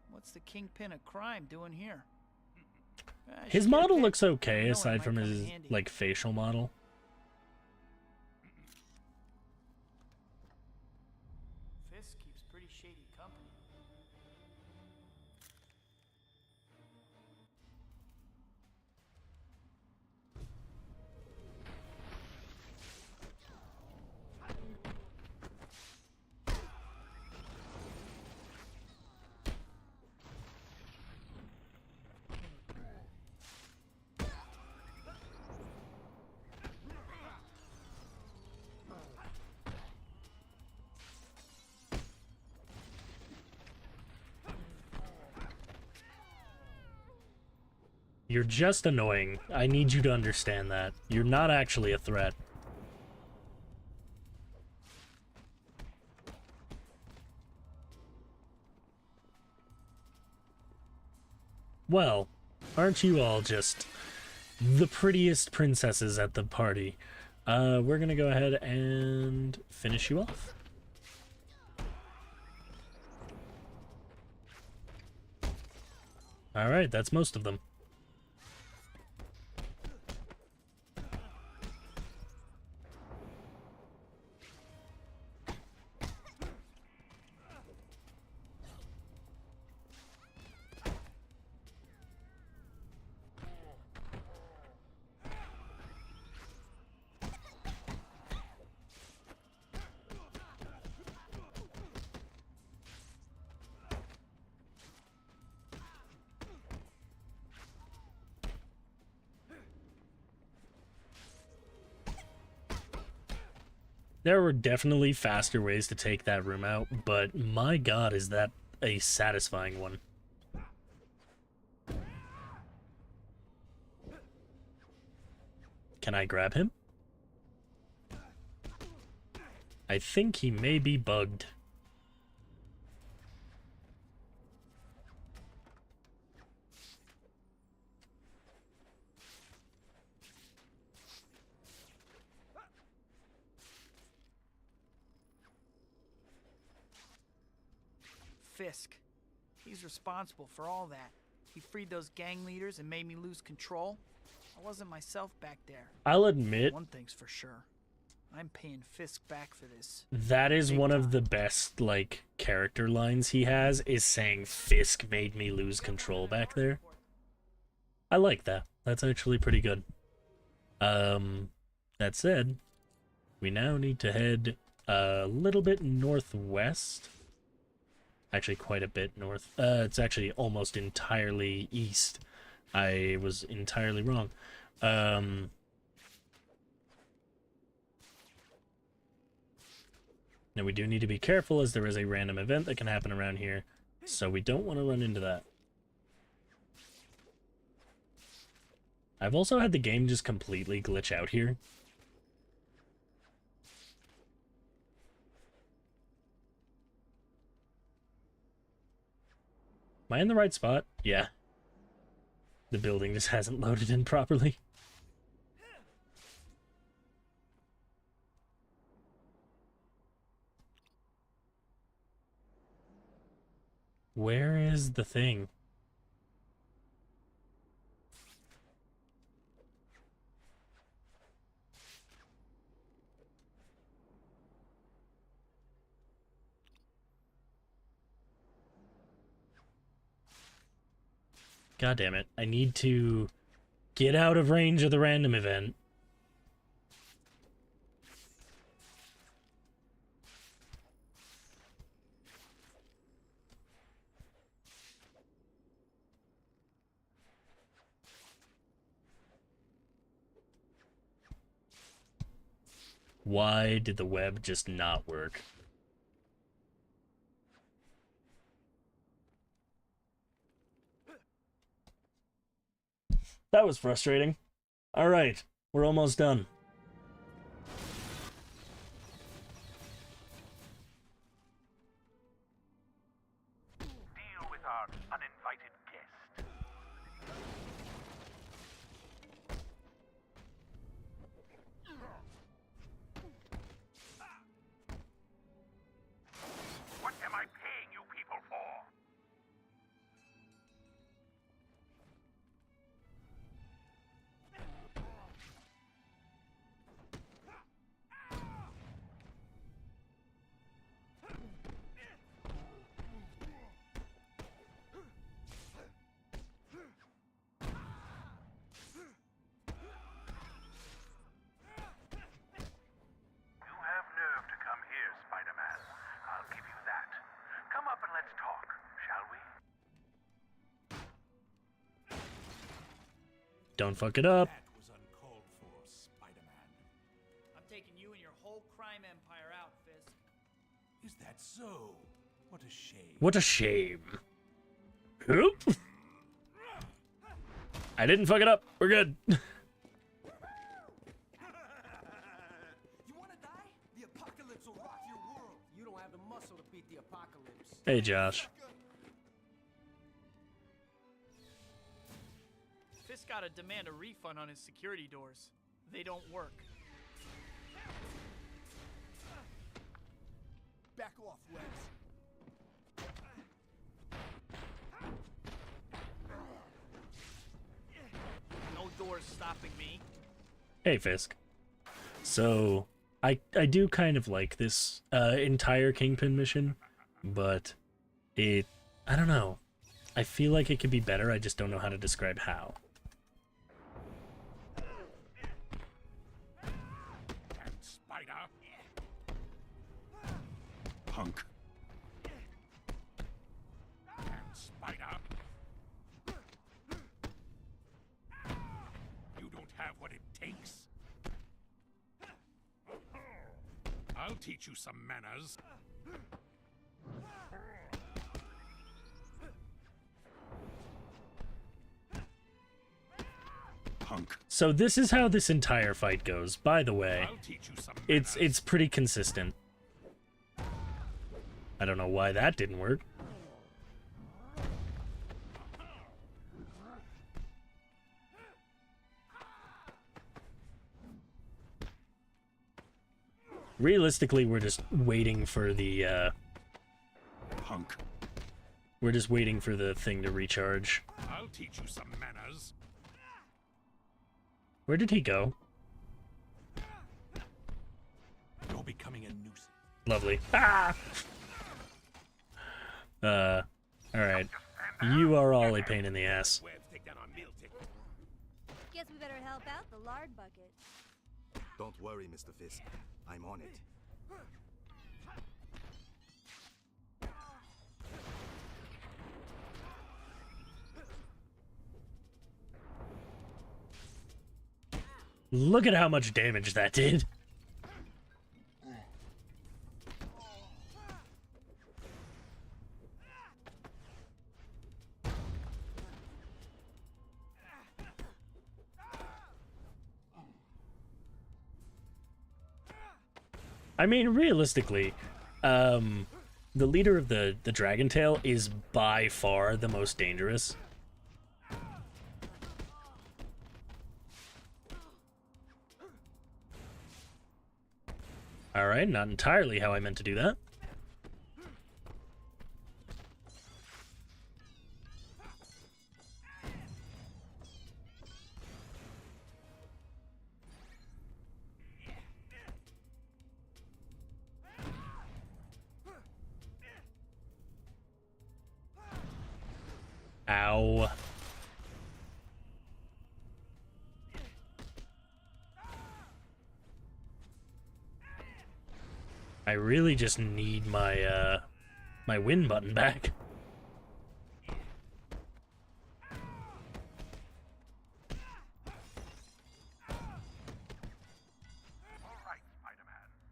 What's the kingpin of crime doing here? His model looks okay, aside from his, like, facial model. Fisk keeps pretty shady company. You're just annoying. I need you to understand that. You're not actually a threat. Well, aren't you all just the prettiest princesses at the party? We're gonna go ahead and finish you off. Alright, that's most of them. There were definitely faster ways to take that room out, but my god, is that a satisfying one. Can I grab him? I think he may be bugged. Fisk. He's responsible for all that. He freed those gang leaders and made me lose control. I wasn't myself back there. I'll admit, One thing's for sure. I'm paying Fisk back for this. that is Big one time. of the best, like, character lines he has, is saying Fisk made me lose control back there. I like that. That's actually pretty good. That said, we now need to head a little bit northwest. Actually, quite a bit north. It's actually almost entirely east. I was entirely wrong. Now, we do need to be careful, as there is a random event that can happen around here, so we don't want to run into that. I've also had the game just completely glitch out here. Am I in the right spot? Yeah. The building just hasn't loaded in properly. Where is the thing? God damn it. I need to get out of range of the random event. Why did the web just not work? That was frustrating. Alright, we're almost done. Deal with our uninvited guest. What am I paying you people for? You have nerve to come here, Spider-Man. I'll give you that. Come up and let's talk, shall we? Don't fuck it up. That was uncalled for, Spider-Man. I'm taking you and your whole crime empire out, Fisk. Is that so? What a shame. What a shame. Oop. I didn't fuck it up. We're good. You wanna die? The apocalypse will rock your world. You don't have the muscle to beat the apocalypse. Hey, Josh. Fisk gotta demand a refund on his security doors. They don't work. Back off, Wes. No doors stopping me. Hey, Fisk. So, I do kind of like this entire Kingpin mission, but I don't know. I feel like it could be better, I just don't know how to describe how. And Spider. Punk. And Spider. You don't have what it takes. I'll teach you some manners. Punk. So this is how this entire fight goes, by the way. I'll teach you some manners. It's pretty consistent. I don't know why that didn't work. Realistically, we're just waiting for the Punk. we're just waiting for the thing to recharge. I'll teach you some manners. Where did he go? You're becoming a nuisance. Lovely. Ah! Alright. You are all a pain in the ass. Guess we better help out the lard bucket. Don't worry, Mr. Fisk. I'm on it. Look at how much damage that did. I mean, realistically, the leader of the Dragon Tail is by far the most dangerous. Alright, not entirely how I meant to do that. Ow. I really just need my my win button back.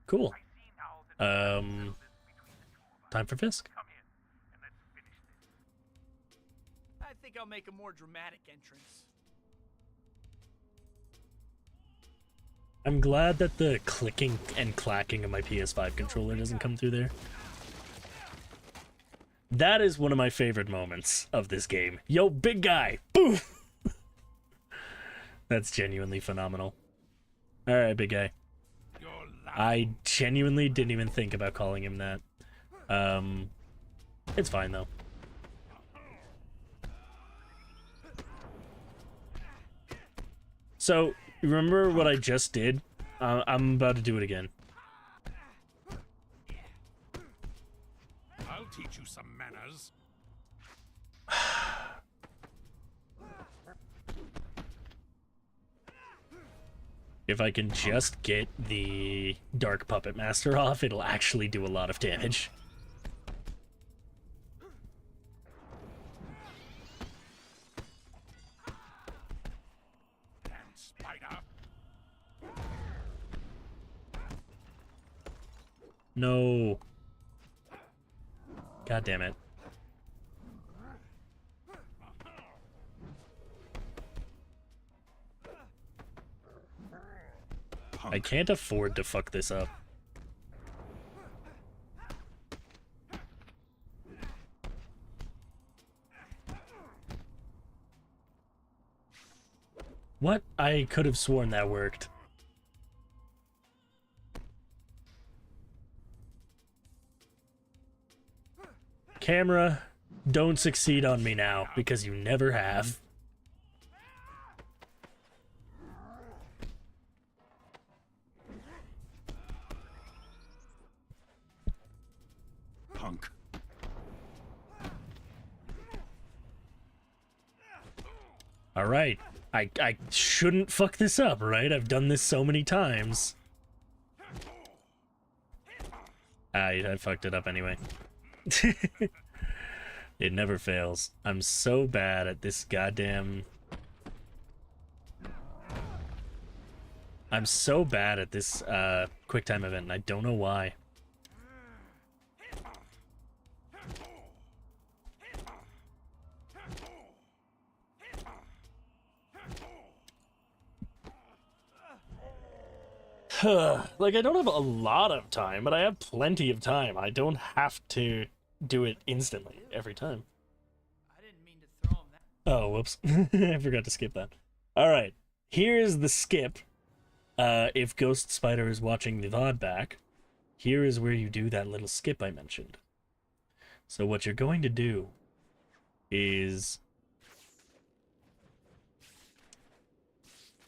Cool. Time for Fisk. I think I'll make a more dramatic entrance. I'm glad that the clicking and clacking of my PS5 controller doesn't come through there. That is one of my favorite moments of this game. Yo, big guy! Boom! That's genuinely phenomenal. Alright, big guy. I genuinely didn't even think about calling him that. It's fine, though. So, remember what I just did? I'm about to do it again. I'll teach you some manners. If I can just get the Dark Puppet Master off, it'll actually do a lot of damage. No. God damn it. I can't afford to fuck this up. What? I could have sworn that worked. Camera, don't succeed on me now, because you never have. Punk. Alright, I shouldn't fuck this up, right? I've done this so many times. I fucked it up anyway. It never fails. I'm so bad at this goddamn... I'm so bad at this quick time event, and I don't know why. Like, I don't have a lot of time, but I have plenty of time. I don't have to do it instantly every time. I didn't mean to throw him that. Oh, whoops. I forgot to skip that. Alright, here's the skip. If Ghost Spider is watching the VOD back, here is where you do that little skip I mentioned. So what you're going to do is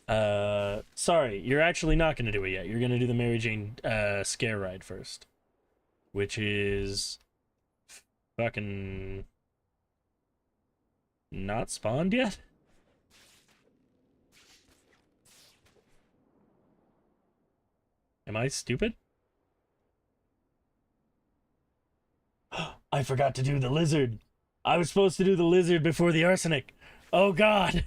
Sorry, you're actually not gonna do it yet. You're gonna do the Mary Jane, scare ride first. Which is... fucking... not spawned yet? Am I stupid? I forgot to do the lizard. I was supposed to do the lizard before the arsenic. Oh god.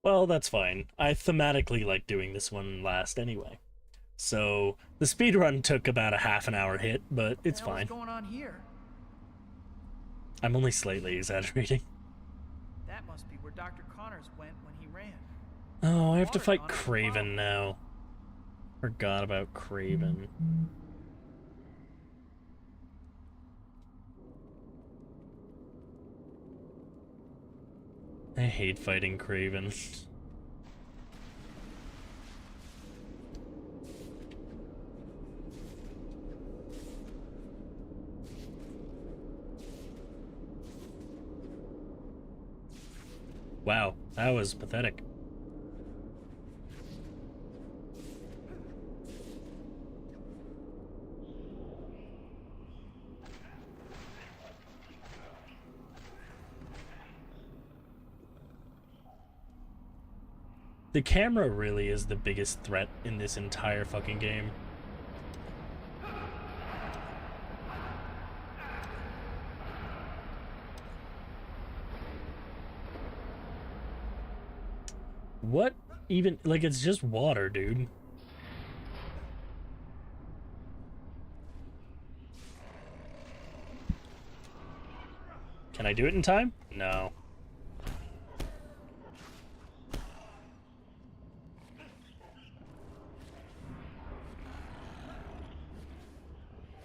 Well, that's fine. I thematically like doing this one last anyway. So, the speedrun took about a half an hour hit, but it's fine. What's going on here? I'm only slightly exaggerating. That must be where Dr. Connors went when he ran. Oh, I have to fight Craven now. Forgot about Craven. I hate fighting Craven. Wow, that was pathetic. The camera really is the biggest threat in this entire fucking game. What even, like, it's just water, dude. Can I do it in time? No.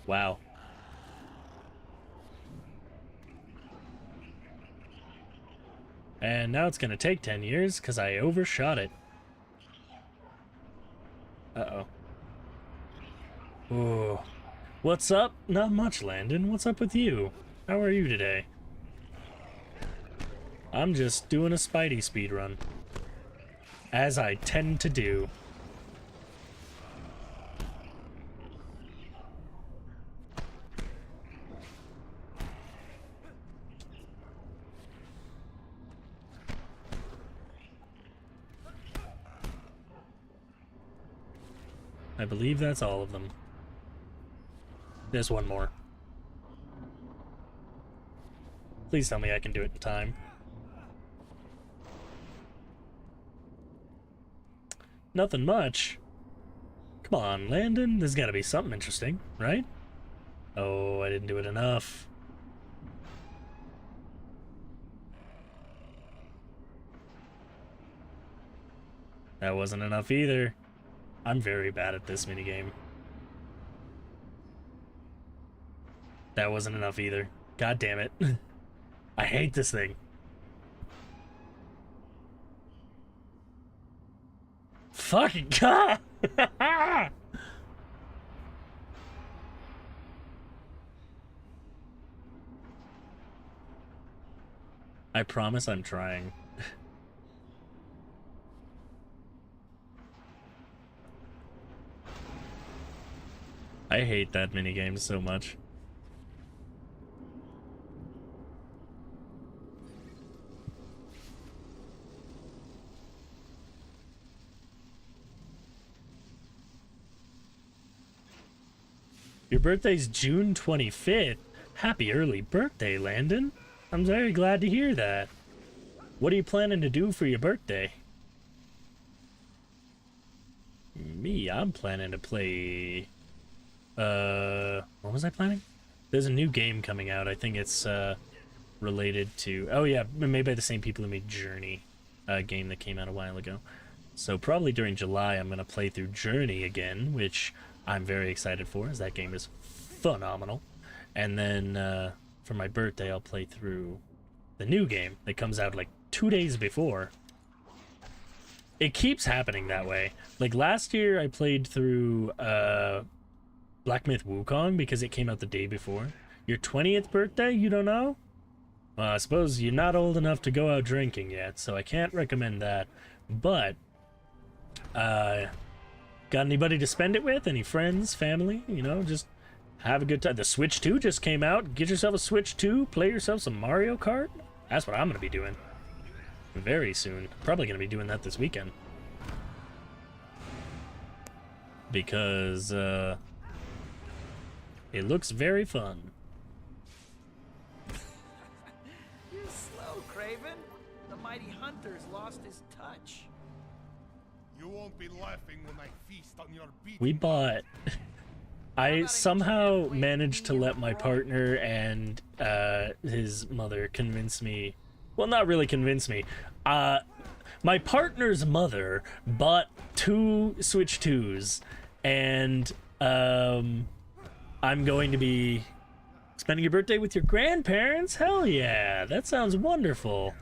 Wow. And now it's gonna take 10 years because I overshot it. Uh-oh. Ooh. What's up? Not much, Landon. What's up with you? How are you today? I'm just doing a Spidey speedrun. As I tend to do. I believe that's all of them. There's one more. Please tell me I can do it in time. Nothing much. Come on, Landon. There's gotta be something interesting, right? Oh, I didn't do it enough. That wasn't enough either. I'm very bad at this minigame. That wasn't enough either. God damn it. I hate this thing. Fucking God! I promise I'm trying. I hate that minigame so much. Your birthday's June 25th. Happy early birthday, Landon. I'm very glad to hear that. What are you planning to do for your birthday? Me, I'm planning to play... what was I planning? There's a new game coming out. I think it's, related to... Oh yeah, made by the same people who made Journey, a game that came out a while ago. So probably during July I'm going to play through Journey again, which I'm very excited for, as that game is phenomenal. And then for my birthday I'll play through the new game that comes out like 2 days before. It keeps happening that way. Like last year I played through Black Myth Wukong because it came out the day before. Your 20th birthday, you don't know? Well, I suppose you're not old enough to go out drinking yet, so I can't recommend that. But, got anybody to spend it with? Any friends, family? You know, just have a good time. The Switch 2 just came out. Get yourself a Switch 2, play yourself some Mario Kart. That's what I'm going to be doing very soon. Probably going to be doing that this weekend. Because, it looks very fun. You're slow, Craven. The mighty hunter's lost his touch. You won't be laughing when I feast on your beat. We bought... I somehow managed to let my partner and his mother convince me... Well, not really convince me. My partner's mother bought 2 Switch 2s, and I'm going to be spending your birthday with your grandparents? Hell yeah, that sounds wonderful.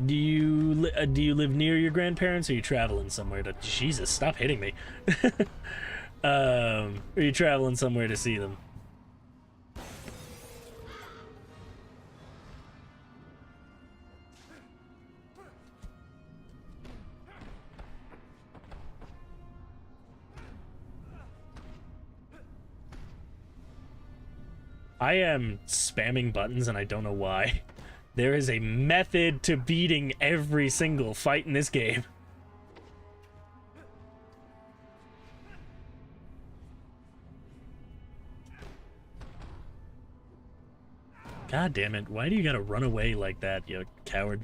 Do you live near your grandparents, or are you traveling somewhere to... Jesus, stop hitting me. Are you traveling somewhere to see them? I am spamming buttons and I don't know why. There is a method to beating every single fight in this game. God damn it, why do you gotta run away like that, you coward?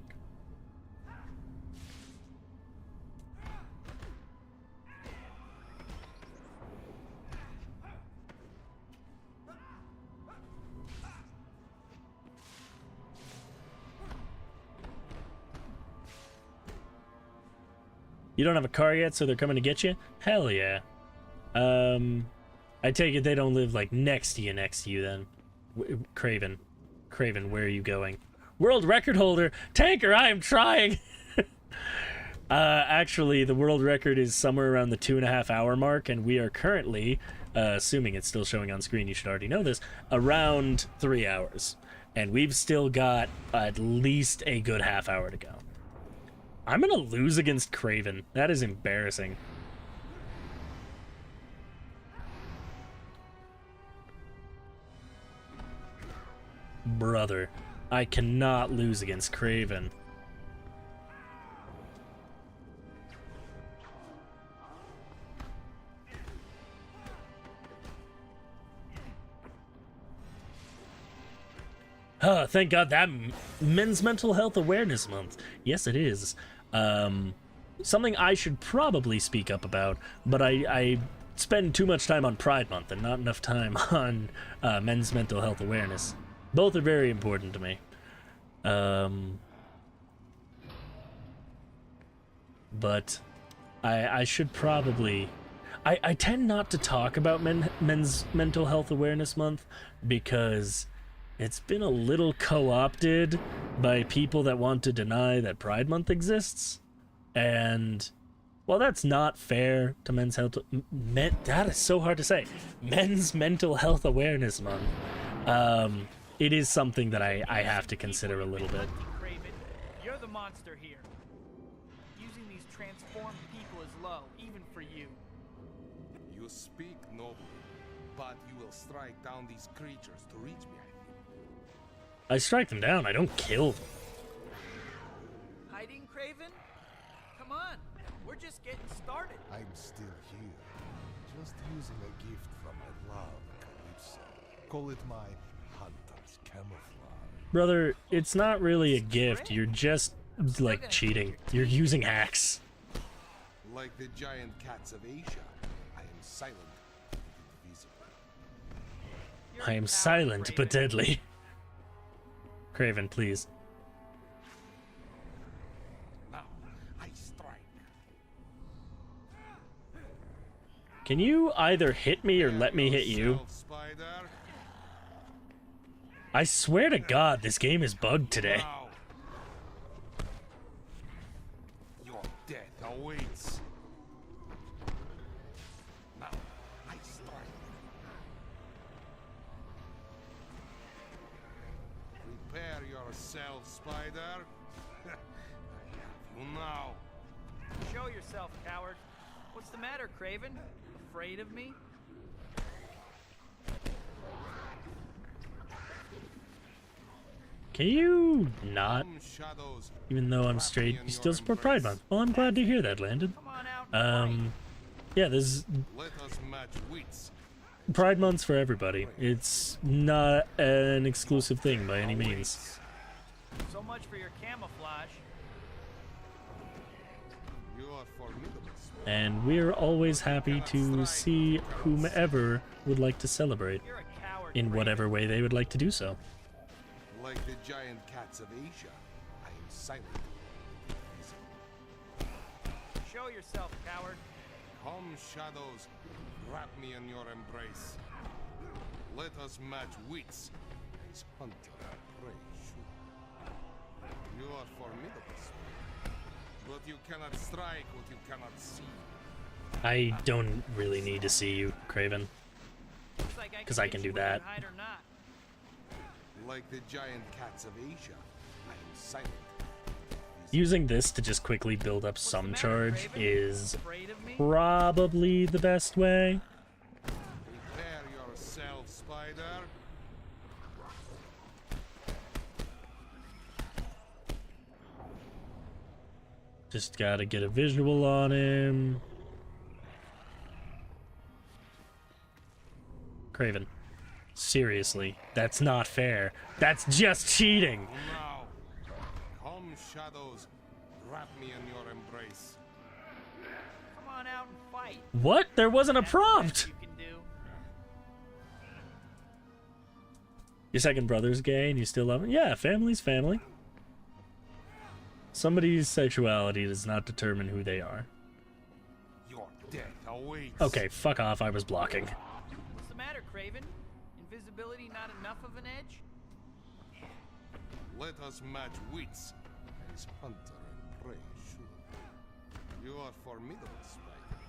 You don't have a car yet, so they're coming to get you? Hell yeah. I take it they don't live, like, next to you then. Craven, where are you going? World record holder! Tanker, I am trying! Actually, the world record is somewhere around the 2.5 hour mark, and we are currently, assuming it's still showing on screen, you should already know this, around 3 hours. And we've still got at least a good half hour to go. I'm gonna lose against Craven. That is embarrassing. Brother, I cannot lose against Craven. Oh, thank God, that Men's Mental Health Awareness Month. Yes, it is. Something I should probably speak up about, but I spend too much time on Pride Month and not enough time on Men's Mental Health Awareness. Both are very important to me. But I should probably... I tend not to talk about Men's Mental Health Awareness Month because it's been a little co-opted by people that want to deny that Pride Month exists. And, well, that's not fair to Men's Health... that is so hard to say. Men's Mental Health Awareness Month. It is something that I have to consider a little bit. Craven, you're the monster here. Using these transformed people is low, even for you. You speak nobly, but you will strike down these creatures to reach me. I strike them down, I don't kill them. Hiding, Craven? Come on, we're just getting started. I'm still here, just using a gift from my love, Calypso. Call it my hunter's camouflage. Brother, it's not really a gift, you're just, like, cheating. You're using hacks. Like the giant cats of Asia, I am silent and invisible. You're I a am coward, silent Craven. but deadly. Craven, please. Now, I strike. Can you either hit me or let me hit you? Yourself, Spider. I swear to God, this game is bugged today. Now. Your death awaits. Now, I strike. Prepare yourself, Spider. I have you now. Show yourself, coward. What's the matter, Craven? Afraid of me? Can you not? Some shadows Even though I'm straight, you still support Pride Month. Well, I'm glad to hear that, Landon. Come on out and Yeah, there's let us match wits. Pride Month's for everybody. It's not an exclusive thing by any means. fight. So much for your camouflage. You are formidable. And we're always happy to see whomever would like to celebrate You're a coward, in Craven. whatever way they would like to do so. Like the giant cats of Asia, I am silent. Show yourself, coward. Come, shadows, wrap me in your embrace. Let us match wits. As hunter and prey should. You are formidable, but you cannot strike what you cannot see. I don't really need to see you, Craven. Looks like Because I can do that. Hide or not. Like the giant cats of Asia, I am silent. Using this to just quickly build up some matter, charge Craven? is Afraid of me? probably the best way. Prepare yourself, Spider. Just gotta get a visual on him. Craven. Seriously, that's not fair. That's just cheating. Now, come, shadows, wrap me in your embrace. Come on out and fight. What? There wasn't a That's the best prompt. you can do. Your second brother's gay and you still love him? Yeah, family's family. Somebody's sexuality does not determine who they are. Your death awaits. Okay, fuck off, I was blocking. What's the matter, Craven? Invisibility not enough of an edge? Let us match wits. As hunter and prey should. You are formidable, Spider.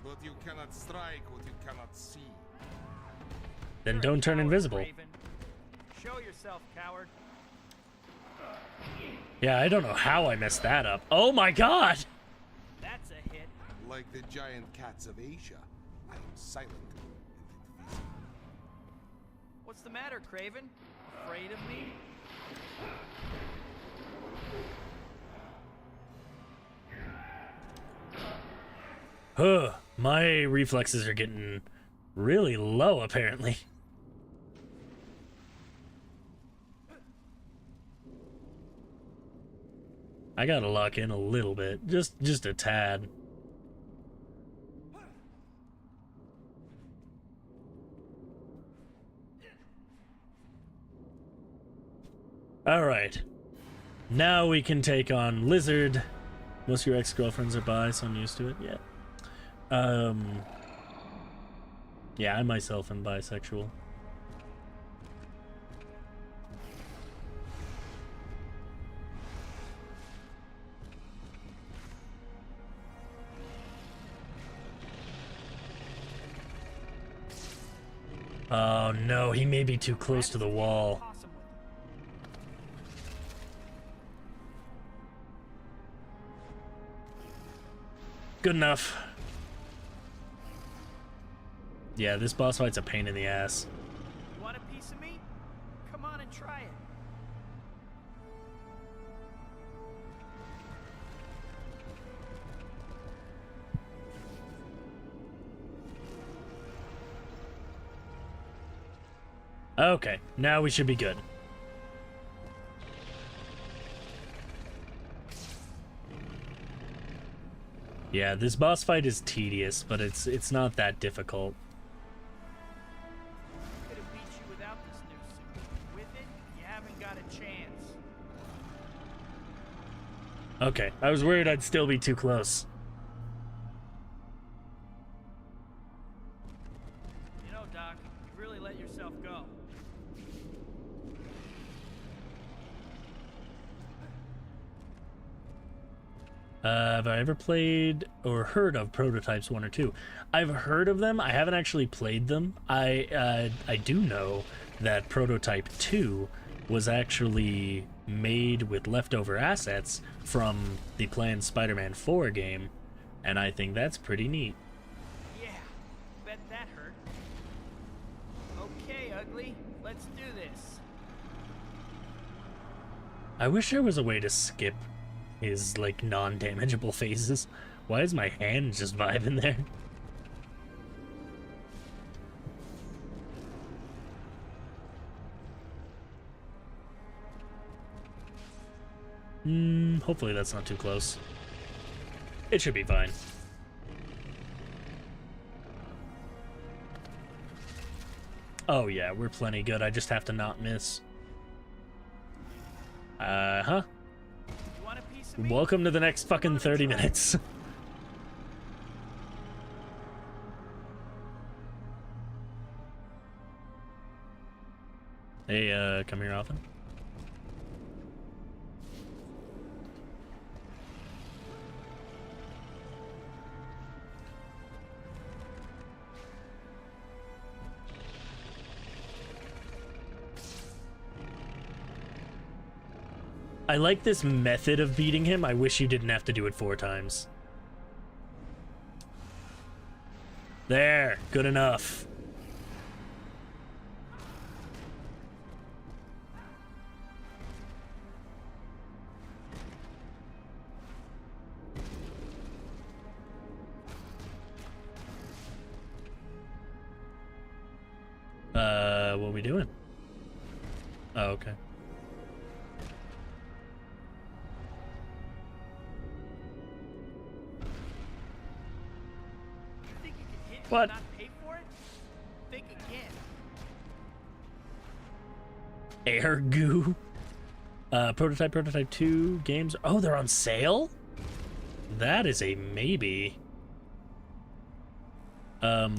But you cannot strike what you cannot see. Then You're a don't turn coward, invisible. Craven. Show yourself, coward. Yeah, I don't know how I messed that up. Oh my god! That's a hit. Like the giant cats of Asia, I am silent and invisible. What's the matter, Craven? Afraid of me? Huh, my reflexes are getting really low, apparently. I gotta lock in a little bit, just a tad. Alright. Now we can take on Lizard. Most of your ex-girlfriends are bi, so I'm used to it. Yeah. Yeah, I myself am bisexual. Oh no, he may be too close to the wall. Toss him with Good enough. Yeah, this boss fight's a pain in the ass. You want a piece of me? Come on and try it. Okay, now we should be good. Yeah, this boss fight is tedious, but it's not that difficult. Could have beat Okay, I was worried I'd still be too close. You know, Doc, you really let yourself go. Have I ever played or heard of Prototypes 1 or 2? I've heard of them. I haven't actually played them. I do know that Prototype 2 was actually made with leftover assets from the planned Spider-Man 4 game, and I think that's pretty neat. Yeah, bet that hurt. Okay, Ugly, let's do this. I wish there was a way to skip his, like, non-damageable phases. Why is my hand just vibing there? Hopefully that's not too close. It should be fine. Oh yeah, we're plenty good. I just have to not miss. Uh-huh. Welcome to the next fucking 30 minutes. Hey, come here often? I like this method of beating him. I wish you didn't have to do it 4 times. There, good enough. What are we doing? Oh, okay. What? Not pay for it? Think again. Air goo. Prototype 2 games. Oh, they're on sale? That is a maybe. Not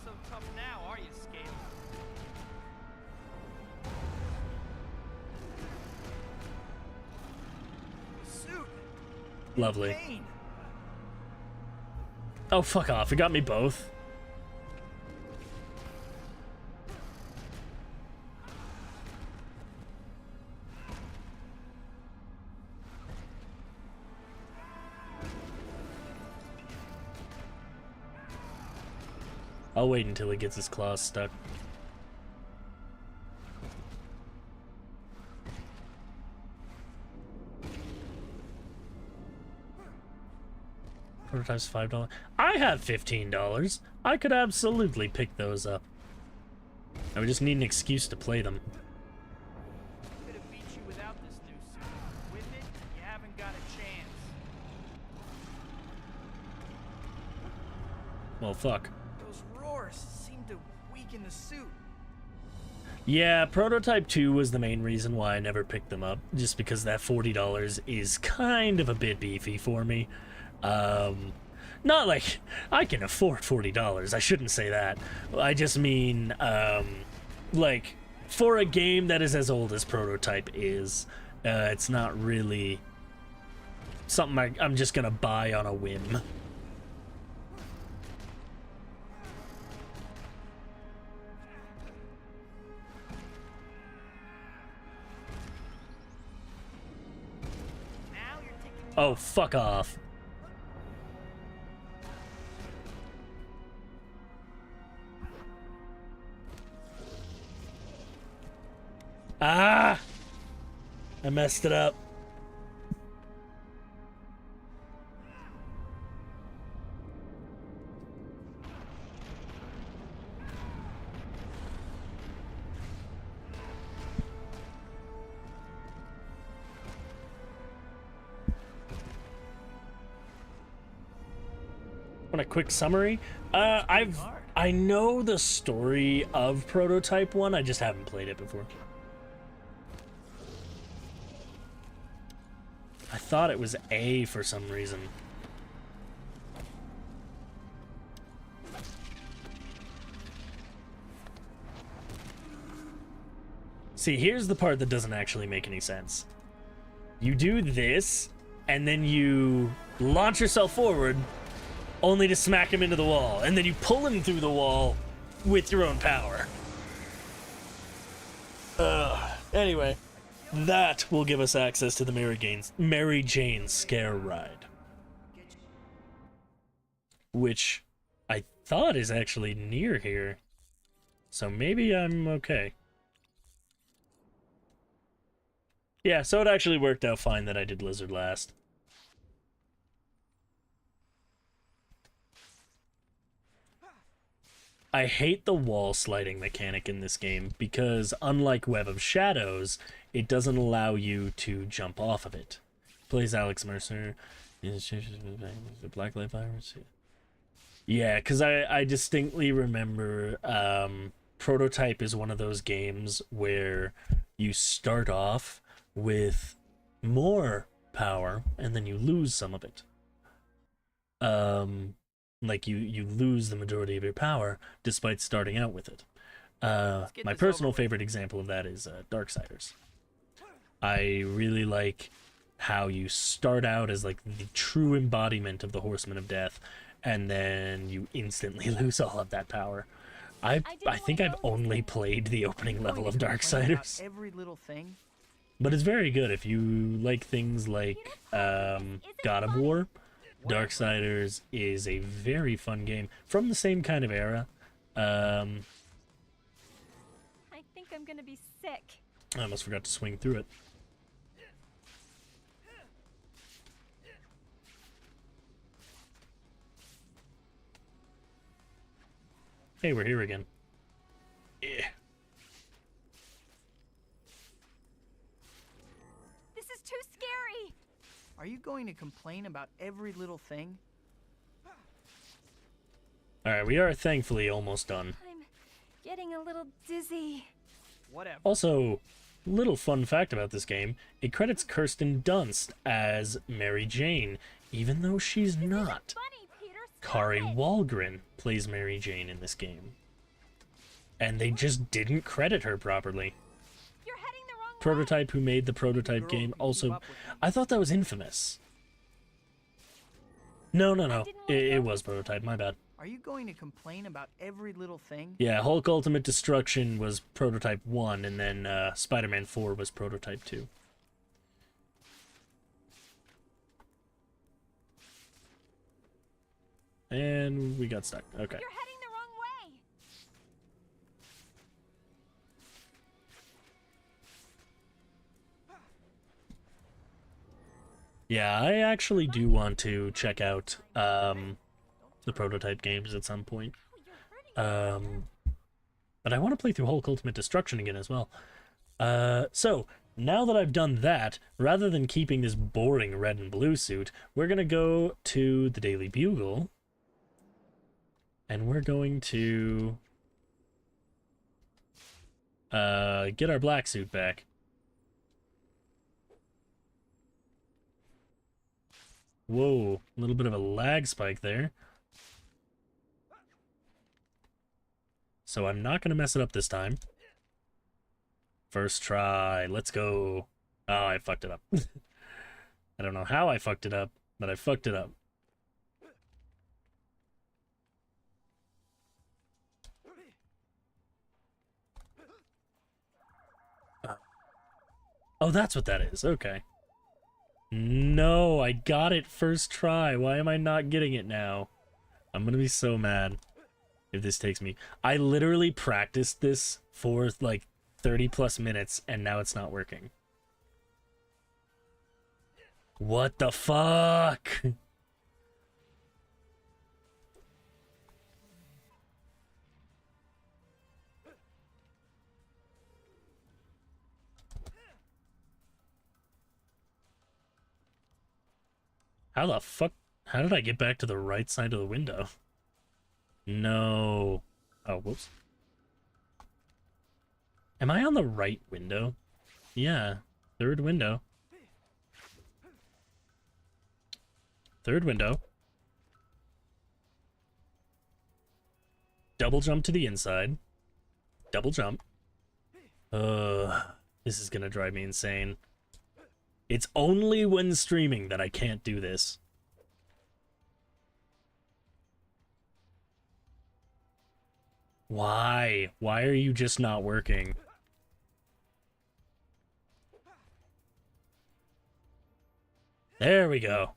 so tough now, are you, Scale? Suit. Lovely. Pain. Oh, fuck off. It got me both. I'll wait until he gets his claws stuck. Prototypes $5. I have $15. I could absolutely pick those up. I would just need an excuse to play them. Could have beat you without this new suit. With it, you haven't got a chance. Well, fuck. Those roars seem to weaken the suit. Yeah, Prototype 2 was the main reason why I never picked them up, just because that $40 is kind of a bit beefy for me. Not like I can afford $40. I shouldn't say that. I just mean, like, for a game that is as old as Prototype is, it's not really something I'm just gonna buy on a whim. Oh, fuck off. Ah! I messed it up. Want a quick summary? I know the story of Prototype 1, I just haven't played it before. thought it was A for some reason. See, here's the part that doesn't actually make any sense. You do this, and then you launch yourself forward, only to smack him into the wall, and then you pull him through the wall with your own power. Anyway, that will give us access to the Mary Jane scare ride, which I thought is actually near here, so maybe I'm okay. Yeah, so it actually worked out fine that I did Lizard last. I hate the wall sliding mechanic in this game because, unlike Web of Shadows, it doesn't allow you to jump off of it. Plays Alex Mercer. The Black Light Virus. Yeah, because I distinctly remember Prototype is one of those games where you start off with more power and then you lose some of it. Like you lose the majority of your power despite starting out with it. My personal favorite example of that is Darksiders. I really like how you start out as like the true embodiment of the Horseman of Death, and then you instantly lose all of that power. I think I've only played the opening level of Darksiders. Every little thing. But it's very good if you like things like God of War. Darksiders is a very fun game from the same kind of era. I think I'm gonna be sick. I almost forgot to swing through it. Hey, we're here again. Yeah. This is too scary. Are you going to complain about every little thing? Alright, we are thankfully almost done. I'm getting a little dizzy. Whatever. Also, little fun fact about this game, it credits Kirsten Dunst as Mary Jane, even though she's not. Kari Walgren plays Mary Jane in this game. And they just didn't credit her properly. Prototype, who made the Prototype game, also... I thought that was Infamous. No. It was Prototype, my bad. Are you going to complain about every little thing? Yeah, Hulk Ultimate Destruction was Prototype 1, and then Spider-Man 4 was Prototype 2. And we got stuck. Okay. You're heading the wrong way. Yeah, I actually do want to check out the Prototype games at some point. But I want to play through Hulk Ultimate Destruction again as well. So, now that I've done that, rather than keeping this boring red and blue suit, we're going to go to the Daily Bugle. And we're going to get our black suit back. Whoa, a little bit of a lag spike there. So I'm not going to mess it up this time. First try, let's go. Oh, I fucked it up. I don't know how I fucked it up, but I fucked it up. Oh, that's what that is. Okay. No, I got it first try. Why am I not getting it now? I'm gonna be so mad if this takes me. I literally practiced this for like 30 plus minutes and now it's not working. What the fuck? How the fuck? How did I get back to the right side of the window? No. Oh, whoops. Am I on the right window? Yeah. Third window. Third window. Double jump to the inside. Double jump. This is gonna drive me insane. It's only when streaming that I can't do this. Why? Why are you just not working? There we go.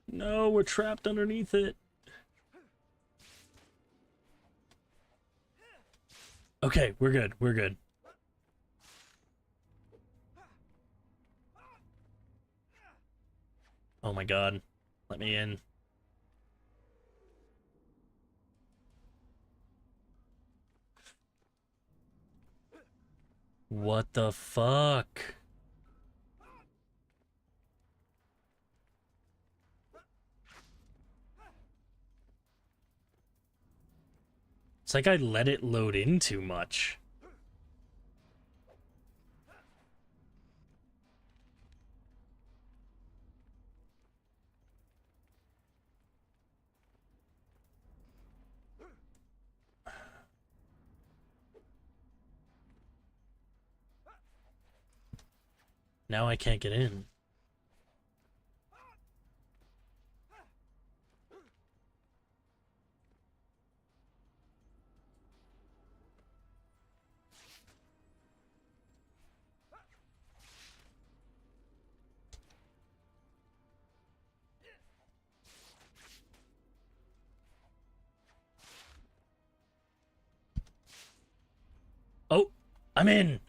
No, we're trapped underneath it. Okay, we're good. We're good. Oh my god. Let me in. What the fuck? It's like I let it load in too much. Now I can't get in. Oh, I'm in.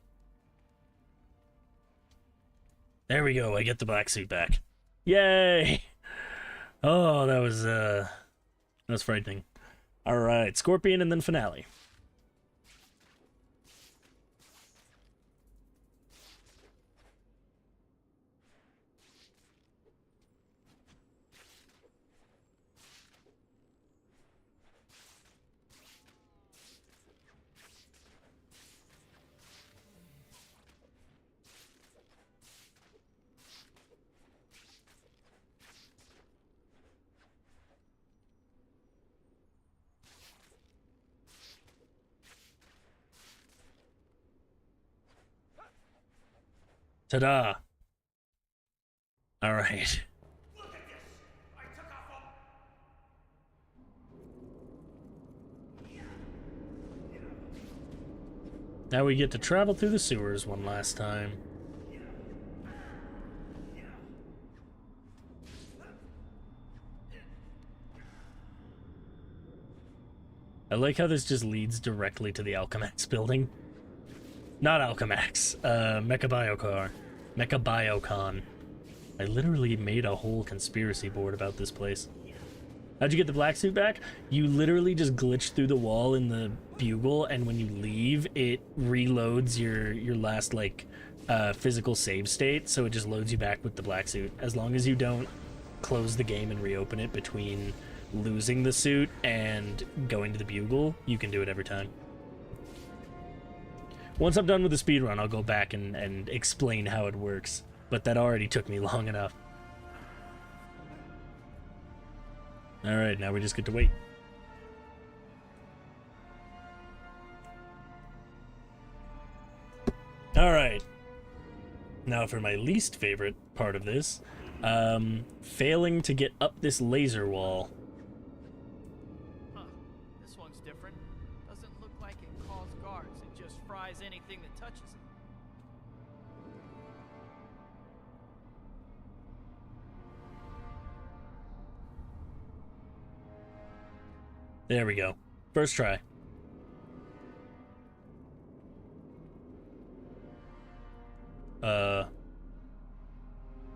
There we go. I get the black suit back. Yay! Oh, that was frightening. All right, Scorpion and then finale. Ta-da! All right. Now we get to travel through the sewers one last time. I like how this just leads directly to the Alchemax building. Not Alchemax, Mechabiocon. I literally made a whole conspiracy board about this place. How'd you get the black suit back? You literally just glitch through the wall in the bugle, and when you leave, it reloads your last, like, physical save state, so it just loads you back with the black suit. As long as you don't close the game and reopen it between losing the suit and going to the bugle, you can do it every time. Once I'm done with the speedrun, I'll go back and explain how it works, but that already took me long enough. Alright, now we just get to wait. Alright. Now for my least favorite part of this. Failing to get up this laser wall. Huh. This one's different. Doesn't look like it calls guards. It just fries anything that touches it. There we go. First try.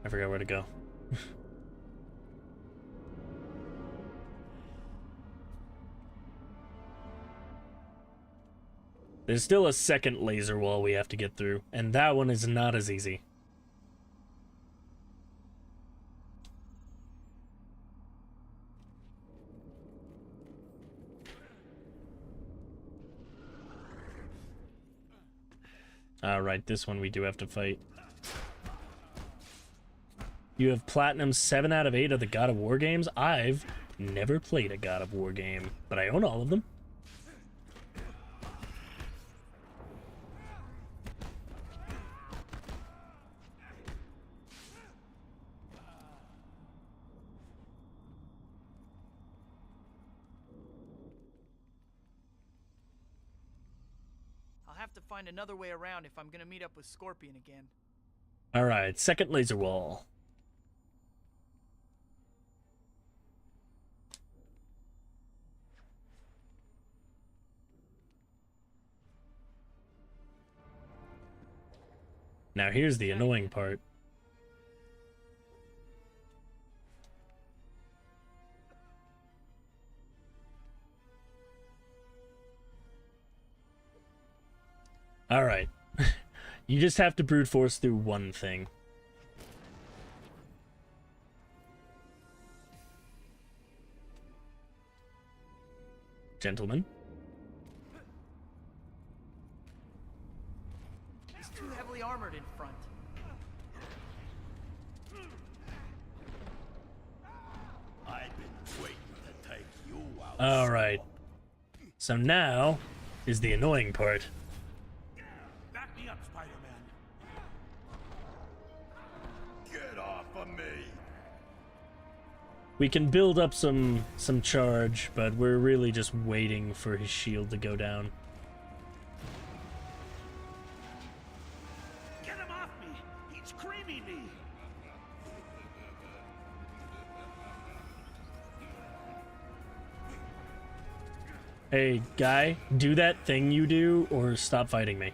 I forgot where to go. There's still a second laser wall we have to get through, and that one is not as easy. Alright, this one we do have to fight. You have platinum 7 out of 8 of the God of War games. I've never played a God of War game, but I own all of them. I'll have to find another way around if I'm gonna meet up with Scorpion again. Alright, second laser wall. Now here's the annoying part. Alright. You just have to brute force through one thing. Gentlemen. He's too heavily armored in front. I've been waiting to take you out. Alright. So now is the annoying part. Back me up, Spider-Man. Get off of me. We can build up some charge, but we're really just waiting for his shield to go down. Get him off me. He's creaming me. Hey, guy, do that thing you do, or stop fighting me.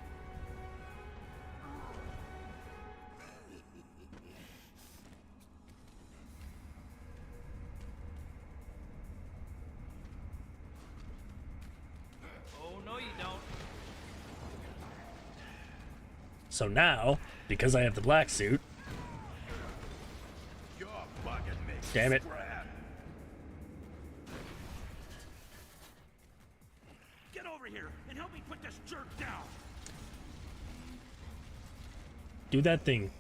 Oh, no you don't. So now, because I have the black suit... You're bugging me. Damn it. Get over here and help me put this jerk down. Do that thing.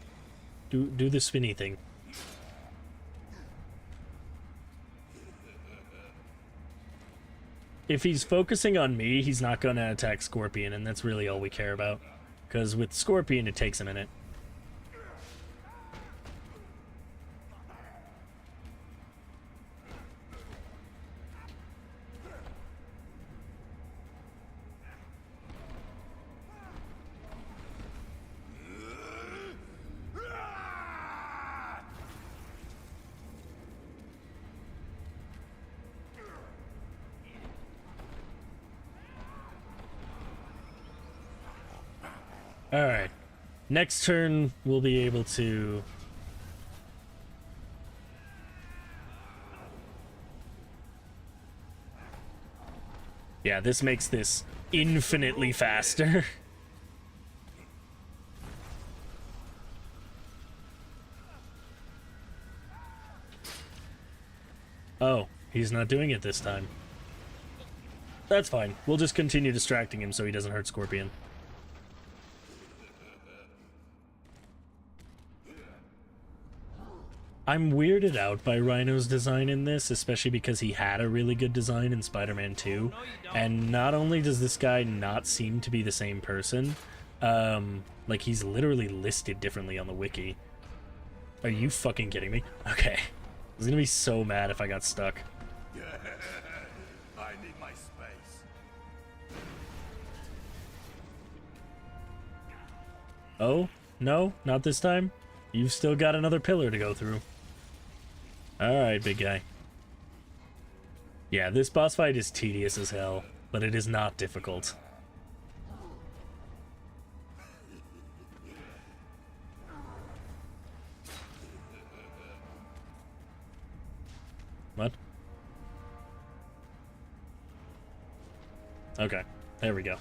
Do the spinny thing. If he's focusing on me, he's not gonna attack Scorpion, and that's really all we care about. Because with Scorpion, it takes a minute. Alright. Next turn, we'll be able to... Yeah, this makes this infinitely faster. Oh, he's not doing it this time. That's fine. We'll just continue distracting him so he doesn't hurt Scorpion. I'm weirded out by Rhino's design in this, especially because he had a really good design in Spider-Man 2. And not only does this guy not seem to be the same person, like he's literally listed differently on the wiki. Are you fucking kidding me? Okay. I was gonna be so mad if I got stuck. I need my space. Oh? No? Not this time? You've still got another pillar to go through. Alright, big guy. Yeah, this boss fight is tedious as hell, but it is not difficult. What? Okay, there we go.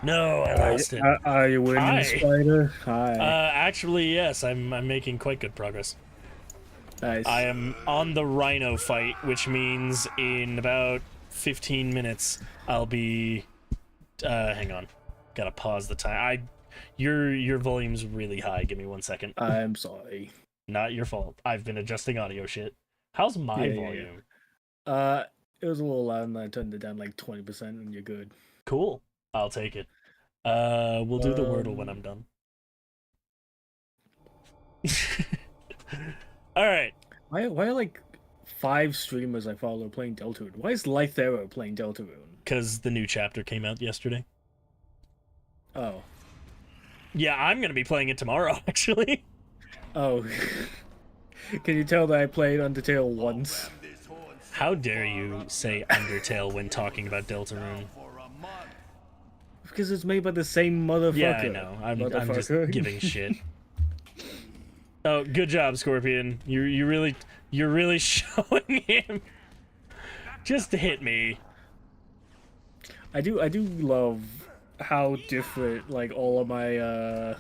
No, I lost it. Are you winning, Hi. Spider? Hi. Actually, yes, I'm making quite good progress. Nice. I am on the Rhino fight, which means in about 15 minutes I'll be. Hang on, gotta pause the time. Your volume's really high. Give me 1 second. I'm sorry. Not your fault. I've been adjusting audio shit. How's my volume? It was a little loud, and I turned it down like 20%, and you're good. Cool. I'll take it. We'll do the Wordle when I'm done. All right. Why are like 5 streamers I follow playing Deltarune? Why is Lythero playing Deltarune? Because the new chapter came out yesterday. Oh. Yeah, I'm gonna be playing it tomorrow, actually. Oh. Can you tell that I played Undertale once? How dare you say Undertale when talking about Deltarune? Because it's made by the same motherfucker. Yeah, I know. I'm just giving shit. Oh, good job, Scorpion. You're really showing him. Just hit me. I do love how different like all of my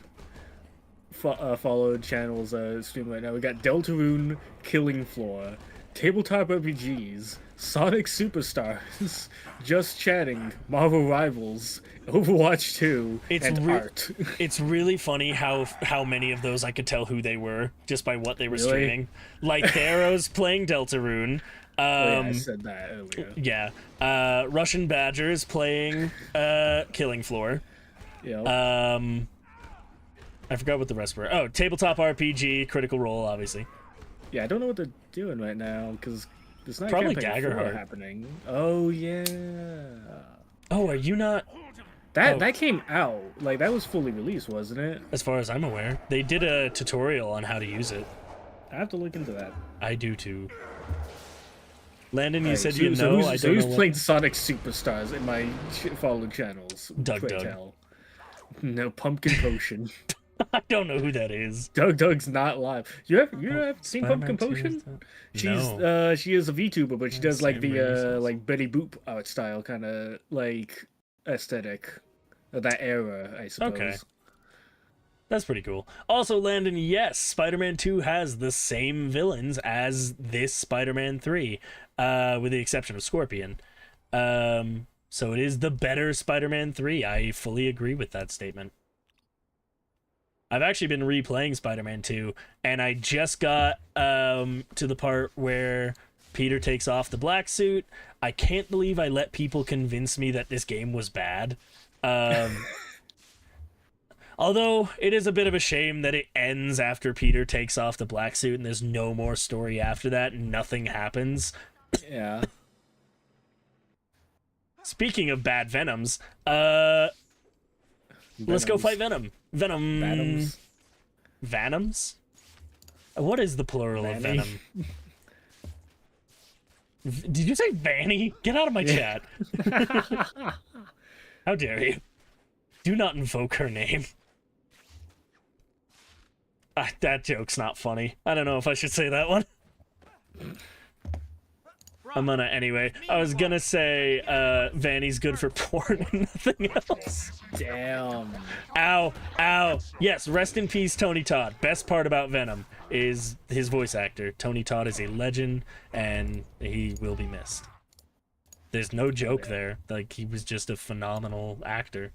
followed channels stream right now. We got Deltarune, Killing Floor, Tabletop RPGs, Sonic Superstars, Just Chatting, Marvel Rivals, Overwatch 2, and Art. It's really funny how many of those I could tell who they were just by what they were Really? streaming. Like Theros playing Deltarune. Yeah, I said that earlier. Yeah. Russian Badgers playing Killing Floor. Yeah. I forgot what the rest were. Oh, Tabletop RPG, Critical Role, obviously. Yeah, I don't know what they're doing right now because there's not Probably campaign 4 Daggerheart happening. Oh yeah. Oh, are you not? That came out like that was fully released, wasn't it? As far as I'm aware, they did a tutorial on how to use it. I have to look into that. I do too. Landon, you Right, said so, you know. So who's, I so don't who's know. playing Sonic Superstars in my followed channels? Doug. Tell. No, Pumpkin Potion. I don't know who that is. Doug's not live. You have seen Pumpkin Potion? No. She is a VTuber, but she does like the like Betty Boop art style kind of like aesthetic of that era, I suppose. Okay. That's pretty cool. Also, Landon, yes, Spider-Man 2 has the same villains as this Spider-Man 3, with the exception of Scorpion. So it is the better Spider-Man 3. I fully agree with that statement. I've actually been replaying Spider-Man 2, and I just got to the part where Peter takes off the black suit. I can't believe I let people convince me that this game was bad. Although it is a bit of a shame that it ends after Peter takes off the black suit and there's no more story after that and nothing happens. Yeah. Speaking of bad Venoms, let's go fight Venom. Venoms. Venoms? What is the plural of Venom? Did you say Vanny? Get out of my chat. How dare you? Do not invoke her name. That joke's not funny. I don't know if I should say that one. I'm gonna anyway. I was gonna say Vanny's good for porn and nothing else. Damn. Ow, ow. Yes, rest in peace, Tony Todd. Best part about Venom is his voice actor. Tony Todd is a legend, and he will be missed. There's no joke there. Like, he was just a phenomenal actor.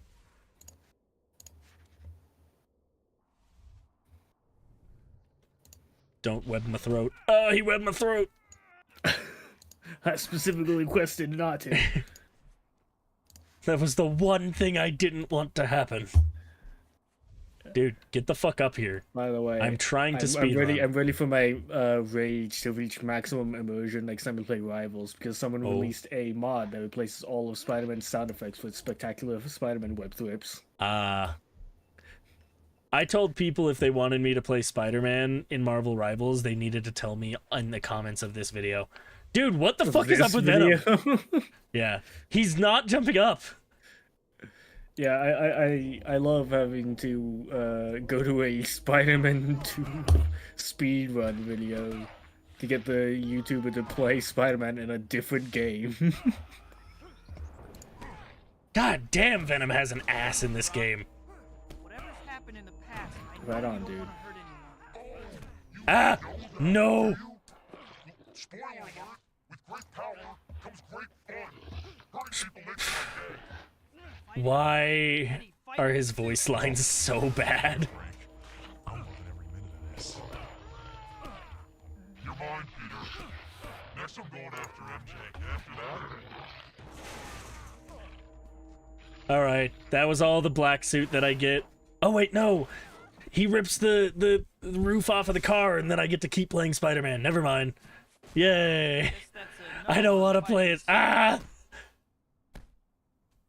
Don't web my throat. Oh, he webbed my throat. I specifically requested not to. That was the one thing I didn't want to happen. Dude, get the fuck up here. By the way, I'm trying to speedrun. I'm ready for my rage to reach maximum immersion next time we play Rivals, because someone released a mod that replaces all of Spider-Man's sound effects with spectacular Spider-Man web thrips. I told people if they wanted me to play Spider-Man in Marvel Rivals, they needed to tell me in the comments of this video. Dude, what the fuck is up with Venom? Yeah, he's not jumping up. Yeah, I love having to go to a Spider-Man 2 speedrun video to get the YouTuber to play Spider-Man in a different game. God damn, Venom has an ass in this game. Right on, dude. Ah! No! Spoiler alert, with great power comes great fun. Hurting people makes my day. Why are his voice lines so bad? I'm loving every minute of this. You're mine, Peter. Next I'm going after MJ. After that... Alright, that was all the black suit that I get. Oh wait, no! He rips the roof off of the car and then I get to keep playing Spider-Man. Never mind. Yay! I don't want to play as... Ah!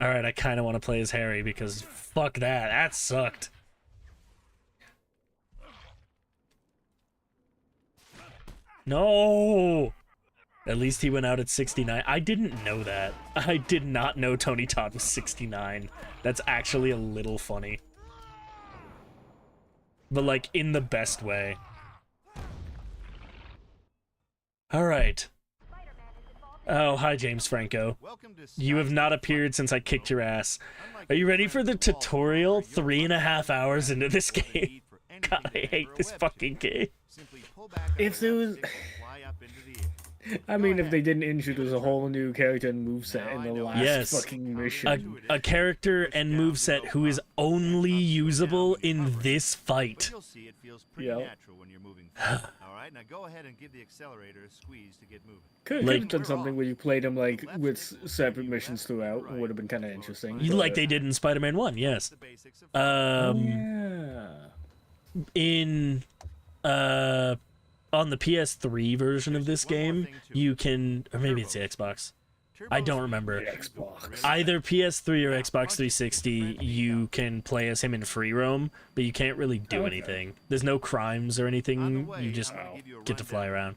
Alright, I kind of want to play as Harry because fuck that. That sucked. No! At least he went out at 69. I didn't know that. I did not know Tony Todd was 69. That's actually a little funny. But, like, in the best way. Alright. Oh, hi, James Franco. You have not appeared since I kicked your ass. Are you ready for the tutorial? 3.5 hours into this game. God, I hate this fucking game. If there was... I mean, if they didn't introduce a whole new character and moveset in the last fucking mission. A character and moveset who is only usable in this fight. Yeah. Alright, now go ahead and give the accelerator a squeeze to get moving. Could have done something where you played them like with separate missions throughout. It would have been kind of interesting. Like they did in Spider-Man 1, yes. In on the PS3 version of this game, you can, or maybe it's the Xbox. I don't remember. Xbox. Either PS3 or Xbox 360, you can play as him in free roam, but you can't really do anything. There's no crimes or anything. You just get to fly around.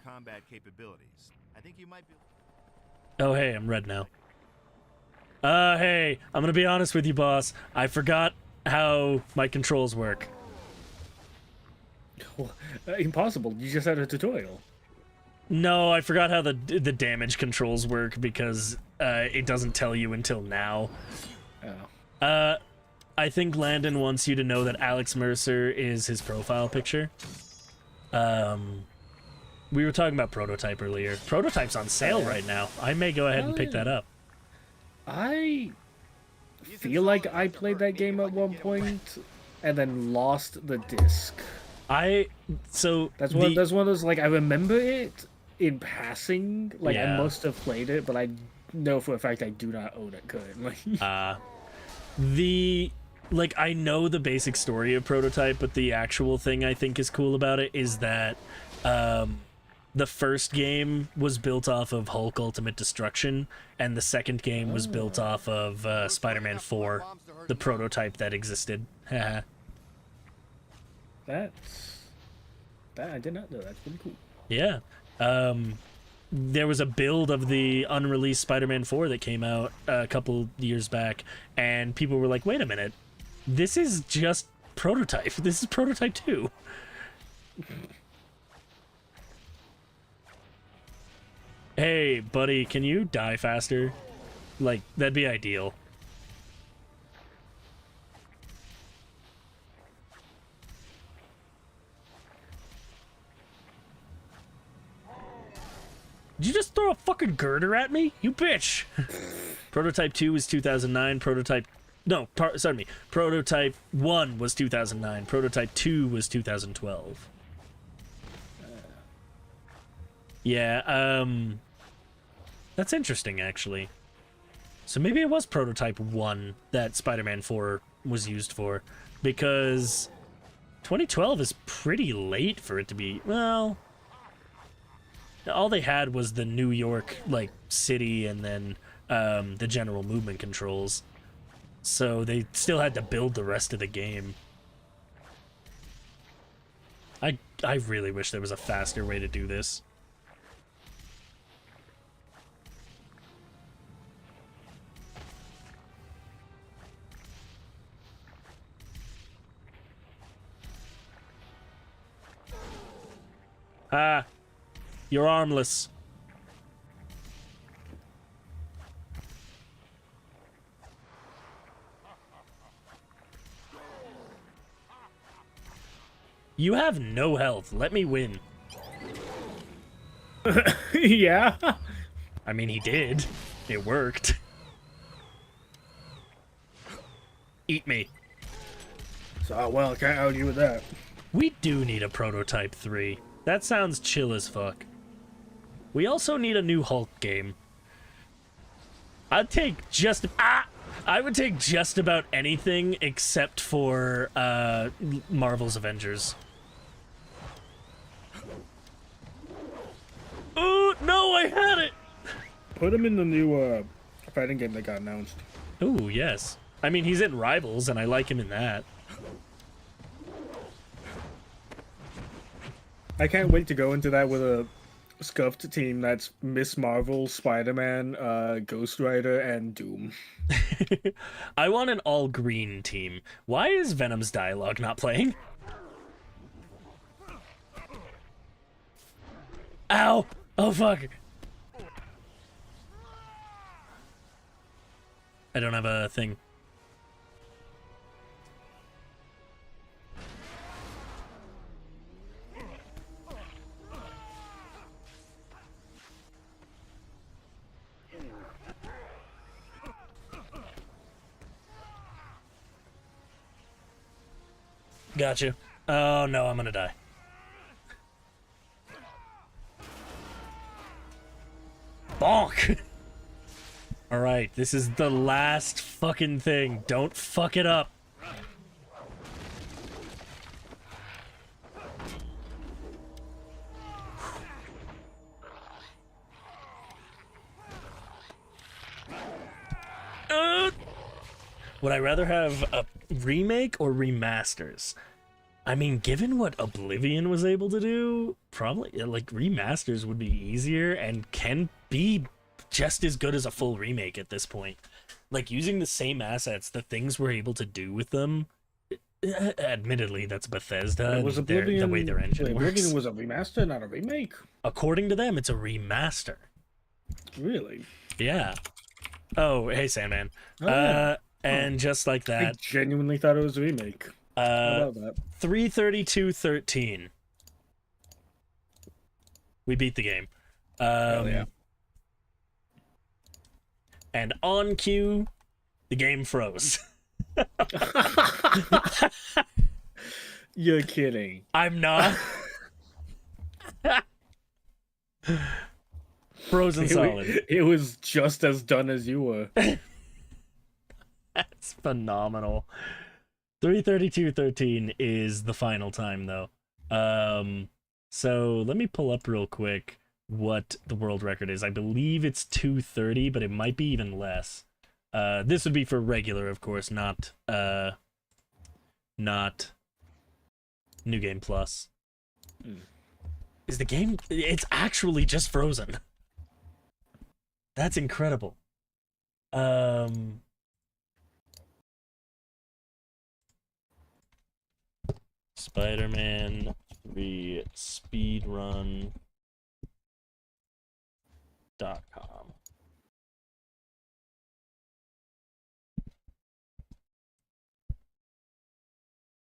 Oh, hey, I'm red now. Hey, I'm gonna be honest with you, boss. I forgot how my controls work. Impossible. You just had a tutorial. No, I forgot how the damage controls work because it doesn't tell you until now. Oh. I think Landon wants you to know that Alex Mercer is his profile picture. We were talking about Prototype earlier. Prototype's on sale right now. I may go ahead and pick that up. I feel like I played that game at one point and then lost the disc. That's one of those, like, I remember it in passing, like I must have played it, but I know for a fact I do not own it currently. I know the basic story of Prototype, but the actual thing I think is cool about it is that the first game was built off of Hulk Ultimate Destruction, and the second game was built off of Spider-Man 4, the prototype that existed. That I did not know. That's pretty cool. Yeah. There was a build of the unreleased Spider-Man 4 that came out a couple years back, and people were like, wait a minute, this is just Prototype. This is Prototype 2. Hey, buddy, can you die faster? Like, that'd be ideal. Did you just throw a fucking girder at me? You bitch! Prototype 2 was 2009. Prototype 1 was 2009. Prototype 2 was 2012. Yeah, that's interesting, actually. So maybe it was Prototype 1 that Spider-Man 4 was used for, because 2012 is pretty late for it to be, well... All they had was the New York, like, city and then the general movement controls. So they still had to build the rest of the game. I really wish there was a faster way to do this. Ah. You're armless. You have no health. Let me win. Yeah. I mean, he did. It worked. Eat me. So, well, can't argue with that. We do need a Prototype 3. That sounds chill as fuck. We also need a new Hulk game. I would take just about anything except for Marvel's Avengers. Oh, no, I had it! Put him in the new fighting game that got announced. Oh, yes. I mean, he's in Rivals, and I like him in that. I can't wait to go into that with a scuffed team that's Miss Marvel, Spider-Man, Ghost Rider, and Doom. I want an all-green team. Why is Venom's dialogue not playing? Ow! Oh, fuck! I don't have a thing. Gotcha. Oh no, I'm gonna die. Bonk! Alright, this is the last fucking thing. Don't fuck it up. Would I rather have a remake or remasters? I mean, given what Oblivion was able to do, probably, like, remasters would be easier and can be just as good as a full remake at this point. Like, using the same assets, the things we're able to do with them, admittedly, that's Bethesda, Was Oblivion, the way their engine works. Oblivion was a remaster, not a remake? According to them, it's a remaster. Really? Yeah. Oh, hey, Sandman. Oh, yeah. And just like that... I genuinely thought it was a remake. How about that? 332-13. We beat the game. Hell yeah. And on cue, the game froze. You're kidding. I'm not. Frozen solid. It was just as done as you were. That's phenomenal. 332-13 is the final time, though. So let me pull up real quick what the world record is. I believe it's 230, but it might be even less. This would be for regular, of course, not New Game Plus. Is the game... It's actually just frozen. That's incredible. Spider-Man 3 speedrun.com.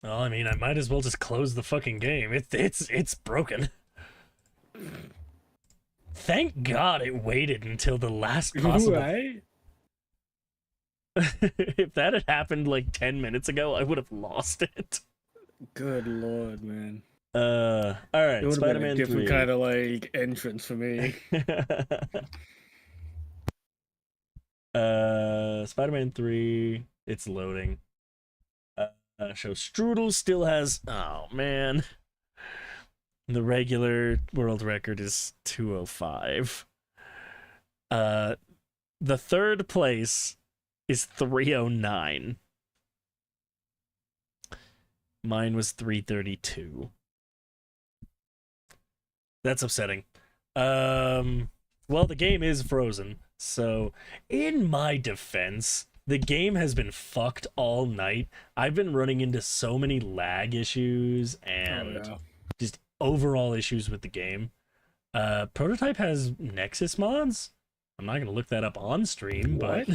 Well, I mean, I might as well just close the fucking game. It's broken. Thank God it waited until the last possible... Right? If that had happened like 10 minutes ago, I would have lost it. Good lord, man. All right, it would have been a Spider-Man different 3. kind of like entrance for me. Spider-Man 3. It's loading. So Strudel still has... Oh, man. The regular world record is 205. The third place is 309. Mine was 332. That's upsetting. Well, the game is frozen, so in my defense, the game has been fucked all night. I've been running into so many lag issues and just overall issues with the game. Prototype has Nexus mods. I'm not gonna look that up on stream, but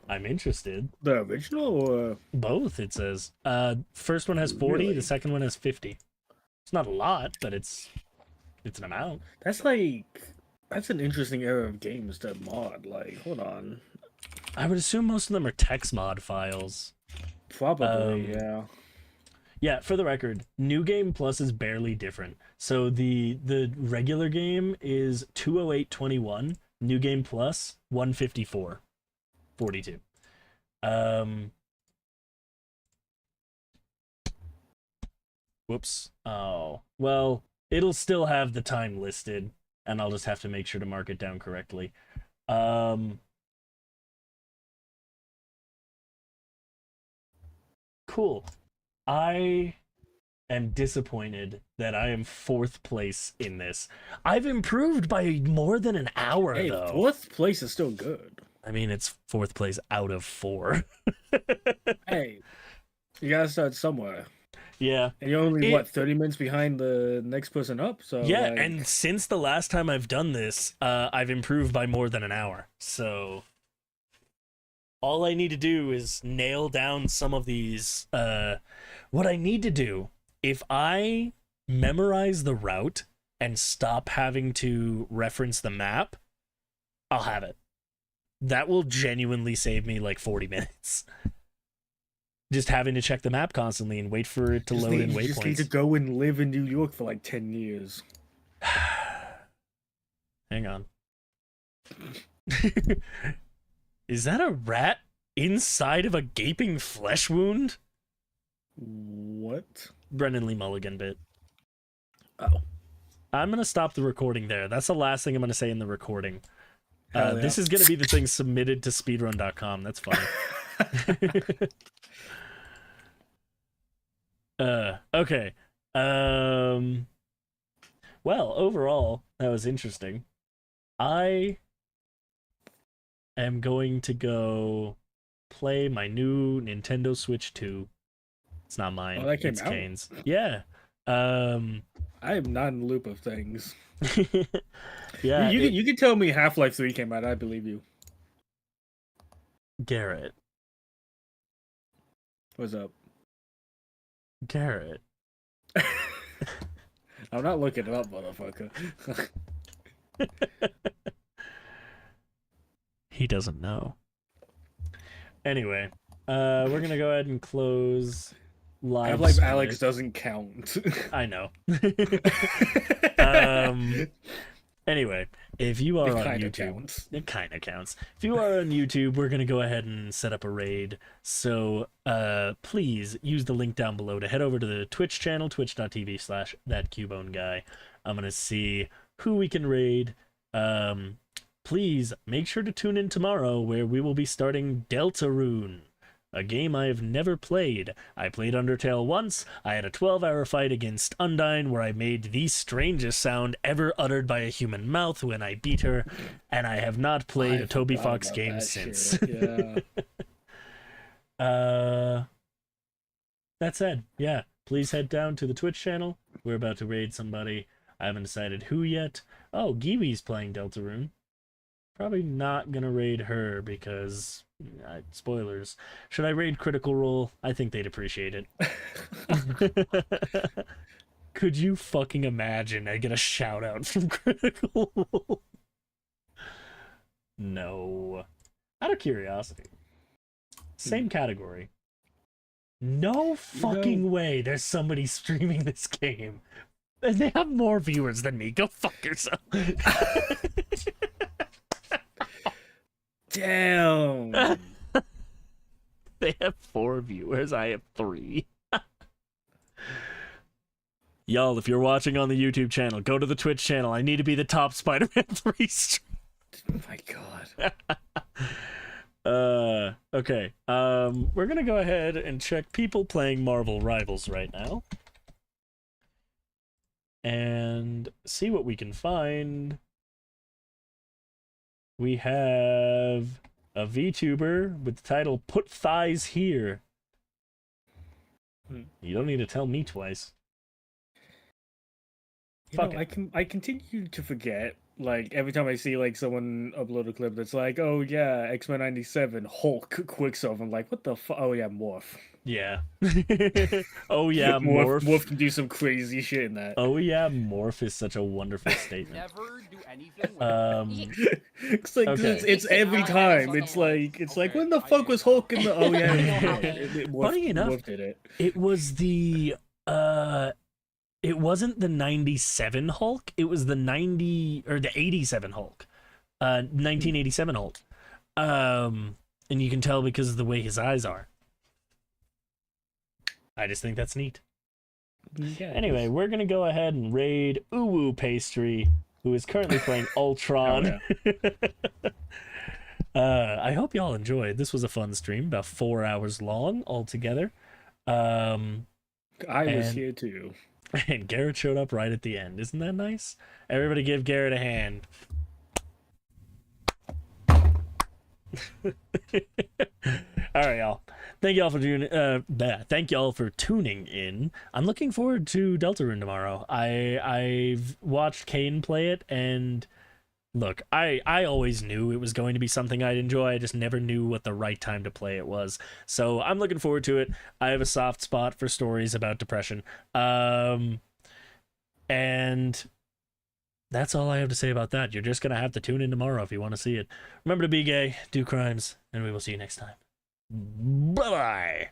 I'm interested. The original or both? It says. First one has 40. Really? The second one has 50. It's not a lot, but it's It's an amount. That's like that's an interesting era of games to mod. Like, hold on. I would assume most of them are text mod files. Probably, yeah. Yeah, for the record, New Game Plus is barely different. So the regular game is 208.21, New Game Plus 154.42. Whoops. Oh, well, it'll still have the time listed, and I'll just have to make sure to mark it down correctly. Cool. I am disappointed that I am 4th place in this. I've improved by more than an hour, Hey, though. 4th place is still good. I mean, it's 4th place out of 4. Hey, you gotta start somewhere. Yeah. And you're only, 30 minutes behind the next person up? So yeah, like... and since the last time I've done this, I've improved by more than an hour. So all I need to do is nail down some of these. What I need to do, if I memorize the route and stop having to reference the map, I'll have it. That will genuinely save me like 40 minutes. Just having to check the map constantly and wait for it to load in waypoints. You just need to go and live in New York for like 10 years. Hang on. Is that a rat inside of a gaping flesh wound? What? Brendan Lee Mulligan bit. Oh. I'm going to stop the recording there. That's the last thing I'm going to say in the recording. Yeah. This is going to be the thing submitted to speedrun.com. That's funny. Okay. Well, overall, that was interesting. I am going to go play my new Nintendo Switch 2. It's not mine. Oh, that came it's out? Kane's. Yeah. I am not in the loop of things. Yeah. You can tell me Half-Life 3 came out, I believe you. Garrett. What's up? Garrett. I'm not looking it up, motherfucker. He doesn't know. Anyway, we're gonna go ahead and close live. Half-Life Alex doesn't count. I know. Anyway, if you are on YouTube, it kind of counts. If you are on YouTube, we're going to go ahead and set up a raid. So please use the link down below to head over to the Twitch channel, twitch.tv/thatcuboneguy. I'm going to see who we can raid. Please make sure to tune in tomorrow where we will be starting Deltarune, a game I have never played. I played Undertale once. I had a 12-hour fight against Undyne where I made the strangest sound ever uttered by a human mouth when I beat her, and I have not played a Toby Fox game since. Yeah. That said, yeah, please head down to the Twitch channel. We're about to raid somebody. I haven't decided who yet. Oh, Giwi's playing Deltarune. Probably not gonna raid her because spoilers. Should I raid Critical Role? I think they'd appreciate it. Could you fucking imagine I get a shout out from Critical Role? No. Out of curiosity. Same category. No fucking way there's somebody streaming this game. And they have more viewers than me. Go fuck yourself. Damn. They have 4 viewers. I have 3. Y'all, if you're watching on the YouTube channel, go to the Twitch channel. I need to be the top Spider-Man 3 stream. Oh my god. Okay. We're gonna go ahead and check people playing Marvel Rivals right now. And see what we can find. We have a VTuber with the title Put Thighs Here. You don't need to tell me twice. I continue to forget like every time I see like someone upload a clip that's like, oh yeah, X-Men 97, Hulk, Quicksilver, I'm like, what the fuck? Oh yeah, Morph. Yeah. Oh yeah, Morph. Morph. Morph can do some crazy shit in that. Oh yeah, Morph is such a wonderful statement. Never do anything. It's like Okay. it's every time. It's like when the fuck was Hulk in the? Oh yeah, Funny enough, Morph did it. It was the it wasn't the 97 Hulk, it was the 87 Hulk. 1987 Hulk. And you can tell because of the way his eyes are. I just think that's neat. Yeah, anyway, we're gonna go ahead and raid Uwu Pastry, who is currently playing Ultron. I hope y'all enjoyed. This was a fun stream, about 4 hours long altogether. I was here too. And Garrett showed up right at the end. Isn't that nice? Everybody give Garrett a hand. All right, y'all. Thank y'all for tuning in. I'm looking forward to Deltarune tomorrow. I've watched Kane play it, and look, I always knew it was going to be something I'd enjoy. I just never knew what the right time to play it was. So I'm looking forward to it. I have a soft spot for stories about depression. And that's all I have to say about that. You're just going to have to tune in tomorrow if you want to see it. Remember to be gay, do crimes, and we will see you next time. Bye-bye.